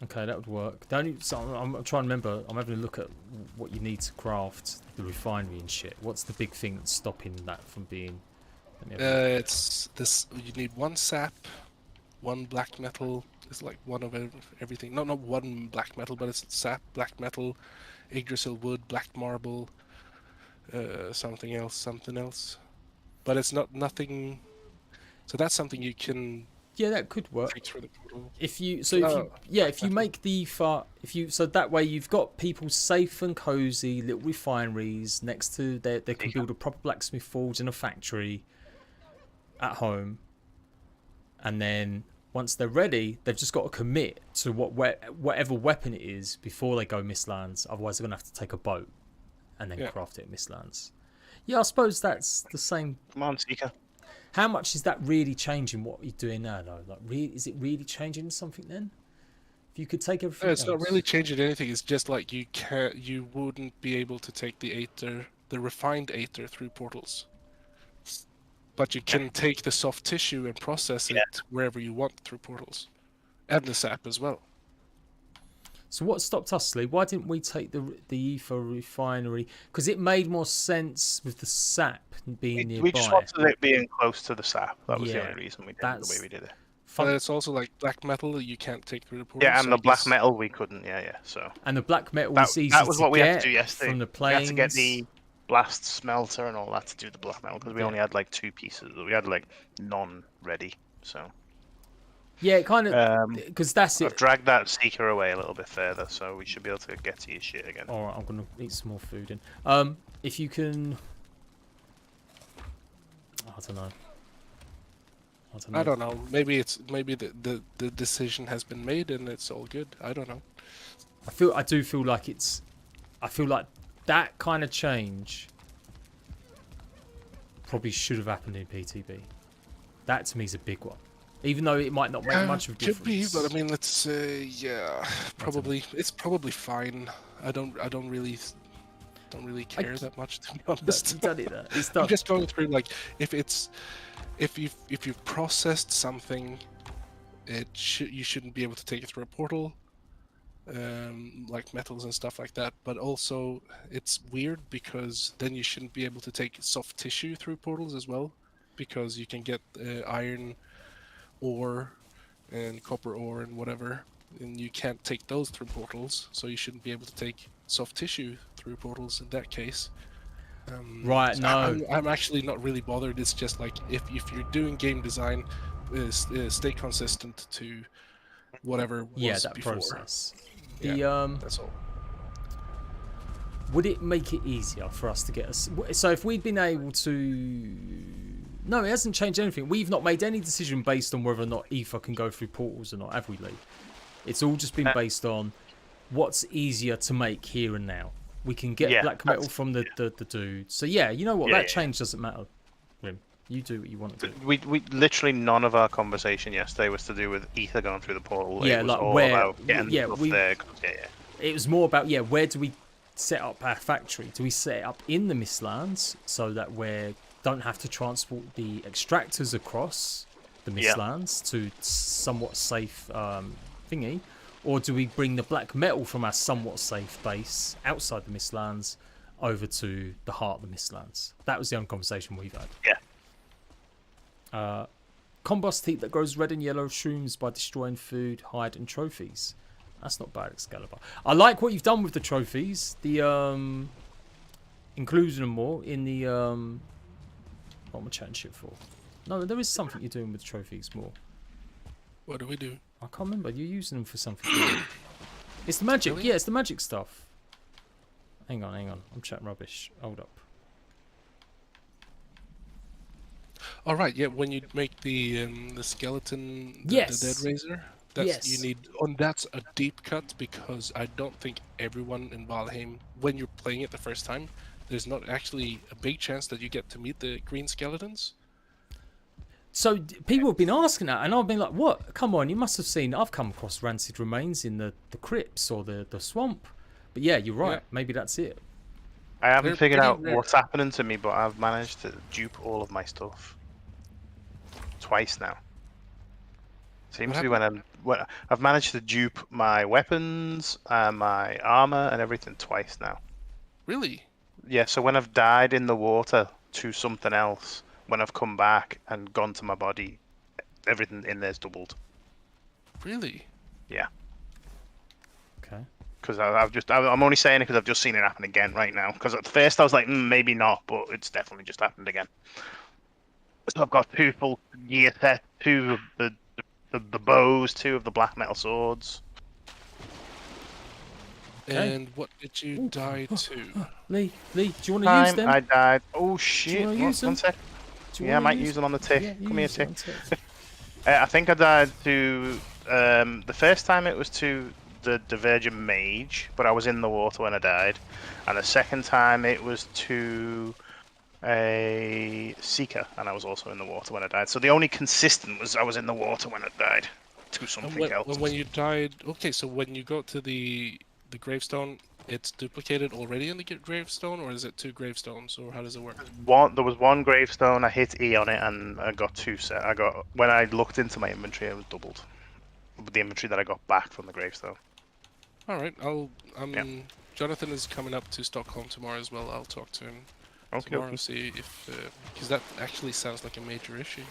Okay, that would work. The only, so I'm trying to remember. I'm having a look at what you need to craft the refinery and shit. What's the big thing that's stopping that from being? Let me have a look. It's this. You need one sap, one black metal. It's like one of everything. Not one black metal, but it's sap, black metal, Yggdrasil wood, black marble, something else. But it's nothing. So that's something you can Yeah, that could work. take through the portal. If you if you make the ether, so that way you've got people safe and cozy little refineries next to they can build a proper blacksmith forge and a factory at home, and then once they're ready, they've just got to commit to whatever weapon it is before they go Mistlands. Otherwise, they're gonna have to take a boat and then craft it at Mistlands. Yeah, I suppose that's the same. Come on, Seeker. How much is that really changing what you're doing now, though? Like, is it really changing something then? If you could take everything, No, it's not really changing anything. It's just like you wouldn't be able to take the refined aether through portals. But you can take the soft tissue and process it wherever you want through portals, and the sap as well. So what stopped us, Lee? Why didn't we take the ether refinery? Because it made more sense with the sap being nearby. We just wanted it being close to the sap. That was the only reason we did it the way we did it. But it's also like black metal that you can't take through the portals. Yeah, and the black metal we couldn't. Yeah. So. And the black metal was easy that was what we had to do get yesterday. from the We had planes. to get the blast smelter and all that to do the black metal because we only had like 2 pieces. We had like none ready. So. Yeah, kind of, because that's I've it. dragged that Seeker away a little bit further, so we should be able to get to your shit again. All right, I'm gonna eat some more food in. If you can, I don't know. Maybe the decision has been made and it's all good. I don't know. I do feel like that kind of change probably should have happened in PTB. That to me is a big one. Even though it might not make much of a difference. Could be, but I mean, let's say, probably it's probably fine. I don't really care that much, to be honest. You've done it there. It's I'm done. just going through like if you've processed something, you shouldn't be able to take it through a portal, like metals and stuff like that. But also, it's weird because then you shouldn't be able to take soft tissue through portals as well, because you can get iron ore and copper ore and whatever, and you can't take those through portals, so you shouldn't be able to take soft tissue through portals in that case. Right, so no. I'm actually not really bothered. It's just like if you're doing game design, stay consistent to whatever was that before. process. That's all. Would it make it easier for us to get us? So if we'd been able to, no, it hasn't changed anything. We've not made any decision based on whether or not ether can go through portals or not, have we, Lee? It's all just been based on what's easier to make here and now. We can get black metal from the dude. So yeah, you know what? That change doesn't matter. Rim, you do what you want to do. We literally none of our conversation yesterday was to do with ether going through the portal. Yeah, it was like all where? about getting stuff there. It was more about where do we set up our factory? Do we set it up in the Mistlands so that we don't have to transport the extractors across the Mistlands to somewhat safe thingy? Or do we bring the black metal from our somewhat safe base outside the Mistlands over to the heart of the Mistlands? That was the only conversation we've had. Yeah. Compost heap that grows red and yellow shrooms by destroying food, hide, and trophies. That's not bad, Excalibur. I like what you've done with the trophies. The including them more in the what am I chatting shit for? No, there is something you're doing with the trophies more. What do we do? I can't remember. You're using them for something. It's the magic. Really? Yeah, it's the magic stuff. Hang on, hang on. I'm chatting rubbish. Hold up. All right, yeah. When you make the skeleton, Yes. the dead razor, that's you Yes. need. And that's a deep cut because I don't think everyone in Valheim, when you're playing it the first time, there's not actually a big chance that you get to meet the green skeletons. So people have been asking that, and I've been like, "What? Come on, you must have seen. I've come across rancid remains in the crypts or the swamp." But yeah, you're right. Yeah. Maybe that's it. I haven't They're figured pretty out rare. what's happening to me, but I've managed to dupe all of my stuff twice now. Seems to be when I've managed to dupe my weapons, my armor, and everything twice now. Really? Yeah, so when I've died in the water to something else, when I've come back and gone to my body, everything in there's doubled. Really? Yeah. Okay. Because I'm only saying it because I've just seen it happen again right now. Because at first I was like, maybe not, but it's definitely just happened again. So I've got 2 full gear sets, 2 of the bows, 2 of the black metal swords. Okay. And what did you die to? Lee, do you want to use them? I died. Oh shit! wanna use them? One sec. Do you Yeah, I wanna might use them on the tick. Yeah, Come here, use it tick. on tick. I think I died to the first time it was to the Dvergr mage, but I was in the water when I died, and the second time it was to a seeker, and I was also in the water when I died. So the only consistent was I was in the water when I died to And something else. when you died, okay, so when you go to the gravestone, it's duplicated already in the gravestone, or is it 2 gravestones, or how does it work? There was one gravestone. I hit E on it, and I got 2 set. When I looked into my inventory, it was doubled. The inventory that I got back from the gravestone. All right, Jonathan is coming up to Stockholm tomorrow as well. I'll talk to him tomorrow and see if because that actually sounds like a major issue.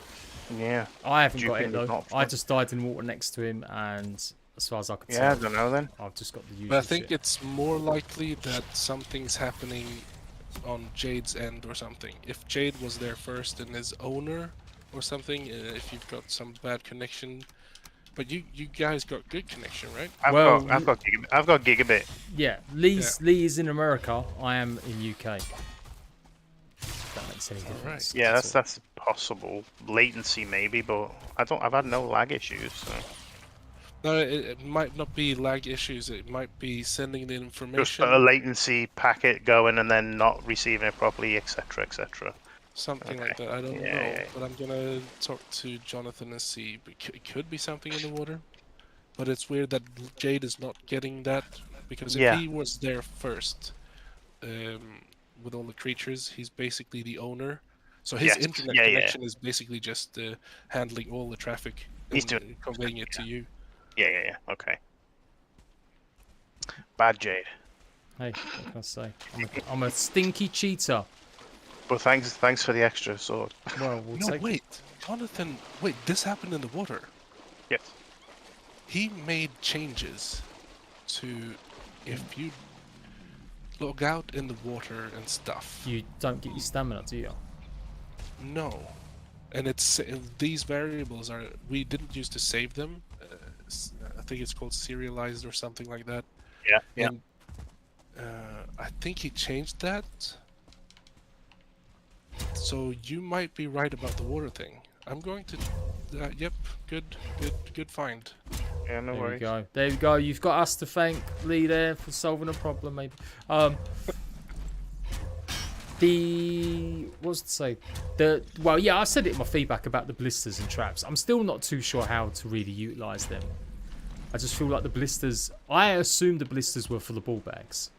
Yeah. I haven't got Duping it is though. not I fun. just died in water next to him, and as far as I could Yeah, I tell, don't know then. I've just got the usual But I think shit. it's more likely that something's happening on Jade's end or something. If Jade was there first and is owner or something, if you've got some bad connection. But you guys got good connection, right? I've got gigabit. Yeah, Lee is in America. I am in UK. If that makes any difference. Yeah, at all. that's possible. Latency maybe, but I've had no lag issues. So. No, it might not be lag issues. It might be sending the Just information. a latency packet going and then not receiving it properly, etc., etc. Something like that. I don't know. But I'm gonna talk to Jonathan and see. It could be something in the water. But it's weird that Jade is not getting that, because if he was there first, with all the creatures, he's basically the owner. So his internet connection is basically just handling all the traffic and conveying it to you. Yeah. Okay. Bad Jade. Hey, what can I say? I'm a stinky cheater. But thanks for the extra sword. Well, we'll No, take it. wait, Jonathan. Wait, this happened in the water. Yes. He made changes to if you log out in the water and stuff. You don't get your stamina, do you? No, and it's these variables are we didn't used to save them. I think it's called serialized or something like that. Yeah. And, I think he changed that. So you might be right about the water thing. I'm going to. Yep. Good find. Yeah, no There worries. we go. There we go. You've got us to thank, Lee, there for solving a problem, maybe. Well, yeah, I said it in my feedback about the blisters and traps. I'm still not too sure how to really utilize them. I just feel like the blisters. I assumed the blisters were for the ball bags,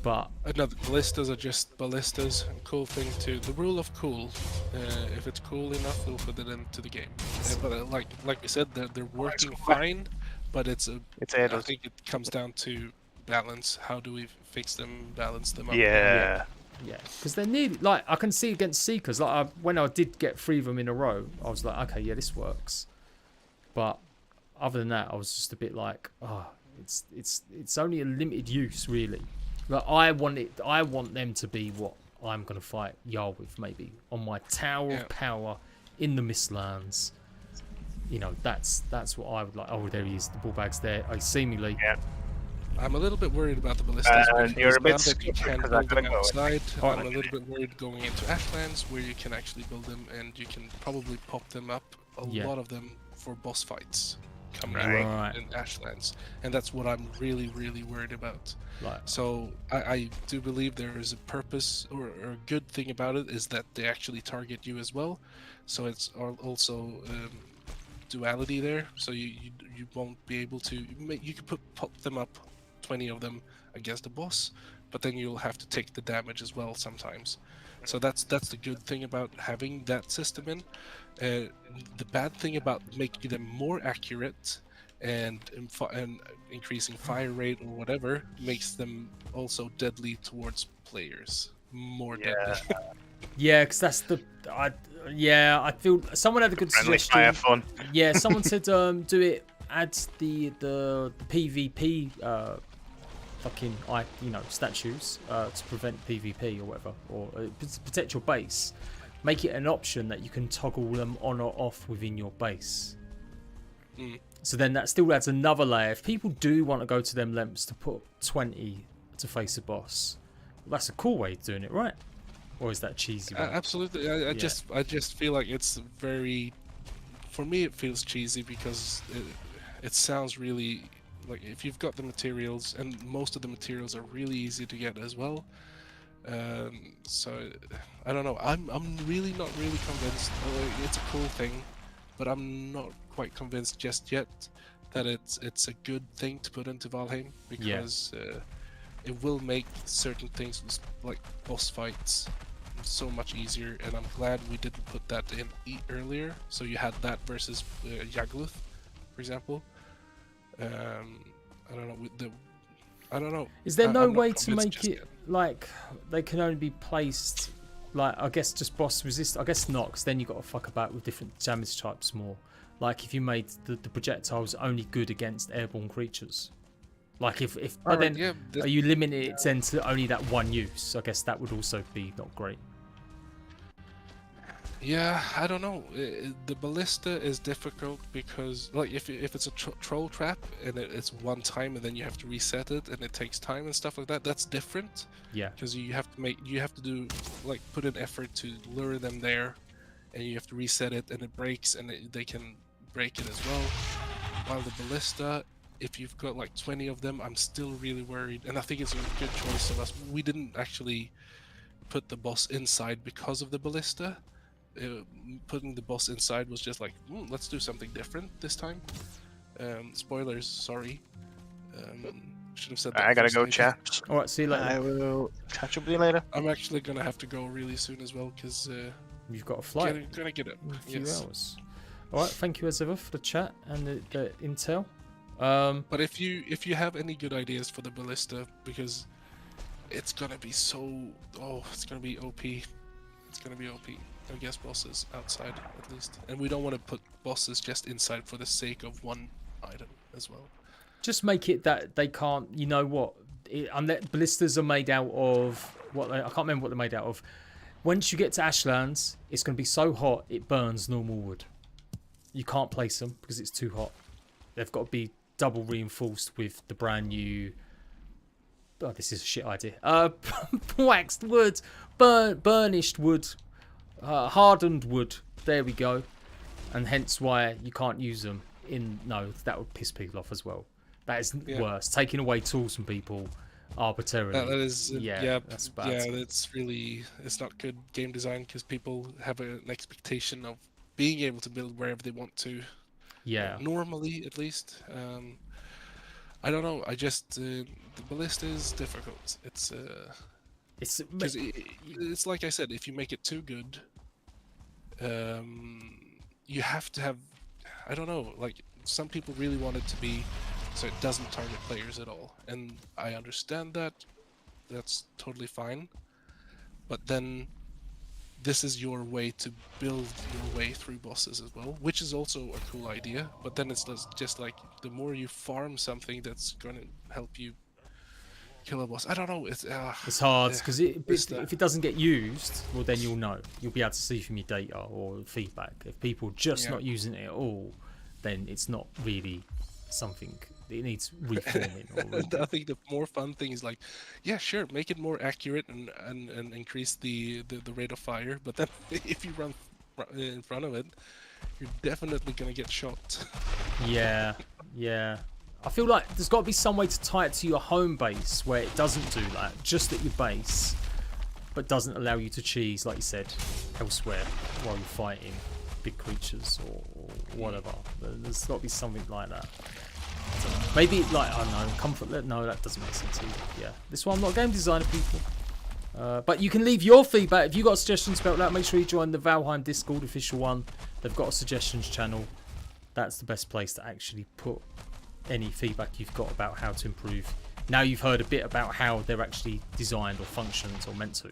but No, the ballistas are just ballistas. Cool thing too. The rule of cool. If it's cool enough, we'll put it into the game. But like we said, they're working fine. But I think it comes down to balance. How do we fix them, balance them up? yeah, because they're nearly like I can see against Seekers. Like when I did get 3 of them in a row, I was like, okay, yeah, this works. But other than that, I was just a bit like, it's only a limited use really. Like I want them to be what I'm gonna fight Jarl with, maybe on my Tower of Power in the Mistlands. You know, that's what I would like. Oh, there he is. The ball bag's there. I see me, Lee. Yeah. I'm a little bit worried about the ballistas because you're a bit now that you scared can because I build them gotta go. outside, Alright. I'm a little bit worried going into Ashlands where you can actually build them and you can probably pop them up, a Yeah. lot of them, for boss fights coming Right. in Ashlands. And that's what I'm really, really worried about. Like, So I do believe there is a purpose or a good thing about it is that they actually target you as well. So it's also duality there. So you won't be able to you could pop them up, 20 of them against the boss, but then you'll have to take the damage as well sometimes. So that's the good thing about having that system in. The bad thing about making them more accurate and increasing fire rate or whatever makes them also deadly towards players. More deadly. yeah, because that's the. I feel someone had a good Friendly fire suggestion. fun. Yeah, someone said do it. Add the PvP fucking statues to prevent PvP or whatever, or protect your base. Make it an option that you can toggle them on or off within your base. So then that still adds another layer. If people do want to go to them lengths to put 20 to face a boss, well, that's a cool way of doing it, right? Or is that cheesy? Absolutely. I just feel like it's very. For me, it feels cheesy because it sounds really like if you've got the materials, and most of the materials are really easy to get as well. So I don't know. I'm really not really convinced. It's a cool thing, but I'm not quite convinced just yet that it's a good thing to put into Valheim because it will make certain things like boss fights so much easier, and I'm glad we didn't put that in earlier. So you had that versus Yagluth, for example. I don't know. I don't know. Is there no I'm not way to convinced make just it yet. like they can only be placed, like I guess just boss resist? I guess not, because then you got to fuck about with different damage types more. Like if you made the projectiles only good against airborne creatures. Like if but then yeah, are you limiting it then to only that one use? I guess that would also be not great. Yeah, I don't know. The ballista is difficult because, like, if it's a troll trap and it's one time and then you have to reset it and it takes time and stuff like that, that's different. Yeah. Because you have to do like put an effort to lure them there, and you have to reset it and it breaks and they can break it as well. While the ballista, if you've got like 20 of them, I'm still really worried, and I think it's a good choice of us. We didn't actually put the boss inside because of the ballista. Putting the boss inside was just like, let's do something different this time. Spoilers, sorry. Should have said that. I gotta first, go, maybe. chaps. All right, see you later. I will catch up with you later. I'm actually gonna have to go really soon as well because You've got a flight gonna get it. in a few Yes. hours. All right, thank you as ever for the chat and the intel. But if you have any good ideas for the ballista, because it's gonna be it's gonna be OP. It's gonna be OP. I guess bosses outside at least, and we don't want to put bosses just inside for the sake of one item as well. Just make it that they can't. You know what? Ballistas are made out of what? I can't remember what they're made out of. Once you get to Ashlands, it's going to be so hot it burns normal wood. You can't place them because it's too hot. They've got to be double reinforced with the brand new. Oh, this is a shit idea. Waxed wood, burnished wood. Hardened wood, there we go, and hence why you can't use them in. No, that would piss people off as well. That is worse. Taking away tools from people arbitrarily. That is that's bad. Yeah, it's not good game design because people have an expectation of being able to build wherever they want to. Yeah. Normally, at least. I don't know. I just the ballista is difficult. It's like I said, if you make it too good, you have to have, I don't know, like some people really want it to be so it doesn't target players at all, and I understand that. That's totally fine, but then this is your way to build your way through bosses as well, which is also a cool idea, but then it's just like the more you farm something that's gonna help you kill a boss. I don't know. It's hard because if it doesn't get used, well then you'll know. You'll be able to see from your data or feedback. If people are just not using it at all, then it's not really something it needs reforming. Or I think the more fun thing is like, yeah, sure, make it more accurate and increase the rate of fire. But then if you run in front of it, you're definitely gonna get shot. Yeah, yeah. I feel like there's got to be some way to tie it to your home base where it doesn't do that, just at your base, but doesn't allow you to cheese, like you said, elsewhere while you're fighting big creatures or whatever. There's got to be something like that. I don't know. Maybe, like, I don't know, comfort. No, that doesn't make sense either. Yeah, this one, I'm not a game designer, people. But you can leave your feedback. If you've got suggestions about that, make sure you join the Valheim Discord, official one. They've got a suggestions channel. That's the best place to actually put any feedback you've got about how to improve. Now you've heard a bit about how they're actually designed or functioned or meant to.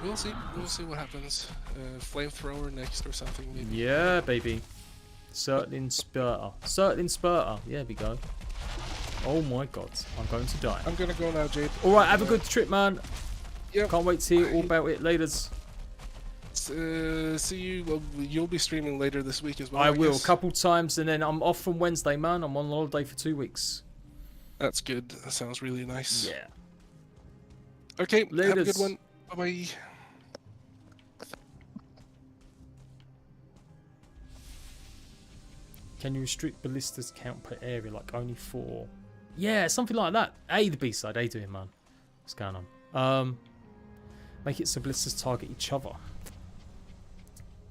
We'll see. We'll see what happens. Flamethrower next or something, maybe. Yeah, baby. Certain Spurter. Certain Spurter. Yeah, we go. Oh my god, I'm going to die. I'm gonna go now, Jade. Alright, have a good trip, man. Yep. Can't wait to hear all about it later. See you. Well, you'll be streaming later this week as well. I will, guess. a couple times, and then I'm off from Wednesday, man. I'm on holiday for 2 weeks. That's good. That sounds really nice. Yeah. Okay, Laters. have a good one. Bye-bye. Can you restrict ballistas count per area, like only 4? Yeah, something like that. The B-side. How you doing, man? What's going on? Make it so ballistas target each other.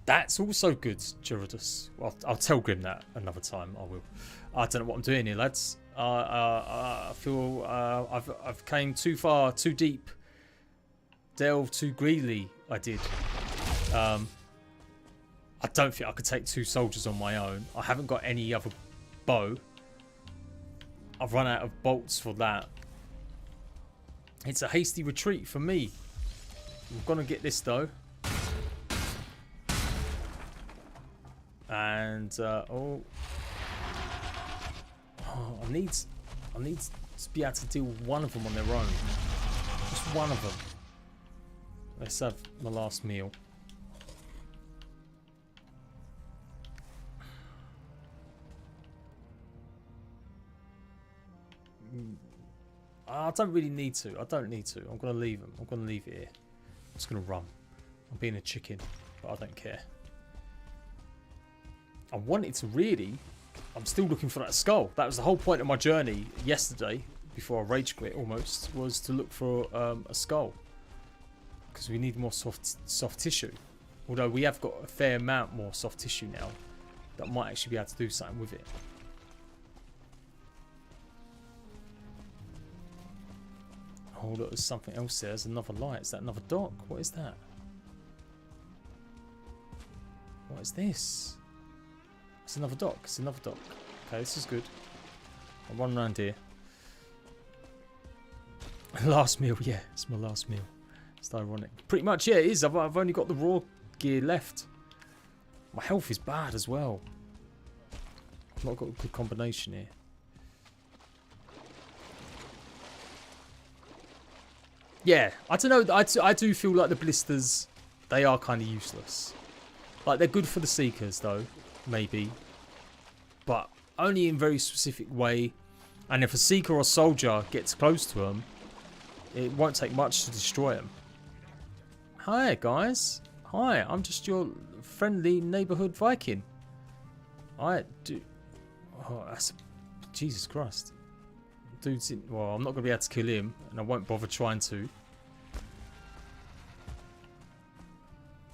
That's also good, Gerardus. Well, I'll tell Grim that another time. I will. I don't know what I'm doing here, lads. I feel I've came too far, too deep, delved too greedily. I did. I don't think I could take 2 soldiers on my own. I haven't got any other bow. I've run out of bolts for that. It's a hasty retreat for me. I'm gonna get this though. And I need to be able to deal with one of them on their own. Just one of them. Let's have my last meal. I don't really need to. I don't need to. I'm going to leave them. I'm going to leave it here. I'm just going to run. I'm being a chicken, but I don't care. I wanted to really... I'm still looking for that skull. That was the whole point of my journey yesterday, before I rage quit almost, was to look for a skull. Because we need more soft tissue. Although we have got a fair amount more soft tissue now that might actually be able to do something with it. Oh, look, there's something else there. There's another light. Is that another dock? What is that? What is this? It's another dock. It's another dock. Okay, this is good. I'll run around here. Last meal, yeah. It's my last meal. It's ironic. Pretty much, yeah, it is. I've only got the raw gear left. My health is bad as well. I've not got a good combination here. Yeah, I don't know. I do feel like the blisters, they are kind of useless. Like, they're good for the seekers, though, maybe. But only in a very specific way. And if a seeker or soldier gets close to them, it won't take much to destroy them. Hi, guys. Hi, I'm just your friendly neighborhood Viking. I do... Oh, that's... Jesus Christ. Dude's in... Well, I'm not going to be able to kill him, and I won't bother trying to.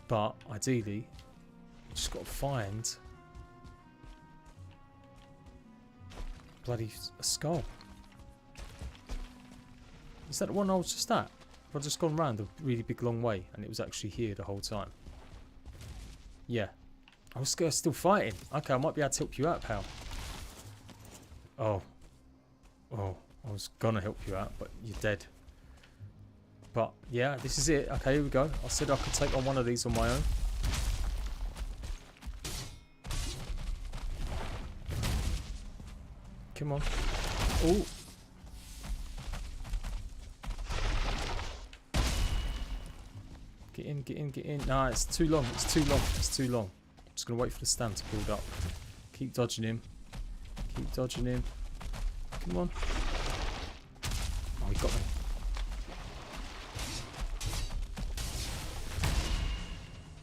But, ideally, you just got to find... bloody a skull. Is that the one I was just at? Have I just gone round a really big long way, and it was actually here the whole time? Yeah. I was still fighting. Okay, I might be able to help you out, pal. Oh. Oh. I was gonna help you out, but you're dead. But yeah, this is it. Okay, here we go. I said I could take on one of these on my own. Come on. Oh. Get in, get in, get in. Nah, it's too long. It's too long. It's too long. I'm just gonna wait for the stam to build up. Keep dodging him. Keep dodging him. Come on. Oh, he got me.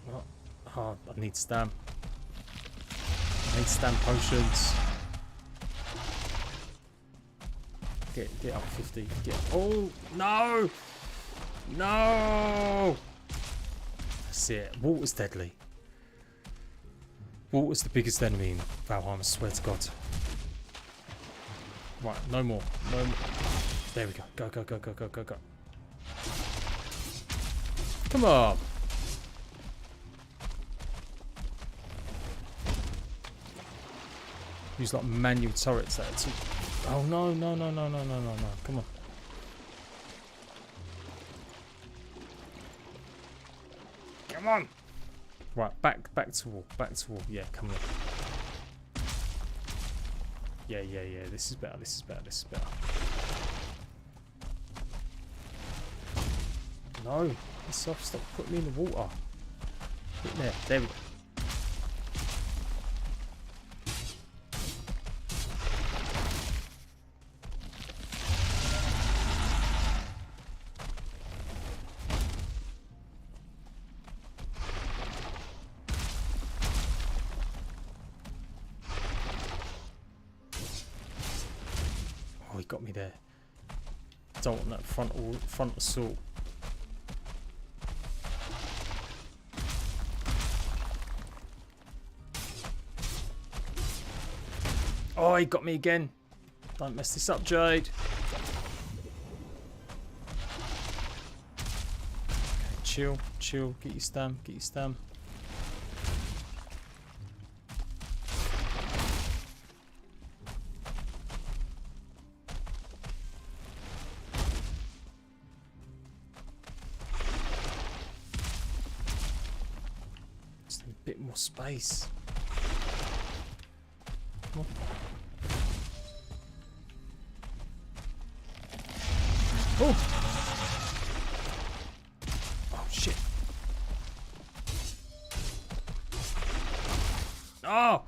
What? Oh, I need stam. I need stam potions. Get up 50. Oh, no! No! That's it. Water's deadly. Water's the biggest enemy in Valheim, I swear to God. Right, no more. No more. There we go. Go, go, go, go, go, go, go. Come on. Use like manual turrets there too. Oh no, no, no, no, no, no, no, no. Come on. Come on. Right, back to wall. Back to wall. Yeah, come on. Yeah, yeah, yeah. This is better. This is better. This is better. No. Stop putting me in the water. Get in there. There we go. Oh, he got me there. Don't want that front assault. Oh, he got me again. Don't mess this up, Jade. Okay, chill, chill. Get your stam, get your stam. Just a bit more space. Come on. Oh! Oh shit! Oh!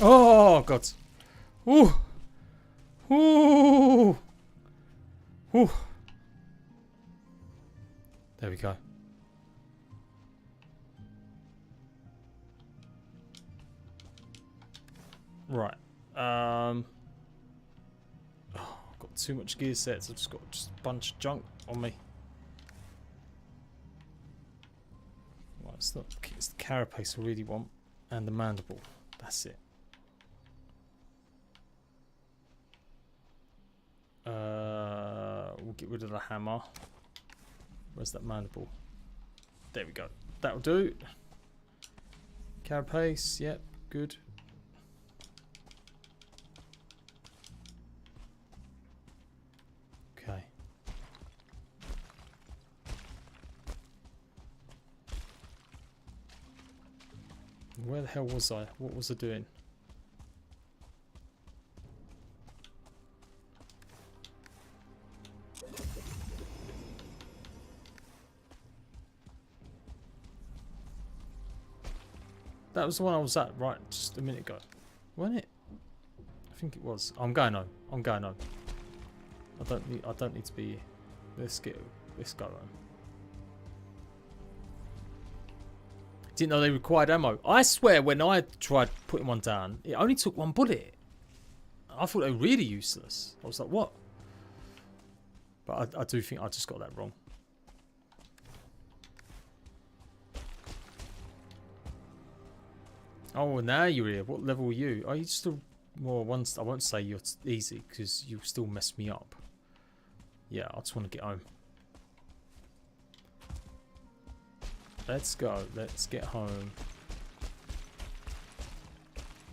Oh God! Ooh! Ooh! Ooh. There we go. Right. Oh, I've got too much gear sets. I've just got a bunch of junk on me. Right, it's the carapace I really want, and the mandible. That's it. We'll get rid of the hammer. Where's that mandible? There we go. That'll do. Carapace, yep, good. Okay. Where the hell was I? What was I doing? That was the one I was at right just a minute ago, wasn't it? I think it was. I'm going home. I'm going home. I don't need to be here. Let's go home. Didn't know they required ammo. I swear when I tried putting one down, it only took one bullet. I thought they were really useless. I was like, what? But I do think I just got that wrong. Oh, now you're here. What level are you? Are you still more ones? I won't say you're easy because you still mess me up. Yeah, I just want to get home. Let's go. Let's get home.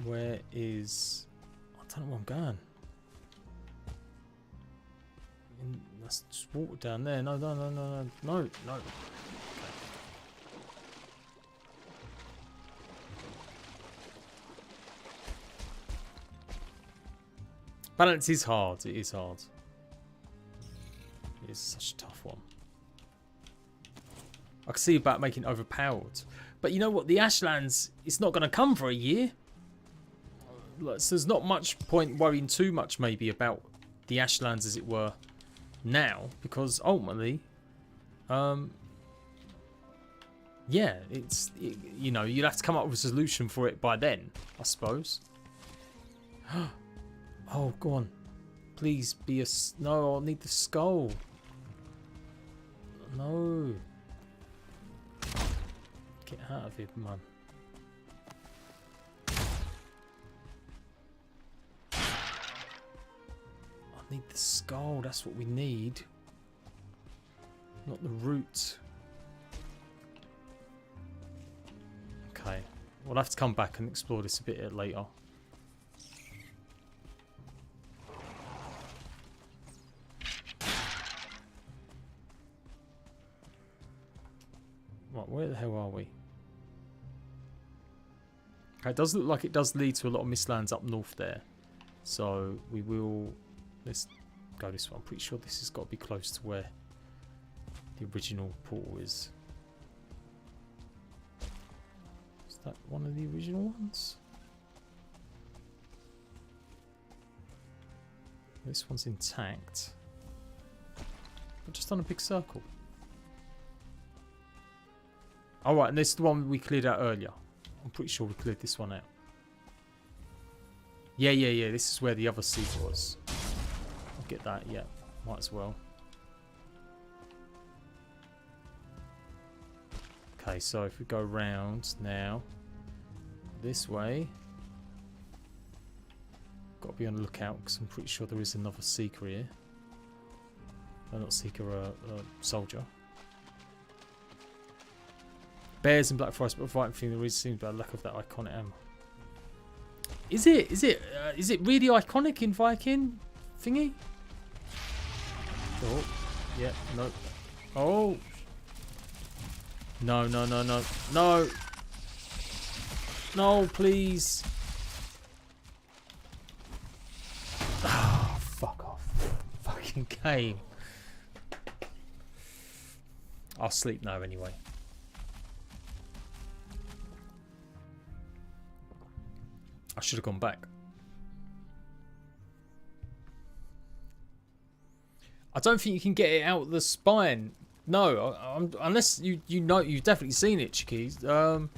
Where is? I don't know where I'm going. That's just water down there. No, no, no, no, no, no, no. Balance is hard. It is hard. It is such a tough one. I can see about making it overpowered. But you know what? The Ashlands, it's not going to come for a year. So there's not much point worrying too much maybe about the Ashlands as it were now. Because ultimately, yeah, you know, you'd have to come up with a solution for it by then, I suppose. Oh, go on. Please be a... No, I'll need the skull. No. Get out of here, man. I need the skull. That's what we need. Not the root. Okay. We'll have to come back and explore this a bit later. Right, where the hell are we? Okay, it does look like it does lead to a lot of mistlands up north there. So we will... Let's go this way. I'm pretty sure this has got to be close to where the original portal is. Is that one of the original ones? This one's intact. But just on a big circle. Alright, and this is the one we cleared out earlier. I'm pretty sure we cleared this one out. Yeah. This is where the other seed was. I'll get that, yeah. Might as well. Okay, so if we go round now, this way. Got to be on the lookout because I'm pretty sure there is another seeker here. No, not seeker, a soldier. Bears in Black Forest, but fighting thing. The reason seems about lack of that iconic ammo. Is it really iconic in Viking thingy? Oh, yeah, no. Oh, no, no, please. Ah, oh, fuck off, fucking game. I'll sleep now anyway. I should have gone back. I don't think you can get it out the spine. No, unless you've definitely seen it, chickies. I'm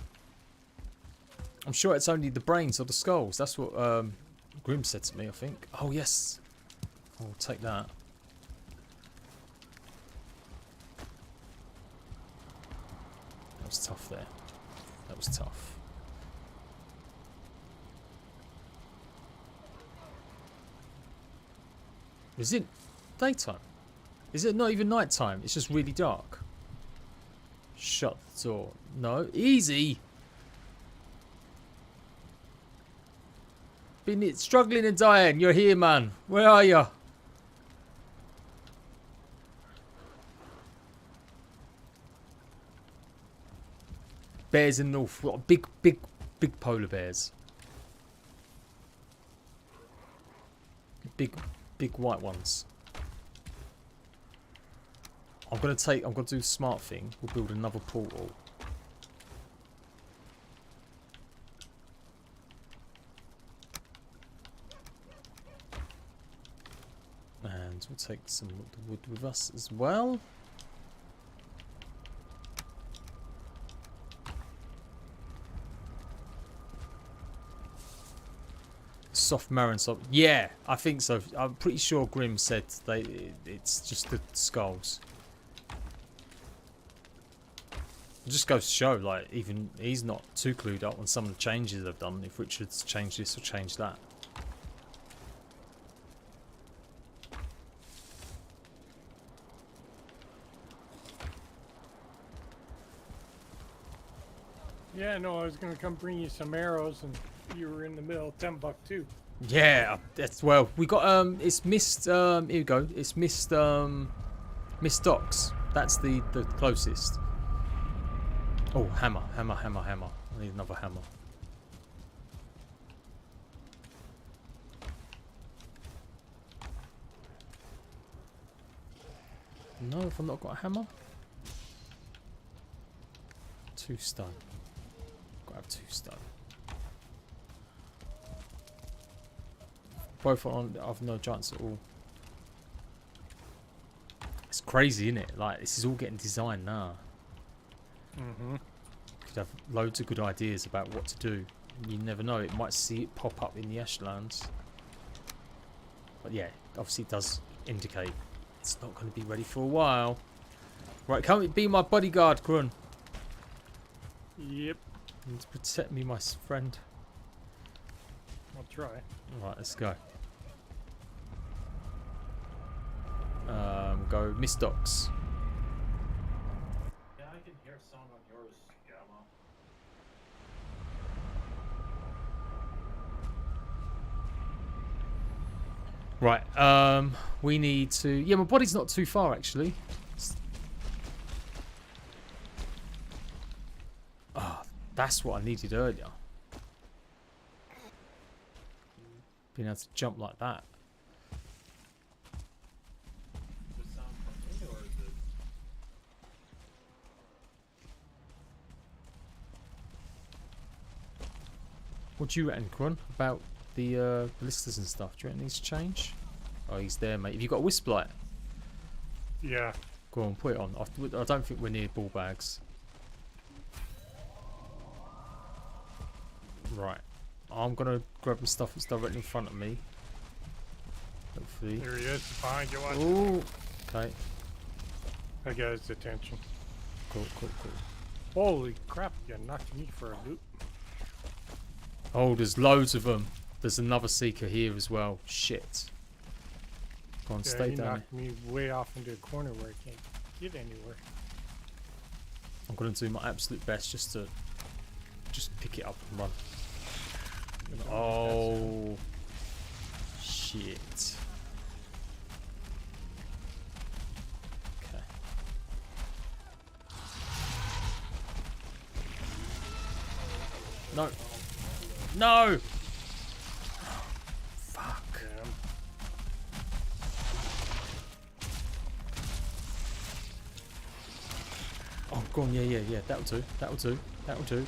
sure it's only the brains or the skulls. That's what Grim said to me, I think. Oh yes, I'll take that. That was tough there. That was tough. Is it daytime? Is it not even nighttime? It's just really dark. Shut the door. No. Easy. Been struggling and dying. You're here, man. Where are you? Bears in the north. What big polar bears. Big white ones. I'm gonna do the smart thing. We'll build another portal. And we'll take some of the wood with us as well. Soft marrow, yeah, I think so. I'm pretty sure Grim said it's just the skulls. It just goes to show, like, even he's not too clued up on some of the changes they've done. If Richard's changed this or changed that. Yeah, no, I was gonna come bring you some arrows, and you were in the middle of Timbuktu. Yeah, that's well. We got it's missed. Here we go. It's missed. Missed docks. That's the closest. Oh, hammer. I need another hammer. No, if I've not got a hammer. 2 stone. Gotta have 2 stone. Both on. I've no chance at all. It's crazy, isn't it? Like this is all getting designed now. Mm-hmm. Could have loads of good ideas about what to do. You never know. It might see it pop up in the Ashlands. But yeah, obviously it does indicate it's not going to be ready for a while. Right, come be my bodyguard, Grun. Yep. You need to protect me, my friend. I'll try. Right, let's go. Go Mistox. Yeah, I can hear sound on yours, Gamma. Right, we need to... Yeah, my body's not too far, actually. Oh, that's what I needed earlier. Being able to jump like that. The sound from me, or is it? What do you reckon, Grun, about the blisters and stuff? Do you reckon it needs to change? Oh, he's there, mate. Have you got a wisp light? Yeah. Go on, put it on. I don't think we're near ball bags. Right. I'm going to grab the stuff that's directly in front of me. Hopefully. There he is. Behind you. Watch. Ooh. Okay. I got his attention. Cool, cool, cool. Holy crap! You knocked me for a loop. Oh, there's loads of them. There's another seeker here as well. Shit. Go on, Yeah, stay he down. knocked me way off into a corner where I can't get anywhere. I'm going to do my absolute best just to pick it up and run. Oh, shit. Okay. No. No! Fuck. Damn. Oh, go on. Yeah, yeah, yeah. That'll do. That'll do. That'll do.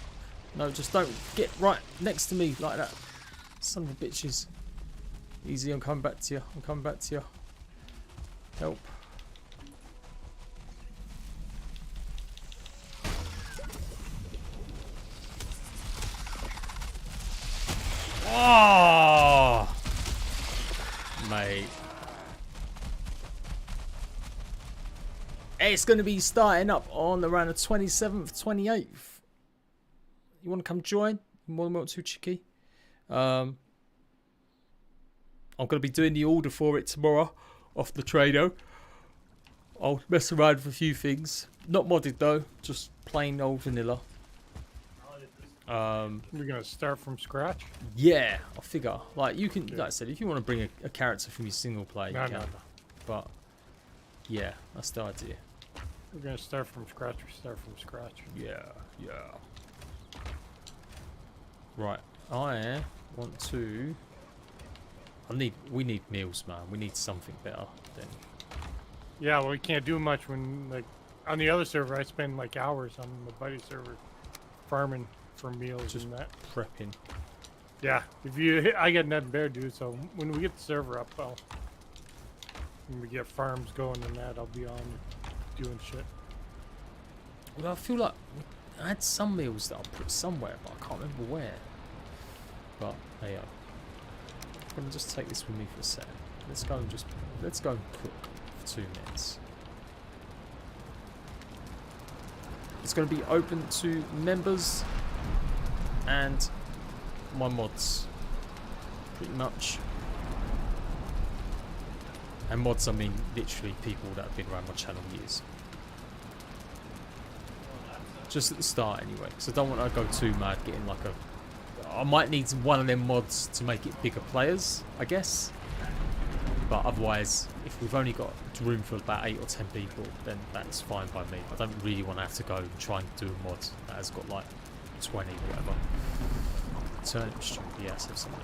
No, just don't get right next to me like that. Son of a bitches. Easy, I'm coming back to you. I'm coming back to you. Help. Oh! Mate. It's going to be starting up on around the 27th, 28th. You want to come join? You're more than welcome to, Chicky. I'm going to be doing the order for it tomorrow off the trader. I'll mess around with a few things. Not modded though, just plain old vanilla. We're gonna start from scratch. Yeah, I figure. Like you can, Okay. like I said, if you want to bring a character from your single player, No, you can. no. But yeah, that's the idea. We're gonna start from scratch. We start from scratch. Yeah, yeah. Right, I want to. We need meals, man. We need something better than. Yeah, well, we can't do much when, like, on the other server, I spend like hours on the buddy server farming for meals Just and that. prepping. Yeah, if you hit, I got nothing better to do. So when we get the server up, when we get farms going and that, I'll be on doing shit. Well, I feel like I had some meals that I put somewhere, but I can't remember where. But there you go. I'm gonna just take this with me for a second. Let's go and cook for 2 minutes. It's gonna be open to members and my mods, pretty much. And mods, I mean literally people that have been around my channel years. Just at the start anyway, because I don't want to go too mad getting like I might need one of them mods to make it bigger players, I guess. But otherwise, if we've only got room for about 8 or 10 people, then that's fine by me. I don't really want to have to go and try and do a mod that has got like 20 or whatever. Turnip stew, yes, have something.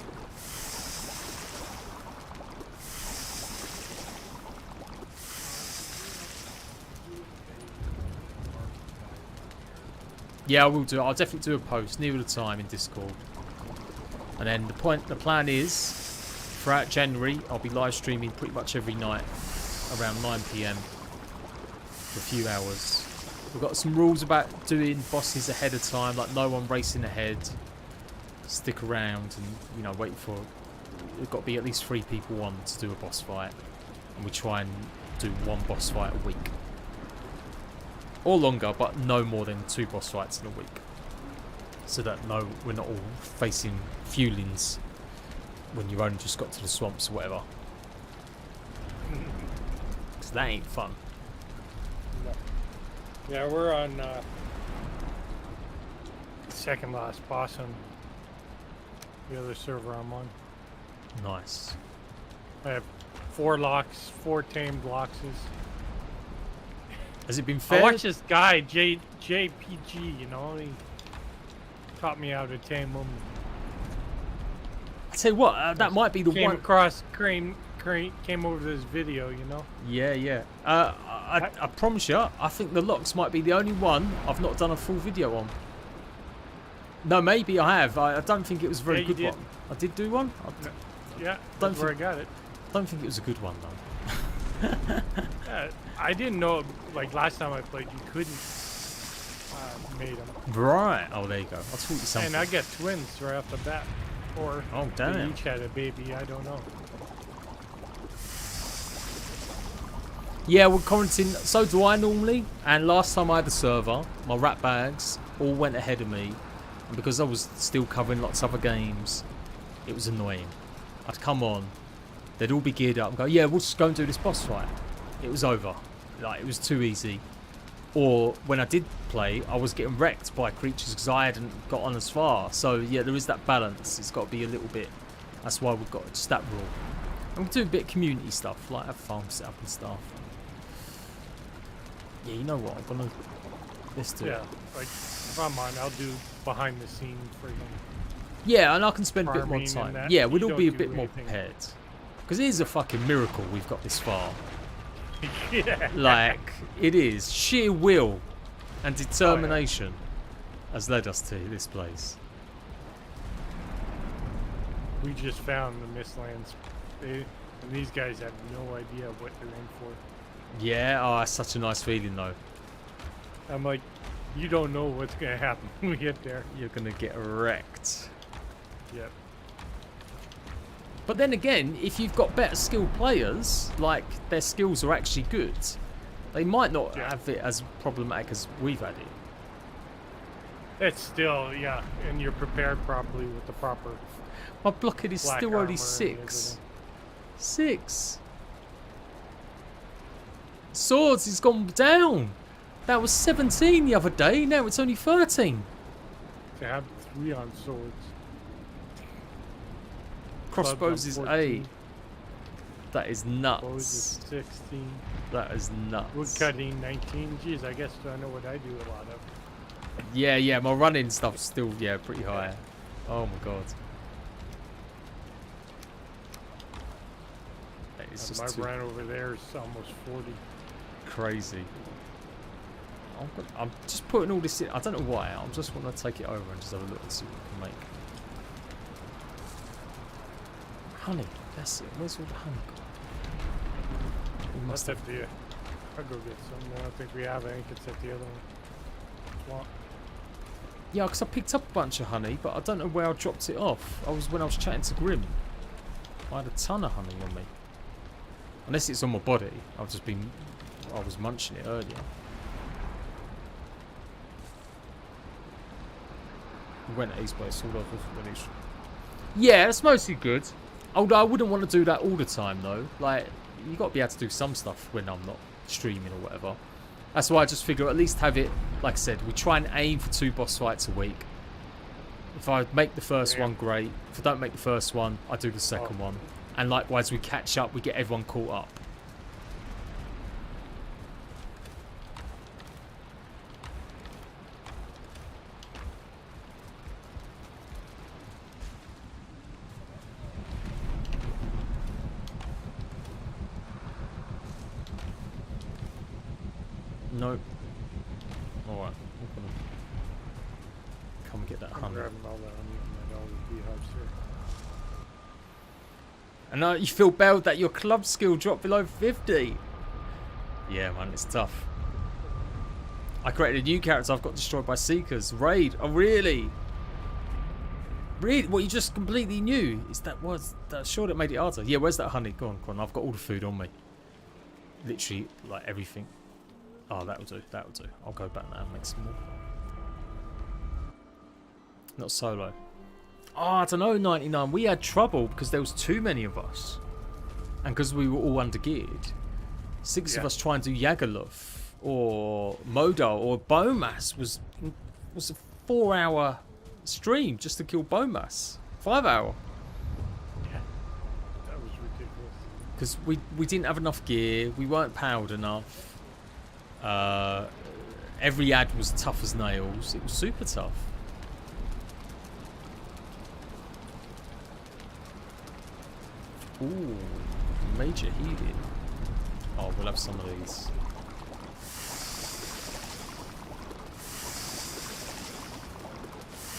Yeah, I will do it. I'll definitely do a post near the time in Discord. And then the plan is, throughout January, I'll be live streaming pretty much every night around 9 PM for a few hours. We've got some rules about doing bosses ahead of time, like no one racing ahead. Stick around and, you know, wait for... We've got to be at least 3 people on to do a boss fight. And we try and do 1 boss fight a week. Or longer, but no more than 2 boss fights in a week. So that we're not all facing Fulins when you've only just got to the swamps or whatever. Because that ain't fun. No. Yeah, we're on second last boss on the other server I'm on. Nice. I have 4 locks, 4 tamed loxes. Has it been fair? I watched this guy, JPG, you know, he taught me how to tame them. I tell you what, that might be the came one. across, came over to this video, you know. Yeah, yeah. I promise you, I think the locks might be the only one I've not done a full video on. No, maybe I have. I don't think it was a very good one. I did do one? Yeah, that's where I got it. I don't think it was a good one, though. I didn't know, like, last time I played, you couldn't mate them. Right. Oh, there you go. I'll taught you something. And I get twins right off the bat. Or oh, damn. they each had a baby, I don't know. Yeah, we're commenting. So do I normally. And last time I had a server, my Ratbags all went ahead of me. And because I was still covering lots of other games, it was annoying. I'd come on, they'd all be geared up and go, yeah, we'll just go and do this boss fight. It was over. Like, it was too easy. Or when I did play, I was getting wrecked by creatures because I hadn't got on as far. So yeah, there is that balance. It's got to be a little bit. That's why we've got just that rule. And we're doing a bit of community stuff, like have farm set up and stuff. Yeah, you know what? I'm gonna let's do it. Yeah, like if I'm on, I'll do behind the scenes friggin'. Yeah, and I can spend a bit more time. Yeah, we'd all be a bit more anything. prepared. Because it is a fucking miracle we've got this far. Yeah. Like, it is. Sheer will and determination has led us to this place. We just found the Mistlands. And these guys have no idea what they're in for. Yeah, oh, that's such a nice feeling, though. I'm like, you don't know what's going to happen when we get there. You're going to get wrecked. Yep. But then again, if you've got better skilled players, like their skills are actually good, they might not have it as problematic as we've had it. It's still, yeah, and you're prepared properly with the proper. My blockade is black still armor only and 6. everything. 6. Swords has gone down. That was 17 the other day. Now it's only 13. To have 3 on swords. Crossbows is 8. That is Bows nuts. is 16. That is nuts. Wood cutting 19. Jeez, I guess I know what I do a lot of. Yeah, yeah, my running stuff's still, yeah, pretty high. Oh my god. That is And just my too run over there is almost 40. crazy. I'm just putting all this in. I don't know why. I'm just want to take it over and just have a look and see what we can make. Honey, that's it. Where's all the honey gone? We Must have the. I'll go get some. I don't think we have. I think it's at the other one. Swamp. Yeah, because I picked up a bunch of honey, but I don't know where I dropped it off. When I was chatting to Grim. I had a ton of honey on me. Unless it's on my body. I was munching it earlier. We went at his place all over finished. Yeah, it's mostly good. Although I wouldn't want to do that all the time though. Like, you got to be able to do some stuff when I'm not streaming or whatever. That's why I just figure at least have it, like I said, we try and aim for 2 boss fights a week. If I make the first one, great. If I don't make the first one, I do the second one. And likewise, we catch up, we get everyone caught up. Nope. Alright. grabbing all that honey on that all the beehives here. And you feel bad that your club skill dropped below 50. Yeah, man, it's tough. I created a new character. I've got destroyed by Seekers. Raid. Oh, really? Really? What, you just completely new? Is that sure that made it harder? Yeah, where's that honey? Go on. I've got all the food on me. Literally, like everything. Oh, that'll do. I'll go back now and make some more. Not solo. Oh, I don't know, 99. We had trouble because there was too many of us. And because we were all undergeared. 6 of us trying to do Yagalov or Modal or Bomas was a 4-hour stream just to kill Bomas. 5-hour. Yeah. That was ridiculous. Because we didn't have enough gear. We weren't powered enough. Every ad was tough as nails. It was super tough. Ooh, major healing. Oh, we'll have some of these.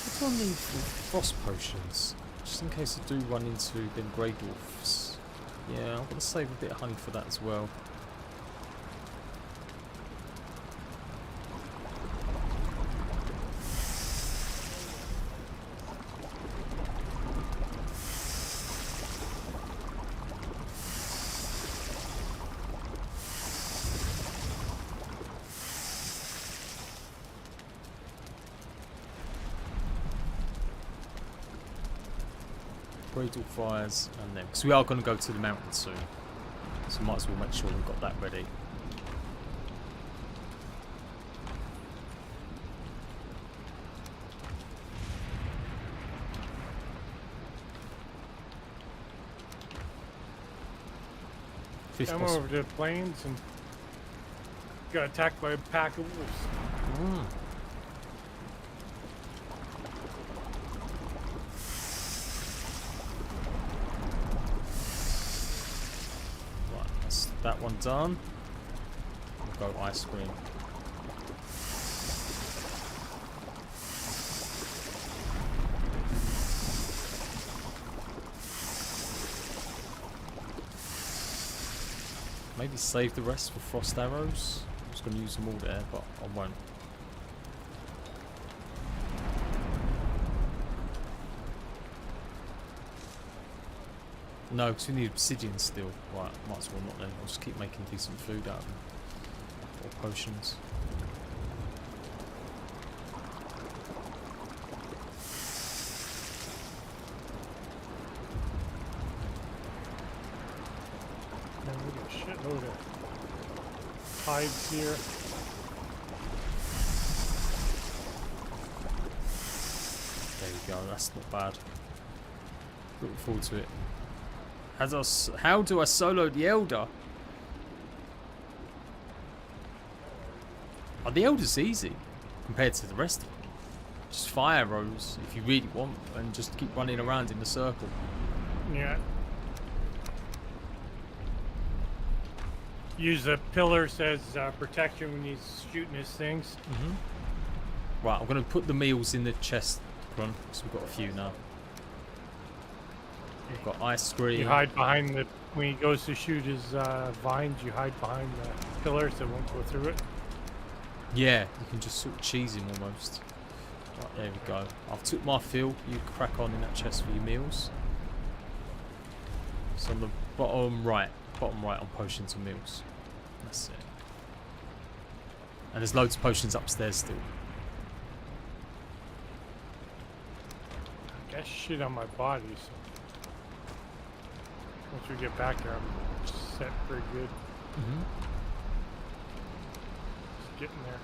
What do I need for frost potions? Just in case I do run into them grey dwarfs. Yeah, I'm going to save a bit of honey for that as well. All fires and then because we are going to go to the mountain soon, so might as well make sure we've got that ready. I'm over to the plains and got attacked by a pack of wolves. That one done. We'll go ice cream. Maybe save the rest for frost arrows. I'm just going to use them all there, but I won't. No, because we need obsidian still. Right, might as well not then. I'll just keep making decent food out of them. Or potions. Man, we got a shitload of hides here. There you go, that's not bad. Looking forward to it. How do I solo the Elder? Oh, the Elder's easy compared to the rest of them. Just fire arrows if you really want, and just keep running around in the circle. Yeah. Use a pillar as protection when he's shooting his things. Right, I'm going to put the meals in the chest run, because we've got a few now. We've got ice cream. You hide behind the, when he goes to shoot his vines, you hide behind the pillars that won't go through it. Yeah, you can just sort of cheese him almost. Right, there we go. I've took my fill. You crack on in that chest for your meals. So on the bottom right on potions and meals. That's it. And there's loads of potions upstairs still. I got shit on my body, so once we get back there, I'm set pretty good. Just getting there.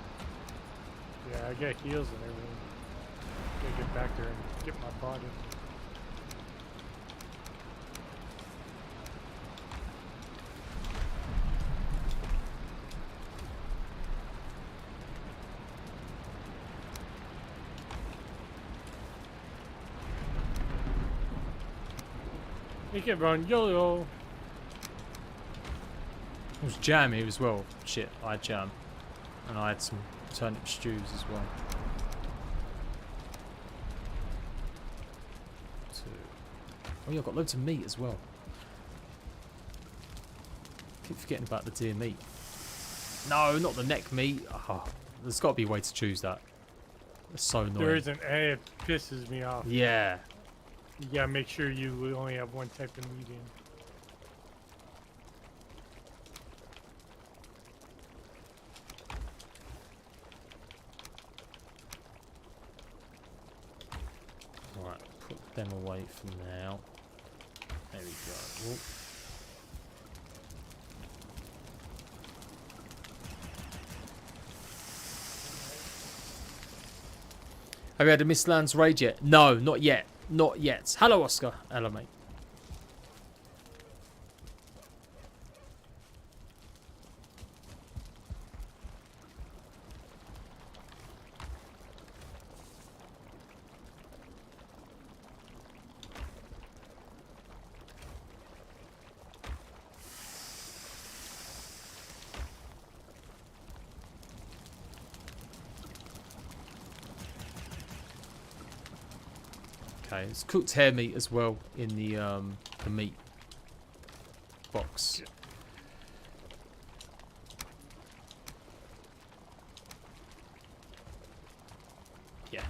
Yeah, I got heals and everything. Gotta get back there and get my body. You can run YOLO. It was jam here as well. Shit, I had jam. And I had some turnip stews as well. Oh yeah, I've got loads of meat as well. Keep forgetting about the deer meat. No, not the neck meat. Oh, there's got to be a way to choose that. It's so annoying. There isn't, and it pisses me off. Yeah. You gotta make sure you only have one type of meat in. Right, put them away for now. There we go. Whoop. Have you had a Mistlands raid yet? No, not yet. Not yet. Hello, Oscar. Hello, mate. Okay, it's cooked hare meat as well in the meat box. Yeah.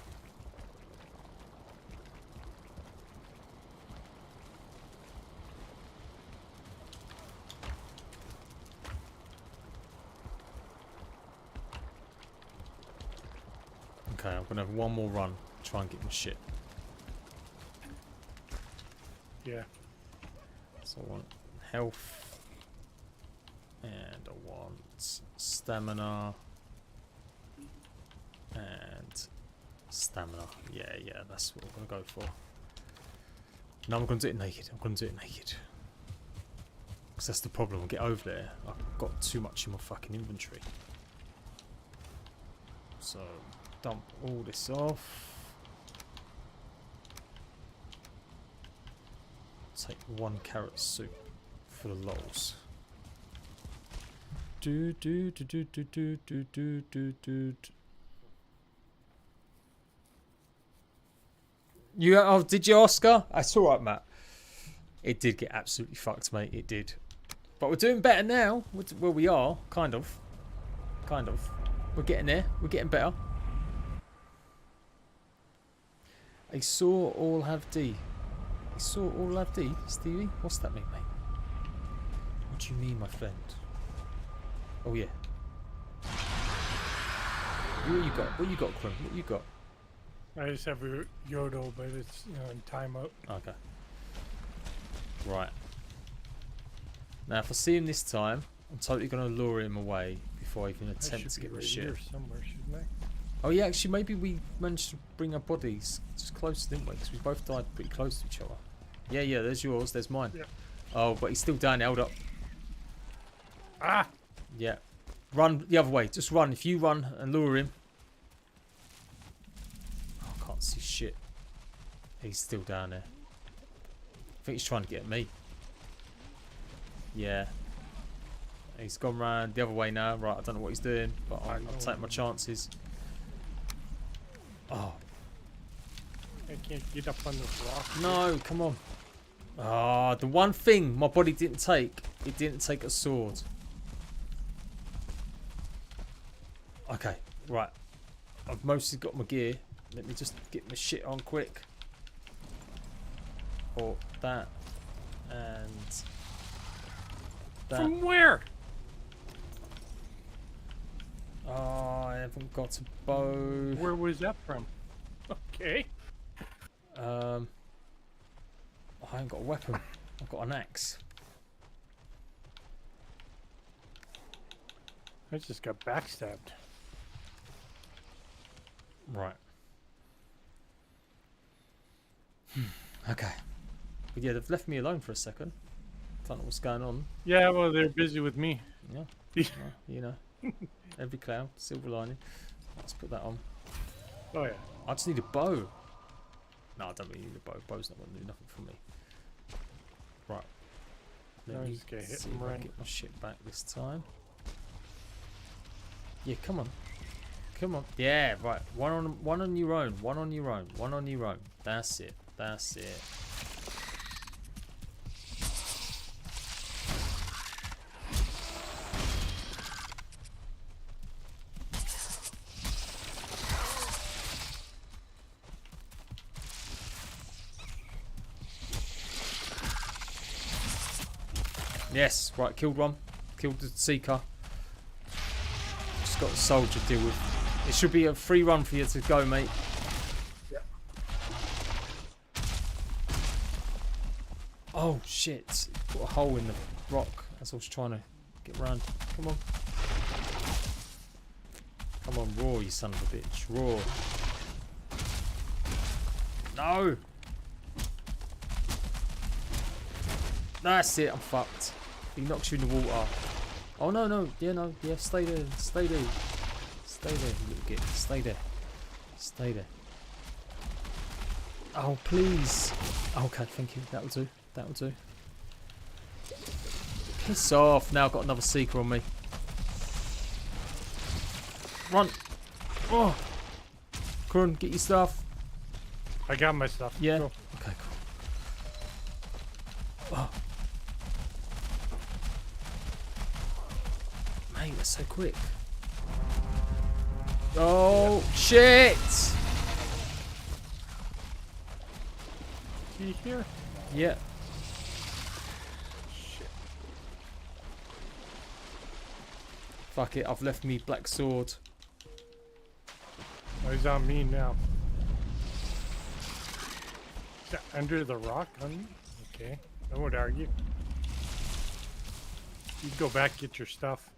Okay, I'm gonna have one more run. Try and get my shit. Yeah. So I want health, and I want stamina, and stamina. Yeah, that's what I'm gonna go for. No, I'm gonna do it naked. I'm gonna do it naked. Because that's the problem. I'll get over there. I've got too much in my fucking inventory. So dump all this off. Take 1 carrot soup for the lols. Do do do do do do do do do do. You did you, Oscar? That's all right, Matt. It did get absolutely fucked, mate. It did, but we're doing better now. Well, we are kind of. We're getting there. We're getting better. I saw all have D. Saw all have D, Stevie? What's that mean, mate? What do you mean, my friend? Oh yeah. What you got? What you got, Quinn? What you got? I just have a Yodo, but it's in timeout. Okay. Right. Now, if I see him this time, I'm totally gonna lure him away before I even attempt to get my shit. Here somewhere, shouldn't I? Oh yeah, actually, maybe we managed to bring our bodies just close, didn't we? Because we both died pretty close to each other. Yeah, there's yours, there's mine. Yeah. Oh, but he's still down, held up. Ah! Yeah. Run the other way. Just run. If you run and lure him. Oh, I can't see shit. He's still down there. I think he's trying to get at me. Yeah. He's gone round the other way now. Right, I don't know what he's doing, but I'll take my chances. Oh. I can't get up on this rock. No, come on. Ah, the one thing my body didn't take, it didn't take a sword. Okay, right. I've mostly got my gear. Let me just get my shit on quick. Or that. And that. From where? Oh, I haven't got a bow. Where was that from? Okay. I haven't got a weapon. I've got an axe. I just got backstabbed. Right. Okay. But yeah, they've left me alone for a second. Don't know what's going on. Yeah, well, they're busy with me. Yeah. Well, you know. Every cloud, silver lining. Let's put that on. Oh, yeah. I just need a bow. No, I don't really need a bow. Bow's not going to do nothing for me. Right. Let me just get hit see and if I run. get my shit back this time. Yeah, come on. Come on. Yeah, right. One on your own. One on your own. One on your own. That's it. That's it. Yes, right, killed one. Killed the Seeker. Just got the soldier to deal with. It should be a free run for you to go, mate. Yep. Oh, shit. Got a hole in the rock as I was trying to get round. Come on. Come on, roar, you son of a bitch. Roar. No! That's it, I'm fucked. He knocks you in the water. Oh no, no, yeah, no, yeah, stay there, stay there. Stay there, you little git. Stay there. Stay there. Oh, please. Okay, thank you. That'll do. That'll do. Piss off. Now I've got another Seeker on me. Run. Oh. Kurun, get your stuff. I got my stuff. Yeah. Go. Okay, cool. Oh. Mate, that's so quick. Oh, shit! See here? Yeah. Shit. Fuck it, I've left me black sword. Oh, he's on me now. Is that under the rock on me? Okay. I won't argue. You go back, get your stuff.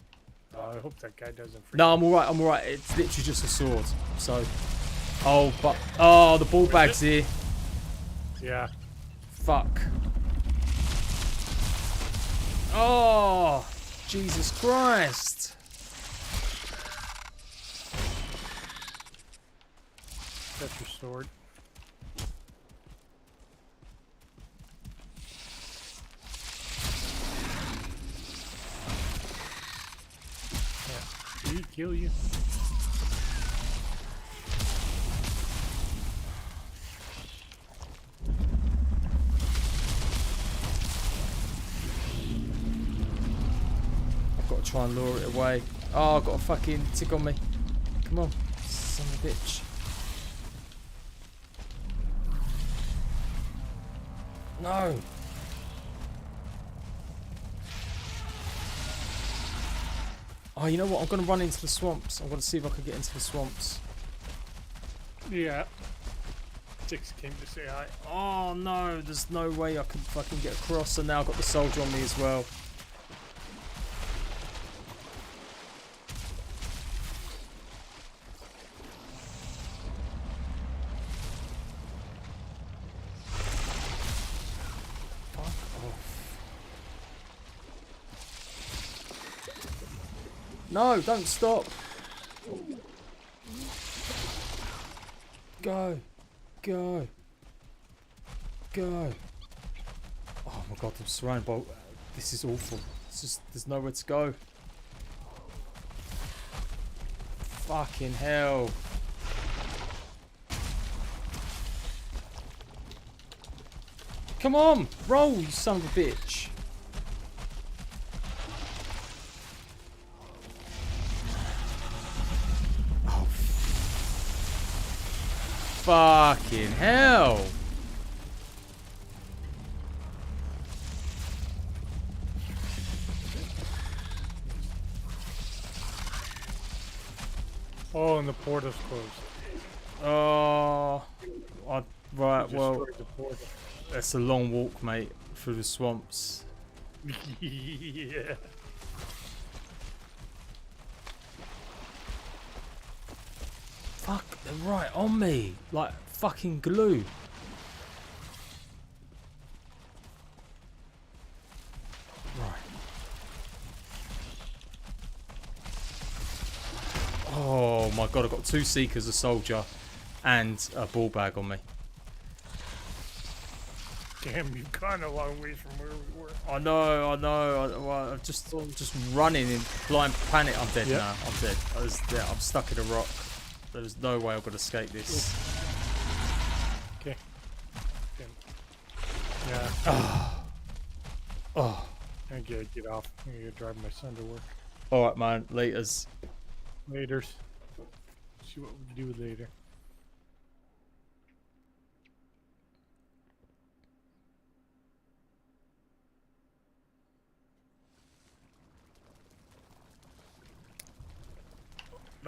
I hope that guy doesn't freak. No, I'm alright, I'm alright. It's literally just a sword. So. Oh, but. Oh, the ball bag's here. Yeah. Fuck. Oh, Jesus Christ. That's your sword. Yeah. Did he kill you? I've got to try and lure it away. Oh, I've got a fucking tick on me. Come on, son of a bitch. No. Oh, you know what? I'm going to run into the swamps. I'm going to see if I can get into the swamps. Yeah. Six came to say hi. Oh, no. There's no way I can fucking get across. And now I've got the soldier on me as well. No, don't stop. Go. Go. Go. Oh my god, I'm surrounded by... This is awful. It's just... There's nowhere to go. Fucking hell. Come on! Roll, you son of a bitch. Fucking hell. Oh, and the portal's closed. Oh, right, You well, destroyed the portal. that's a long walk, mate, through the swamps. Yeah. Fuck, they're right on me. Like fucking glue. Right. Oh my god, I've got two Seekers, a soldier, and a ball bag on me. Damn, you've gone a long ways from where we were. I know. I'm just running in blind panic. I'm dead Yep. now. I'm dead. I'm stuck in a rock. There's no way I'm gonna escape this. Okay. Yeah. Oh. I gotta get off. I gotta drive my son to work. All right, man. Laters. Laters. See what we can do later.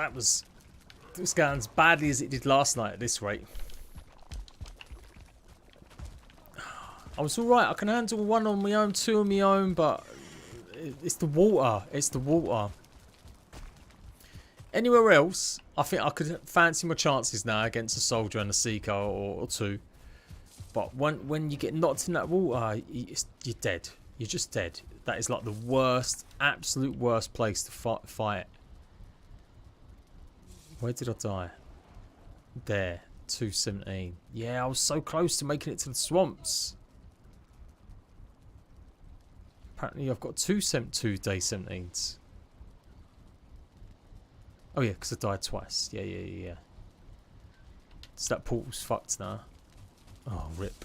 That was going as badly as it did last night at this rate. I was alright. I can handle 1 on my own, 2 on my own, but it's the water. It's the water. Anywhere else, I think I could fancy my chances now against a soldier and a seeker or 2. But when you get knocked in that water, you're dead. You're just dead. That is like the worst, absolute worst place to fight. Where did I die? There, 217. Yeah, I was so close to making it to the swamps. Apparently, I've got 2 day 17s. Oh yeah, because I died twice. Yeah. So that portal's fucked now. Oh, rip.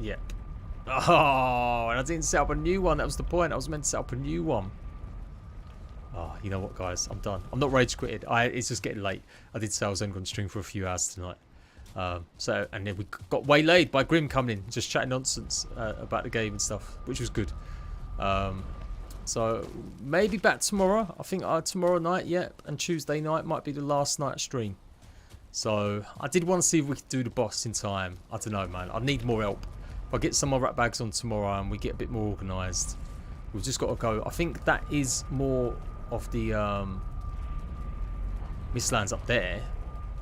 Yep. Oh, and I didn't set up a new one. That was the point. I was meant to set up a new one. Oh, you know what, guys? I'm done. I'm not rage quitted. It's just getting late. I did say I was only going to stream for a few hours tonight. And then we got waylaid by Grim coming in, just chatting nonsense about the game and stuff, which was good. So maybe back tomorrow. I think tomorrow night, and Tuesday night might be the last night stream. So I did want to see if we could do the boss in time. I don't know, man. I need more help. If I get some more Ratbags on tomorrow and we get a bit more organised, we've just got to go. I think that is more of the Mistlands up there.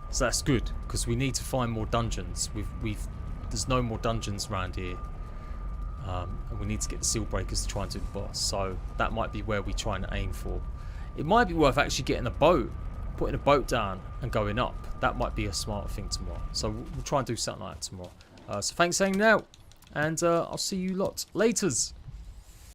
So that's good, because we need to find more dungeons. There's no more dungeons around here. And we need to get the seal breakers to try and do the boss. So that might be where we try and aim for. It might be worth actually getting a boat, putting a boat down and going up. That might be a smart thing tomorrow. So we'll try and do something like that tomorrow. So thanks for hanging out, and I'll see you lot laters.